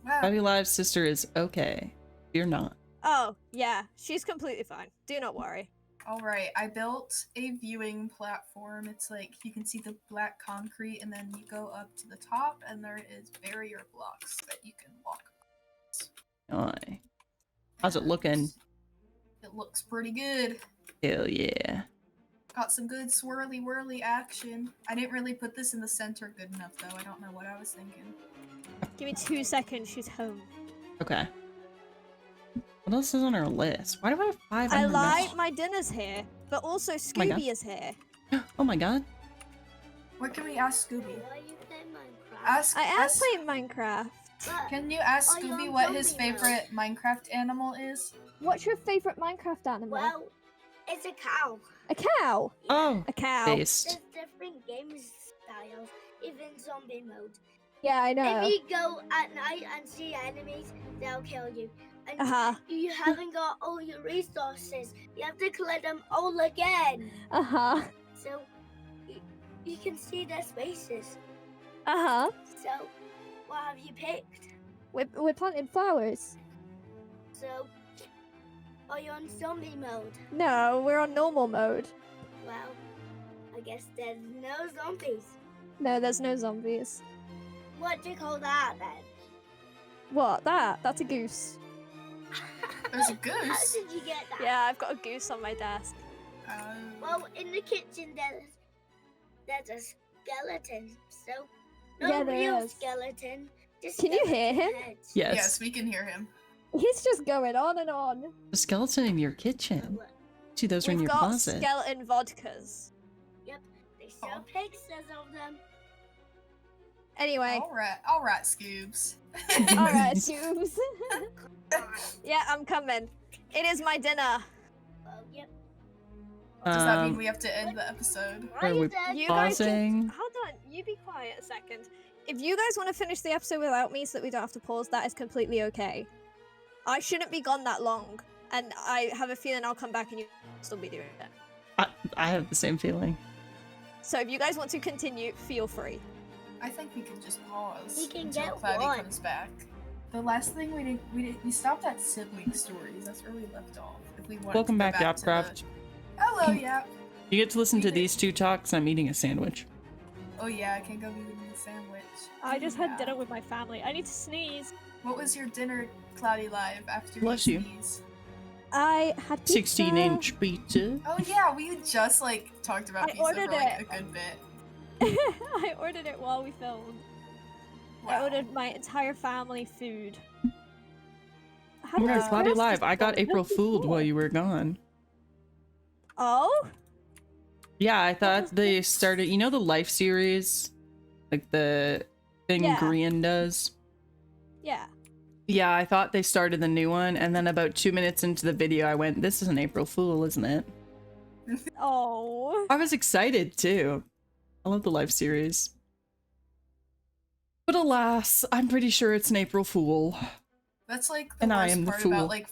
Speaker 3: Wow.
Speaker 2: Cloudy Live's sister is okay. You're not.
Speaker 1: Oh, yeah. She's completely fine. Do not worry.
Speaker 3: Alright, I built a viewing platform. It's like you can see the black concrete and then you go up to the top and there is barrier blocks that you can walk across.
Speaker 2: Aye. How's it looking?
Speaker 3: It looks pretty good.
Speaker 2: Hell yeah.
Speaker 3: Got some good swirly whirly action. I didn't really put this in the center good enough though. I don't know what I was thinking.
Speaker 1: Give me 2 seconds. She's home.
Speaker 2: Okay. What else is on our list? Why do I have 5
Speaker 1: I
Speaker 2: on
Speaker 1: lied. My dinner's here, but also
Speaker 2: my God.
Speaker 1: Scooby is here.
Speaker 2: Oh my god.
Speaker 3: What can we ask Scooby?
Speaker 4: Why you play Minecraft?
Speaker 3: Ask,
Speaker 1: I am
Speaker 3: ask
Speaker 1: playing Minecraft.
Speaker 4: But
Speaker 3: Can you ask
Speaker 4: Are you
Speaker 3: Scooby
Speaker 4: on
Speaker 3: what his
Speaker 4: zombie mode?
Speaker 3: favorite Minecraft animal is?
Speaker 1: What's your favorite Minecraft animal?
Speaker 4: well, it's a cow.
Speaker 1: A cow.
Speaker 2: Oh.
Speaker 1: A cow.
Speaker 2: Based.
Speaker 4: There's different game styles, even zombie mode.
Speaker 1: Yeah, I know.
Speaker 4: If you go at night and see enemies, they'll kill you. And
Speaker 1: Uh-huh.
Speaker 4: you haven't got all your resources. You have to collect them all again.
Speaker 1: Uh-huh.
Speaker 4: So you can see their spaces.
Speaker 1: Uh-huh.
Speaker 4: So what have you picked?
Speaker 1: We're planting flowers.
Speaker 4: So are you on zombie mode?
Speaker 1: No, we're on normal mode.
Speaker 4: Well, I guess there's no zombies.
Speaker 1: No, there's no zombies.
Speaker 4: What do you call that then?
Speaker 1: What? That's a goose.
Speaker 3: There's a
Speaker 4: How
Speaker 3: goose.
Speaker 4: did you get that?
Speaker 1: Yeah, I've got a goose on my desk.
Speaker 4: Well, in the kitchen there's a skeleton. So no
Speaker 1: Yeah, there
Speaker 4: real
Speaker 1: is.
Speaker 4: skeleton. Just
Speaker 1: Can you hear
Speaker 4: skeleton
Speaker 1: him?
Speaker 4: heads.
Speaker 2: Yes.
Speaker 3: Yes, we can hear him.
Speaker 1: He's just going on and on.
Speaker 2: The skeleton in your kitchen. See, those are in
Speaker 1: We've
Speaker 2: your
Speaker 1: got
Speaker 2: closet.
Speaker 1: skeleton vodkas.
Speaker 4: They sell
Speaker 3: Oh.
Speaker 4: pictures of them.
Speaker 1: Anyway.
Speaker 3: Alright, Scoobs.
Speaker 1: Alright, Shoes.
Speaker 4: God.
Speaker 1: Yeah, I'm coming. It is my dinner.
Speaker 4: Well, yep.
Speaker 3: Does that mean
Speaker 2: Um,
Speaker 3: we have to end the episode?
Speaker 4: Why
Speaker 2: Are we
Speaker 4: is there
Speaker 1: You guys
Speaker 2: pausing?
Speaker 1: can... Hold on, you be quiet a second. If you guys want to finish the episode without me so that we don't have to pause, that is completely okay. I shouldn't be gone that long, and I have a feeling I'll come back and you'll still be doing it.
Speaker 2: I have the same feeling.
Speaker 1: So if you guys want to continue, feel free.
Speaker 3: I think we can just pause
Speaker 4: We can
Speaker 3: until
Speaker 4: get
Speaker 3: Cloudy
Speaker 4: one.
Speaker 3: comes back. The last thing we stopped at sibling stories. That's where we left off. If we want
Speaker 2: Welcome
Speaker 3: to go
Speaker 2: back,
Speaker 3: back to the-
Speaker 2: Yapcraft.
Speaker 3: Hello, Yap.
Speaker 2: You get to listen to
Speaker 3: We did-
Speaker 2: these two talks. I'm eating a sandwich.
Speaker 3: Oh yeah, I can go be eating a sandwich.
Speaker 1: I just
Speaker 3: Yeah.
Speaker 1: had dinner with my family. I need to sneeze.
Speaker 3: What was your dinner, Cloudy Live, after
Speaker 2: Bless
Speaker 3: you
Speaker 2: you.
Speaker 3: sneeze?
Speaker 1: I had pizza.
Speaker 2: 16-inch pizza.
Speaker 3: Oh yeah, we just like talked about
Speaker 1: I
Speaker 3: pizza for
Speaker 1: ordered
Speaker 3: like
Speaker 1: it.
Speaker 3: a good bit.
Speaker 1: I ordered it while we filmed. I
Speaker 3: Wow.
Speaker 1: ordered my entire family food. How
Speaker 2: Oh my
Speaker 1: did
Speaker 2: god,
Speaker 1: this
Speaker 2: Cloudy
Speaker 1: first
Speaker 2: Live. I got
Speaker 1: just go
Speaker 2: April
Speaker 1: so
Speaker 2: fooled while
Speaker 1: cool?
Speaker 2: you were gone.
Speaker 1: Oh?
Speaker 2: Yeah, I
Speaker 1: was
Speaker 2: thought they
Speaker 1: this?
Speaker 2: started. You know the Life series, like the thing
Speaker 1: Yeah.
Speaker 2: Grian does.
Speaker 1: Yeah.
Speaker 2: Yeah, I thought they started the new one, and then about 2 minutes into the video, I went, "This is an April Fool, isn't it?"
Speaker 1: Oh.
Speaker 2: I was excited too. I love the Life series. But alas, I'm pretty sure it's an April Fool.
Speaker 3: That's like the
Speaker 2: And I
Speaker 3: worst
Speaker 2: am the
Speaker 3: part
Speaker 2: fool.
Speaker 3: about like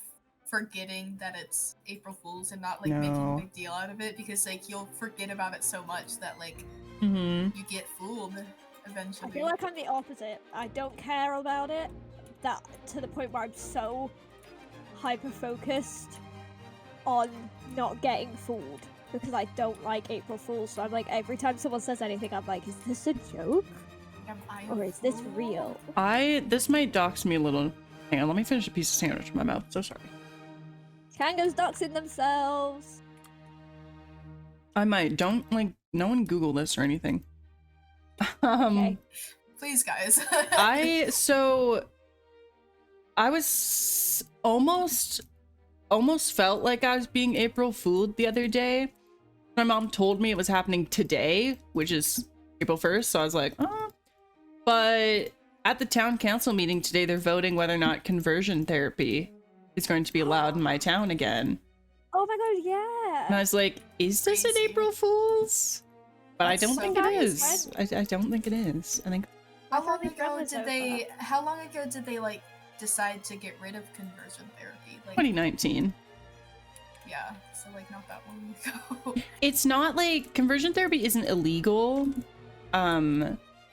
Speaker 3: forgetting that it's April Fools and not like making
Speaker 2: No.
Speaker 3: a big deal out of it because like you'll forget about it so much that like
Speaker 2: Mm-hmm.
Speaker 3: you get fooled
Speaker 1: I
Speaker 3: eventually.
Speaker 1: feel like I'm the opposite. I don't care about it that to the point where I'm so hyper focused on not getting fooled because I don't like April Fools. So I'm like every time someone says anything, I'm like, is this a joke
Speaker 3: Am I
Speaker 1: or
Speaker 3: a
Speaker 1: is this
Speaker 3: fool?
Speaker 1: real?
Speaker 2: This might dox me a little. Hang on, let me finish a piece of sandwich in my mouth. So sorry.
Speaker 1: Kango's doxing themselves.
Speaker 2: I might. Don't like. No one Google this or anything.
Speaker 1: Okay.
Speaker 3: Please, guys.
Speaker 2: I was almost felt like I was being April Fooled the other day. My mom told me it was happening today, which is April 1st, so I was like, oh. But at the town council meeting today, they're voting whether or not conversion therapy is going to be allowed in my town again.
Speaker 1: Oh my god, yeah.
Speaker 2: And I was like, is this an
Speaker 3: Crazy.
Speaker 2: April Fool's? But I
Speaker 3: That's
Speaker 2: don't
Speaker 3: so
Speaker 2: think it
Speaker 1: funny.
Speaker 2: is. I don't think it is. I think
Speaker 3: How long
Speaker 1: my friend
Speaker 3: ago
Speaker 1: was
Speaker 3: did
Speaker 1: over.
Speaker 3: they? How long ago did they like decide to get rid of conversion therapy? Like,
Speaker 2: 2019.
Speaker 3: yeah, so like not that long ago.
Speaker 2: It's not like conversion therapy isn't illegal.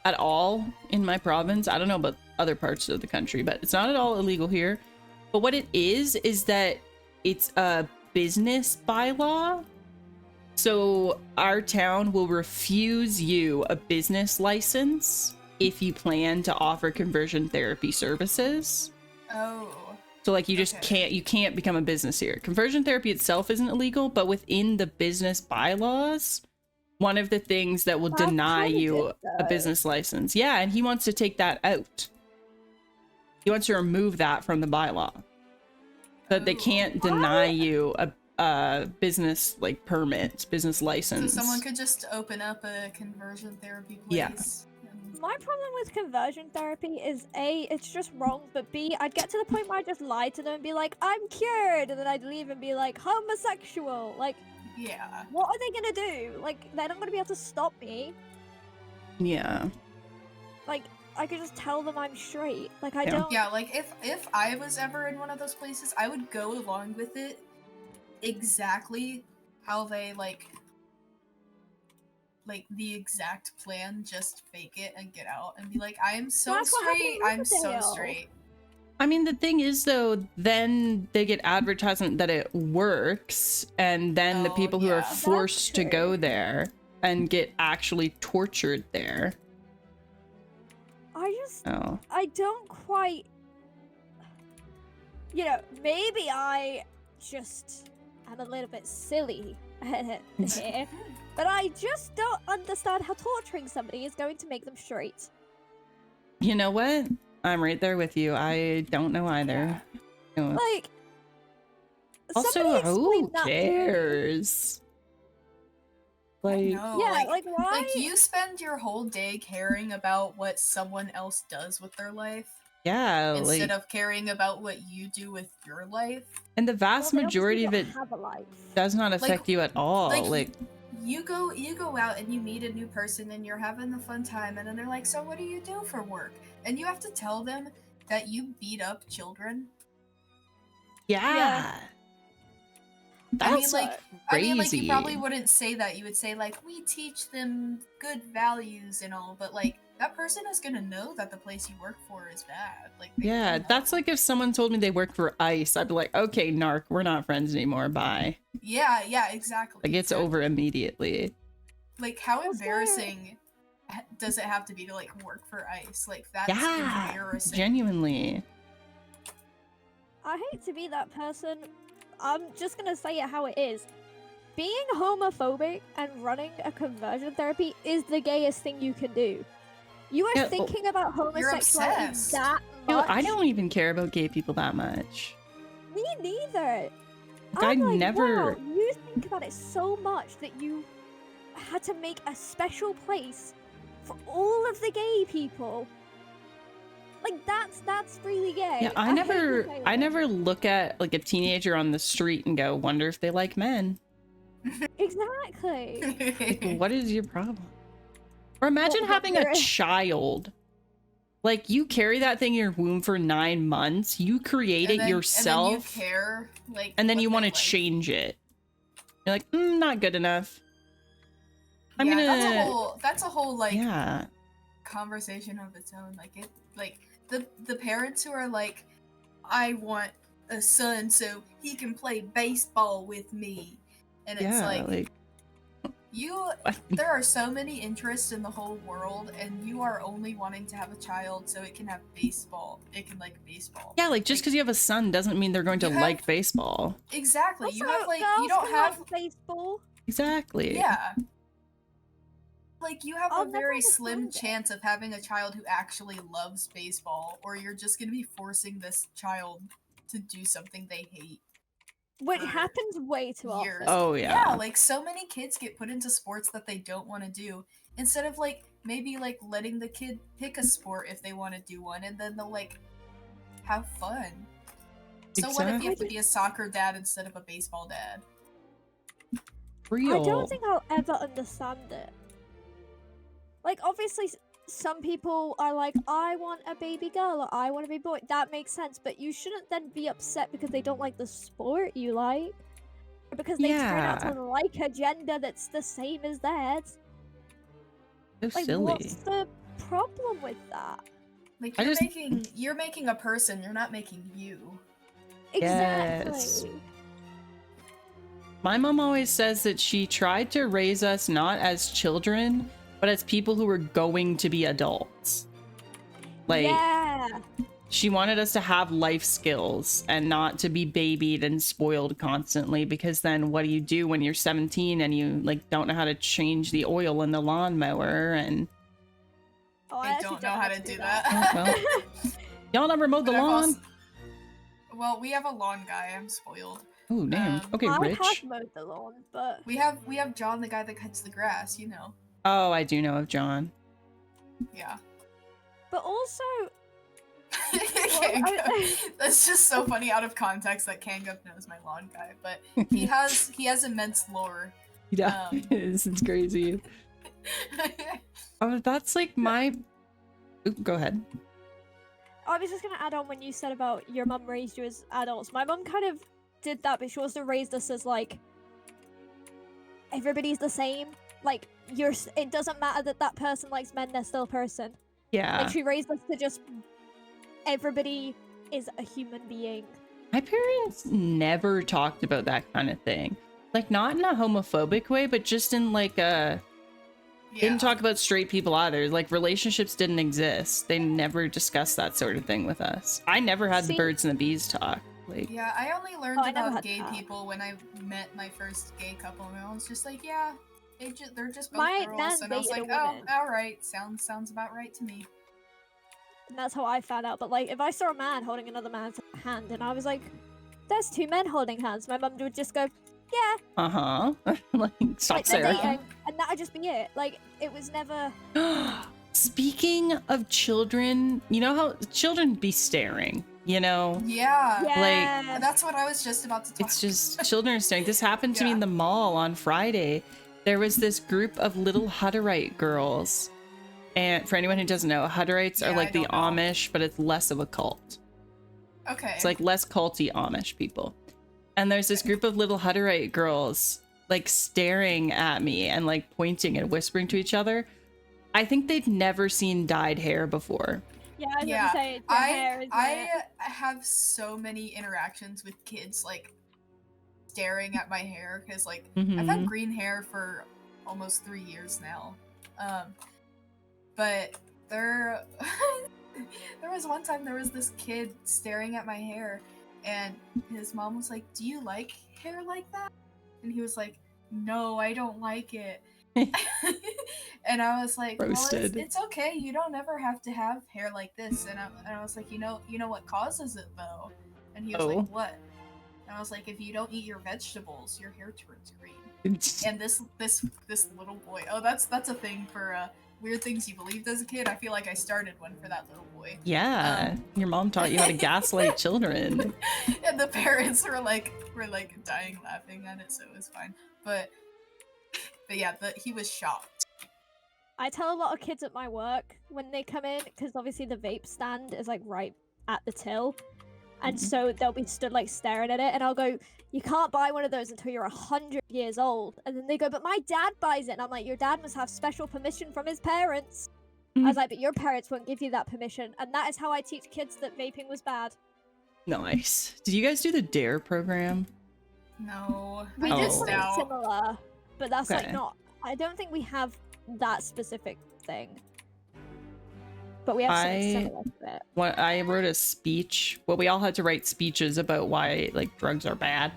Speaker 2: at all in my province. I don't know about other parts of the country, but it's not at all illegal here. But what it is that it's a business bylaw. So our town will refuse you a business license if you plan to offer conversion therapy services.
Speaker 3: Oh.
Speaker 2: So like you just can't become a business here. Conversion therapy itself isn't illegal, but within the business bylaws, one of the things that will deny you a business license. Yeah, and he wants to take that out. He wants to remove that from the bylaw. So that they can't deny you a business like permit, business license.
Speaker 3: So someone could just open up a conversion therapy place.
Speaker 2: Yeah.
Speaker 1: My problem with conversion therapy is A, it's just wrong, but B, I'd get to the point where I just lie to them and be like, I'm cured, and then I'd leave and be like, homosexual. Like,
Speaker 3: yeah.
Speaker 1: What are they gonna do? Like, they're not gonna be able to stop me.
Speaker 2: Yeah.
Speaker 1: Like, I could just tell them I'm straight. Like, I
Speaker 2: Yeah.
Speaker 1: don't.
Speaker 3: Yeah, like if I was ever in one of those places, I would go along with it exactly how they like the exact plan, just fake it and get out and be like, I am so
Speaker 1: That's what happened
Speaker 3: straight,
Speaker 1: in
Speaker 3: I'm so
Speaker 1: Riverdale.
Speaker 3: straight.
Speaker 2: I mean, the thing is, though, then they get advertisement that it works, and then the
Speaker 3: Oh,
Speaker 2: people who
Speaker 3: yeah.
Speaker 2: are
Speaker 3: That's
Speaker 2: forced to go
Speaker 1: true.
Speaker 2: there and get actually tortured there. Oh.
Speaker 1: I don't quite. You know, maybe I just am a little bit silly here, but I just don't understand how torturing somebody is going to make them straight.
Speaker 2: You know what? I'm right there with you. I don't know either. You know,
Speaker 1: Like,
Speaker 2: also,
Speaker 1: somebody
Speaker 2: who
Speaker 1: explain that to me.
Speaker 2: cares? Like,
Speaker 3: No,
Speaker 1: Yeah, like why?
Speaker 3: like you spend your whole day caring about what someone else does with their life
Speaker 2: yeah,
Speaker 3: instead
Speaker 2: like,
Speaker 3: of caring about what you do with your life.
Speaker 2: and the vast
Speaker 1: Well, they
Speaker 2: majority of
Speaker 1: obviously
Speaker 2: it
Speaker 1: don't have a life.
Speaker 2: does not affect you at all. Like,
Speaker 3: you go out and you meet a new person and you're having a fun time, and then they're like, so what do you do for work? And you have to tell them that you beat up children.
Speaker 2: yeah. That's
Speaker 3: I
Speaker 2: crazy.
Speaker 3: mean, like, you probably wouldn't say that. You would say, like, we teach them good values and all, but, like, that person is gonna know that the place you work for is bad. Like, they
Speaker 2: Yeah,
Speaker 3: know.
Speaker 2: that's like if someone told me they work for ICE, I'd be like, okay, narc, we're not friends anymore, bye.
Speaker 3: Yeah, exactly.
Speaker 2: Like, it's
Speaker 3: exactly.
Speaker 2: over immediately.
Speaker 3: Like, how
Speaker 1: Also-
Speaker 3: embarrassing does it have to be to, like, work for ICE? Like, that's
Speaker 2: Yeah,
Speaker 3: embarrassing.
Speaker 2: genuinely.
Speaker 1: I hate to be that person. I'm just gonna say it how it is. Being homophobic and running a conversion therapy is the gayest thing you can do. You are
Speaker 2: Yeah,
Speaker 1: thinking about homosexuality
Speaker 3: obsessed.
Speaker 1: that
Speaker 2: Yo,
Speaker 1: much.
Speaker 2: I don't even care about gay people that much.
Speaker 1: Me neither.
Speaker 2: Like, I
Speaker 1: I'm like,
Speaker 2: never-
Speaker 1: wow, you think about it so much that you had to make a special place for all of the gay people. Like that's really gay.
Speaker 2: Yeah, I
Speaker 1: hate
Speaker 2: never
Speaker 1: to say
Speaker 2: I
Speaker 1: it.
Speaker 2: never look at like a teenager on the street and go, wonder if they like men.
Speaker 1: Exactly.
Speaker 2: Like, what is your problem? Or imagine
Speaker 1: Well,
Speaker 2: having
Speaker 1: there
Speaker 2: a
Speaker 1: is-
Speaker 2: child. Like, you carry that thing in your womb for 9 months, you create it yourself,
Speaker 3: And then you care, like,
Speaker 2: and then
Speaker 3: what
Speaker 2: you
Speaker 3: they
Speaker 2: want to
Speaker 3: like.
Speaker 2: change it. You're like, not good enough. I'm
Speaker 3: Yeah,
Speaker 2: gonna
Speaker 3: that's a whole like
Speaker 2: yeah.
Speaker 3: conversation of its own. Like the parents who are like, I want a son so he can play baseball with me, and it's
Speaker 2: Yeah,
Speaker 3: like
Speaker 2: what?
Speaker 3: there are so many interests in the whole world, and you are only wanting to have a child so it can have baseball. It can like baseball.
Speaker 2: Yeah, like just because you have a son doesn't mean they're going to
Speaker 3: You have-
Speaker 2: like baseball.
Speaker 3: Exactly.
Speaker 1: Also,
Speaker 3: You have like
Speaker 1: girls
Speaker 3: you don't
Speaker 1: can
Speaker 3: have
Speaker 1: like baseball.
Speaker 2: Exactly.
Speaker 3: yeah. Like you have
Speaker 1: I'll
Speaker 3: a
Speaker 1: never
Speaker 3: very slim
Speaker 1: understand it.
Speaker 3: chance of having a child who actually loves baseball, or you're just gonna be forcing this child to do something they hate.
Speaker 1: Which
Speaker 3: for
Speaker 1: happens way too
Speaker 3: years.
Speaker 1: often.
Speaker 2: Oh yeah.
Speaker 3: like so many kids get put into sports that they don't want to do, instead of like maybe like letting the kid pick a sport if they want to do one, and then they'll like have fun. So what if you have to be a soccer dad instead of a baseball dad?
Speaker 2: Real.
Speaker 1: I don't think I'll ever understand it. Like, obviously, some people are like, I want a baby girl or I want a baby boy. That makes sense, but you shouldn't then be upset because they don't like the sport you like. Or because they turn out
Speaker 2: Yeah.
Speaker 1: to like a gender that's the same as theirs.
Speaker 2: So
Speaker 1: Like,
Speaker 2: silly.
Speaker 1: what's the problem with that?
Speaker 3: Like
Speaker 2: I
Speaker 3: you're making a person, you're not making you.
Speaker 1: Exactly.
Speaker 2: Yes. My mom always says that she tried to raise us not as children, but as people who were going to be adults. Like,
Speaker 1: yeah.
Speaker 2: she wanted us to have life skills and not to be babied and spoiled constantly, because then what do you do when you're 17 and you like don't know how to change the oil in the lawnmower? And
Speaker 1: Oh,
Speaker 3: I
Speaker 1: actually
Speaker 3: don't know how to do that.
Speaker 2: Oh, well. Y'all never mowed the
Speaker 3: But I've
Speaker 2: lawn?
Speaker 3: also- well, we have a lawn guy. I'm spoiled.
Speaker 2: Oh, damn. Okay,
Speaker 1: I
Speaker 2: Rich.
Speaker 1: have mowed the lawn, but
Speaker 3: We have John, the guy that cuts the grass. You know.
Speaker 2: Oh, I do know of John.
Speaker 3: Yeah.
Speaker 1: also
Speaker 3: That's just so funny out of context that Kangub knows my lawn guy, but he has immense lore.
Speaker 2: Yeah, it's crazy. Oh, that's like my... Oop, go ahead.
Speaker 1: I was just gonna add on when you said about your mum raised you as adults. My mum kind of did that, but she also raised us as like everybody's the same. Like it doesn't matter that that person likes men; they're still a person.
Speaker 2: Yeah.
Speaker 1: Like she raised us to just everybody is a human being.
Speaker 2: My parents never talked about that kind of thing. Like, not in a homophobic way, but just in like a... Didn't talk about straight people either. Like, relationships didn't exist. They never discussed that sort of thing with us. I never had the birds and the bees talk. Like,
Speaker 3: Yeah, I only learned
Speaker 1: I never
Speaker 3: about
Speaker 1: had
Speaker 3: gay
Speaker 1: that.
Speaker 3: people when I met my first gay couple, and I was just like, yeah, they're just both
Speaker 1: My
Speaker 3: girls,
Speaker 1: nan
Speaker 3: and I was
Speaker 1: dated
Speaker 3: like,
Speaker 1: a
Speaker 3: oh,
Speaker 1: woman.
Speaker 3: all right, sounds about right to me.
Speaker 1: And that's how I found out. But like, if I saw a man holding another man's hand, and I was like, "There's two men holding hands," my mum would just go, "Yeah."
Speaker 2: uh-huh. Like, stop,
Speaker 1: Like they're
Speaker 2: Sarah.
Speaker 1: dating, and that'd just be it. Like it was never.
Speaker 2: Speaking of children, you know how children be staring, you know?
Speaker 3: Yeah,
Speaker 1: Yeah.
Speaker 3: that's what I was just about to talk.
Speaker 2: It's just children are staring. This happened to me in the mall on Friday. There was this group of little Hutterite girls. And for anyone who doesn't know, Hutterites are
Speaker 3: Yeah,
Speaker 2: like
Speaker 3: I
Speaker 2: the
Speaker 3: don't know.
Speaker 2: Amish, but it's less of a cult.
Speaker 3: Okay.
Speaker 2: It's like less culty Amish people. And there's this group of little Hutterite girls like staring at me and like pointing and whispering to each other. I think they've never seen dyed hair before.
Speaker 1: Yeah, I was
Speaker 3: Yeah,
Speaker 1: gonna say their hair, isn't
Speaker 3: I
Speaker 1: it?
Speaker 3: have so many interactions with kids like staring at my hair because like I've
Speaker 2: Mhm.
Speaker 3: had green hair for almost 3 years now. But there was one time there was this kid staring at my hair, and his mom was like, "Do you like hair like that?" And he was like, "No, I don't like it." And I was like,
Speaker 2: Roasted.
Speaker 3: "Well, it's okay. You don't ever have to have hair like this." And I was like, you know what causes it though? And he was
Speaker 2: Oh.
Speaker 3: like, "What?" And I was like, "If you don't eat your vegetables, your hair turns green." And this little boy. Oh, that's a thing for weird things you believed as a kid. I feel like I started one for that little boy.
Speaker 2: Yeah, your mom taught you how to gaslight children.
Speaker 3: And the parents were like dying laughing at it, so it was fine. But yeah, he was shocked.
Speaker 1: I tell a lot of kids at my work when they come in, because obviously the vape stand is like right at the till, and so they'll be stood like staring at it, and I'll go, "You can't buy one of those until you're 100 years old." And then they go, "But my dad buys it," and I'm like, "Your dad must have special permission from his parents." I was like, "But your parents won't give you that permission," and that is how I teach kids that vaping was bad.
Speaker 2: Nice. Did you guys do the DARE program?
Speaker 3: No,
Speaker 1: We
Speaker 3: I
Speaker 1: did
Speaker 3: missed
Speaker 1: something
Speaker 3: out.
Speaker 1: similar, but that's like
Speaker 2: Okay.
Speaker 1: not. I don't think we have that specific thing. But we have something similar to it.
Speaker 2: When I wrote a speech, well, we all had to write speeches about why like drugs are bad.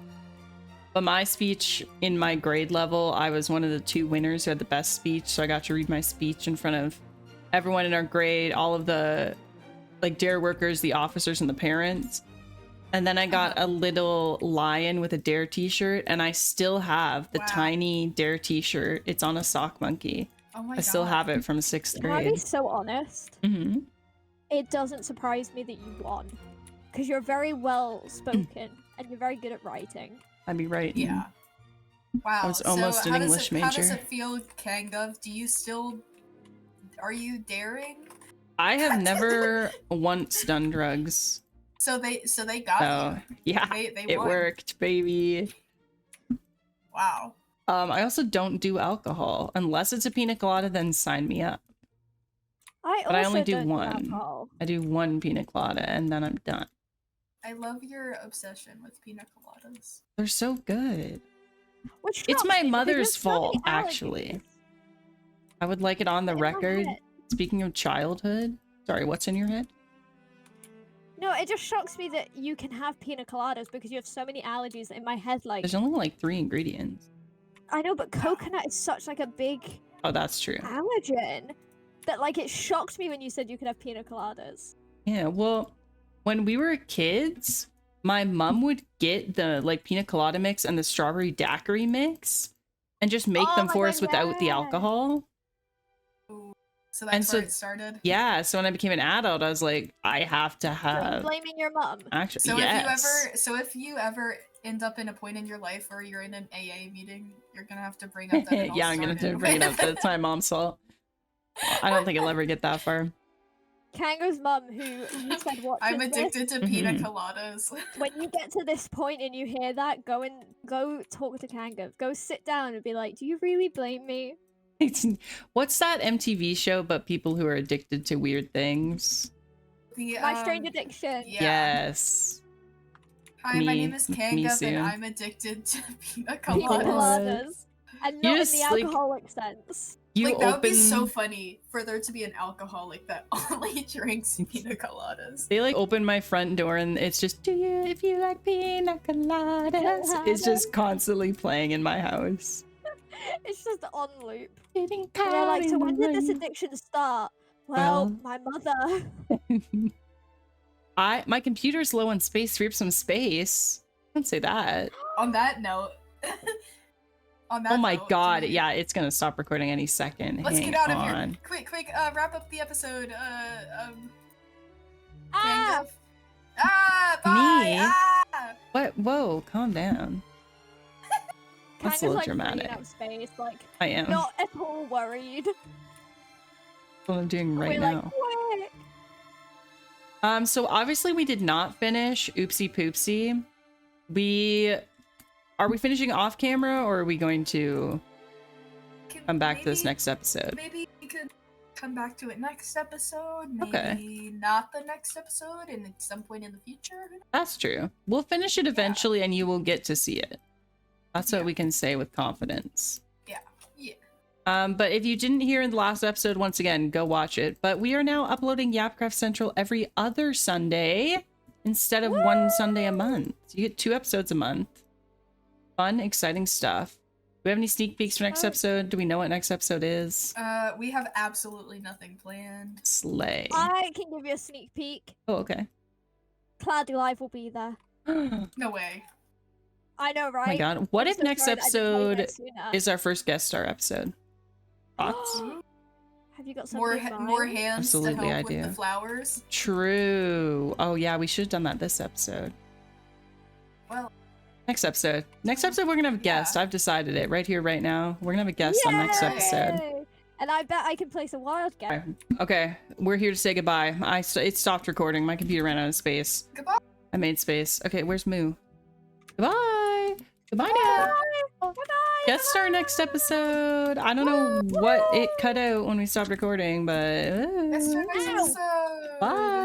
Speaker 2: But my speech in my grade level, I was one of the 2 winners who had the best speech, so I got to read my speech in front of everyone in our grade, all of the like DARE workers, the officers, and the parents. And then I got a little lion with a DARE t-shirt, and I still have the
Speaker 3: Wow.
Speaker 2: tiny DARE t-shirt. It's on a sock monkey.
Speaker 3: Oh my
Speaker 2: I still
Speaker 3: God.
Speaker 2: have it from 6th
Speaker 1: Can I be
Speaker 2: grade.
Speaker 1: so honest?
Speaker 2: Mm-hmm.
Speaker 1: It doesn't surprise me that you won. Because you're very well spoken and you're very good at writing.
Speaker 2: I'd be right.
Speaker 3: Yeah. Wow.
Speaker 2: I was almost
Speaker 3: so
Speaker 2: an
Speaker 3: how does
Speaker 2: English
Speaker 3: How does
Speaker 2: major.
Speaker 3: it feel, Kangov? Are you daring?
Speaker 2: I have never once done drugs.
Speaker 3: So they got
Speaker 2: So yeah,
Speaker 3: They
Speaker 2: it
Speaker 3: won.
Speaker 2: worked, baby.
Speaker 3: Wow.
Speaker 2: I also don't do alcohol unless it's a pina colada. Then sign me up. But I only do
Speaker 1: don't
Speaker 2: one.
Speaker 1: alcohol.
Speaker 2: I do one pina colada and then I'm done.
Speaker 3: I love your obsession with pina coladas.
Speaker 2: They're so good.
Speaker 1: Which
Speaker 2: It's
Speaker 1: shocks
Speaker 2: my
Speaker 1: me because
Speaker 2: mother's
Speaker 1: there's so many
Speaker 2: fault, actually.
Speaker 1: allergies.
Speaker 2: I would like it on the
Speaker 1: In my
Speaker 2: record.
Speaker 1: head.
Speaker 2: Speaking of childhood. Sorry, what's in your head?
Speaker 1: No, it just shocks me that you can have pina coladas because you have so many allergies. In my head, like
Speaker 2: There's only like 3 ingredients.
Speaker 1: I know, but coconut is such like a big
Speaker 2: Oh, that's true.
Speaker 1: allergen that like it shocked me when you said you could have pina coladas.
Speaker 2: Yeah, well, when we were kids, my mom would get the like pina colada mix and the strawberry daiquiri mix and just make
Speaker 1: Oh
Speaker 2: them
Speaker 1: my
Speaker 2: for
Speaker 1: God,
Speaker 2: us without the
Speaker 1: yeah.
Speaker 2: alcohol.
Speaker 3: So that's
Speaker 2: And so-
Speaker 3: where it started.
Speaker 2: Yeah, so when I became an adult, I was like, I have to
Speaker 1: Are you
Speaker 2: have
Speaker 1: blaming your mum?
Speaker 2: actually
Speaker 3: So
Speaker 2: yes.
Speaker 3: if you ever end up in a point in your life where you're in an AA meeting, you're gonna have to bring up that it all
Speaker 2: Yeah, I'm gonna have to
Speaker 3: started
Speaker 2: bring it up
Speaker 3: with-
Speaker 2: that it's my mom's fault. I don't think I'll ever get that far.
Speaker 1: Kango's mum, who you said watches
Speaker 3: I'm
Speaker 1: this,
Speaker 3: addicted to pina
Speaker 2: Mhm.
Speaker 3: coladas.
Speaker 1: when you get to this point and you hear that, go talk to Kango. Go sit down and be like, "Do you really blame me?"
Speaker 2: What's that MTV show about people who are addicted to weird things?
Speaker 3: The,
Speaker 1: My strange addiction.
Speaker 3: Yeah.
Speaker 2: Yes.
Speaker 3: Hi, my
Speaker 2: Me-
Speaker 3: name is
Speaker 2: me
Speaker 3: Kanga,
Speaker 2: too.
Speaker 3: and I'm addicted to pina
Speaker 1: Pina
Speaker 3: coladas.
Speaker 1: coladas. And
Speaker 2: You
Speaker 1: not in
Speaker 2: just,
Speaker 1: the
Speaker 2: like,
Speaker 1: alcoholic sense.
Speaker 2: You
Speaker 3: Like that would
Speaker 2: open
Speaker 3: be so funny for there to be an alcoholic that only drinks pina coladas.
Speaker 2: They like open my front door and it's just do you if you like pina coladas. It's just constantly playing in my house.
Speaker 1: It's just on loop.
Speaker 2: Getting
Speaker 1: And they're like,
Speaker 2: caught
Speaker 1: so
Speaker 2: in
Speaker 1: when
Speaker 2: the
Speaker 1: did this
Speaker 2: rain.
Speaker 1: addiction start? Well,
Speaker 2: Well-
Speaker 1: my mother.
Speaker 2: My computer's low on space. Free up some space. Don't say that.
Speaker 3: On that note, on that
Speaker 2: Oh my
Speaker 3: note,
Speaker 2: god,
Speaker 3: do we-
Speaker 2: yeah, it's gonna stop recording any second.
Speaker 3: Let's
Speaker 2: Hang
Speaker 3: get out of
Speaker 2: on.
Speaker 3: here. Quick, wrap up the episode.
Speaker 1: Ah!
Speaker 3: Kanga. Ah, bye.
Speaker 2: Me?
Speaker 3: Ah!
Speaker 2: What? Whoa, calm down. That's a
Speaker 1: Kango's
Speaker 2: little
Speaker 1: like
Speaker 2: dramatic.
Speaker 1: freaking out space, like
Speaker 2: I am.
Speaker 1: not at all worried.
Speaker 2: That's what I'm doing right
Speaker 1: We're
Speaker 2: now.
Speaker 1: like, quick.
Speaker 2: So obviously we did not finish Oopsie Poopsie. Are we finishing off camera or are we going to come back to this
Speaker 3: Maybe-
Speaker 2: next episode?
Speaker 3: Maybe we could come back to it next episode. Maybe
Speaker 2: Okay.
Speaker 3: not the next episode, and at some point in the future.
Speaker 2: That's true. We'll finish it eventually and you will get to see it. That's what
Speaker 3: Yeah.
Speaker 2: we can say with confidence.
Speaker 3: Yeah.
Speaker 2: But if you didn't hear in the last episode, once again, go watch it. But we are now uploading Yapcraft Central every other Sunday instead of one Sunday a month. You get 2 episodes a month. Fun, exciting stuff. Do we have any sneak peeks for next
Speaker 1: Oh.
Speaker 2: episode? Do we know what next episode is?
Speaker 3: We have absolutely nothing planned.
Speaker 2: Slay.
Speaker 1: I can give you a sneak peek.
Speaker 2: Oh, okay.
Speaker 1: Cloudy Live will be there.
Speaker 2: Oh
Speaker 3: No way.
Speaker 1: I know, right?
Speaker 2: my god. What
Speaker 1: I'm
Speaker 2: if
Speaker 1: so
Speaker 2: next
Speaker 1: sorry that I didn't play
Speaker 2: episode
Speaker 1: that sooner.
Speaker 2: is our first guest star episode? Thoughts?
Speaker 1: Have you got some
Speaker 3: More
Speaker 1: good
Speaker 3: more
Speaker 1: vibes?
Speaker 3: hands
Speaker 2: Absolutely,
Speaker 3: to
Speaker 2: I
Speaker 3: help with
Speaker 2: do.
Speaker 3: the flowers.
Speaker 2: True. Oh yeah, we should have done that this episode.
Speaker 3: Well,
Speaker 2: Next episode. Next episode, we're gonna have a guest.
Speaker 3: Yeah.
Speaker 2: I've decided it right here, right now. We're gonna have a guest on next
Speaker 3: Yay!
Speaker 2: episode.
Speaker 1: Yay! And I bet I can place a wild guess.
Speaker 2: Okay, we're here to say goodbye. It stopped recording. My computer ran out of space.
Speaker 3: goodbye.
Speaker 2: I made space. Okay, where's Moo? Goodbye. Goodbye now.
Speaker 1: Bye-bye!
Speaker 2: Guest star next episode. I don't know what it cut out when we stopped recording, but
Speaker 3: Let's try next
Speaker 1: Ow.
Speaker 3: episode.
Speaker 2: bye.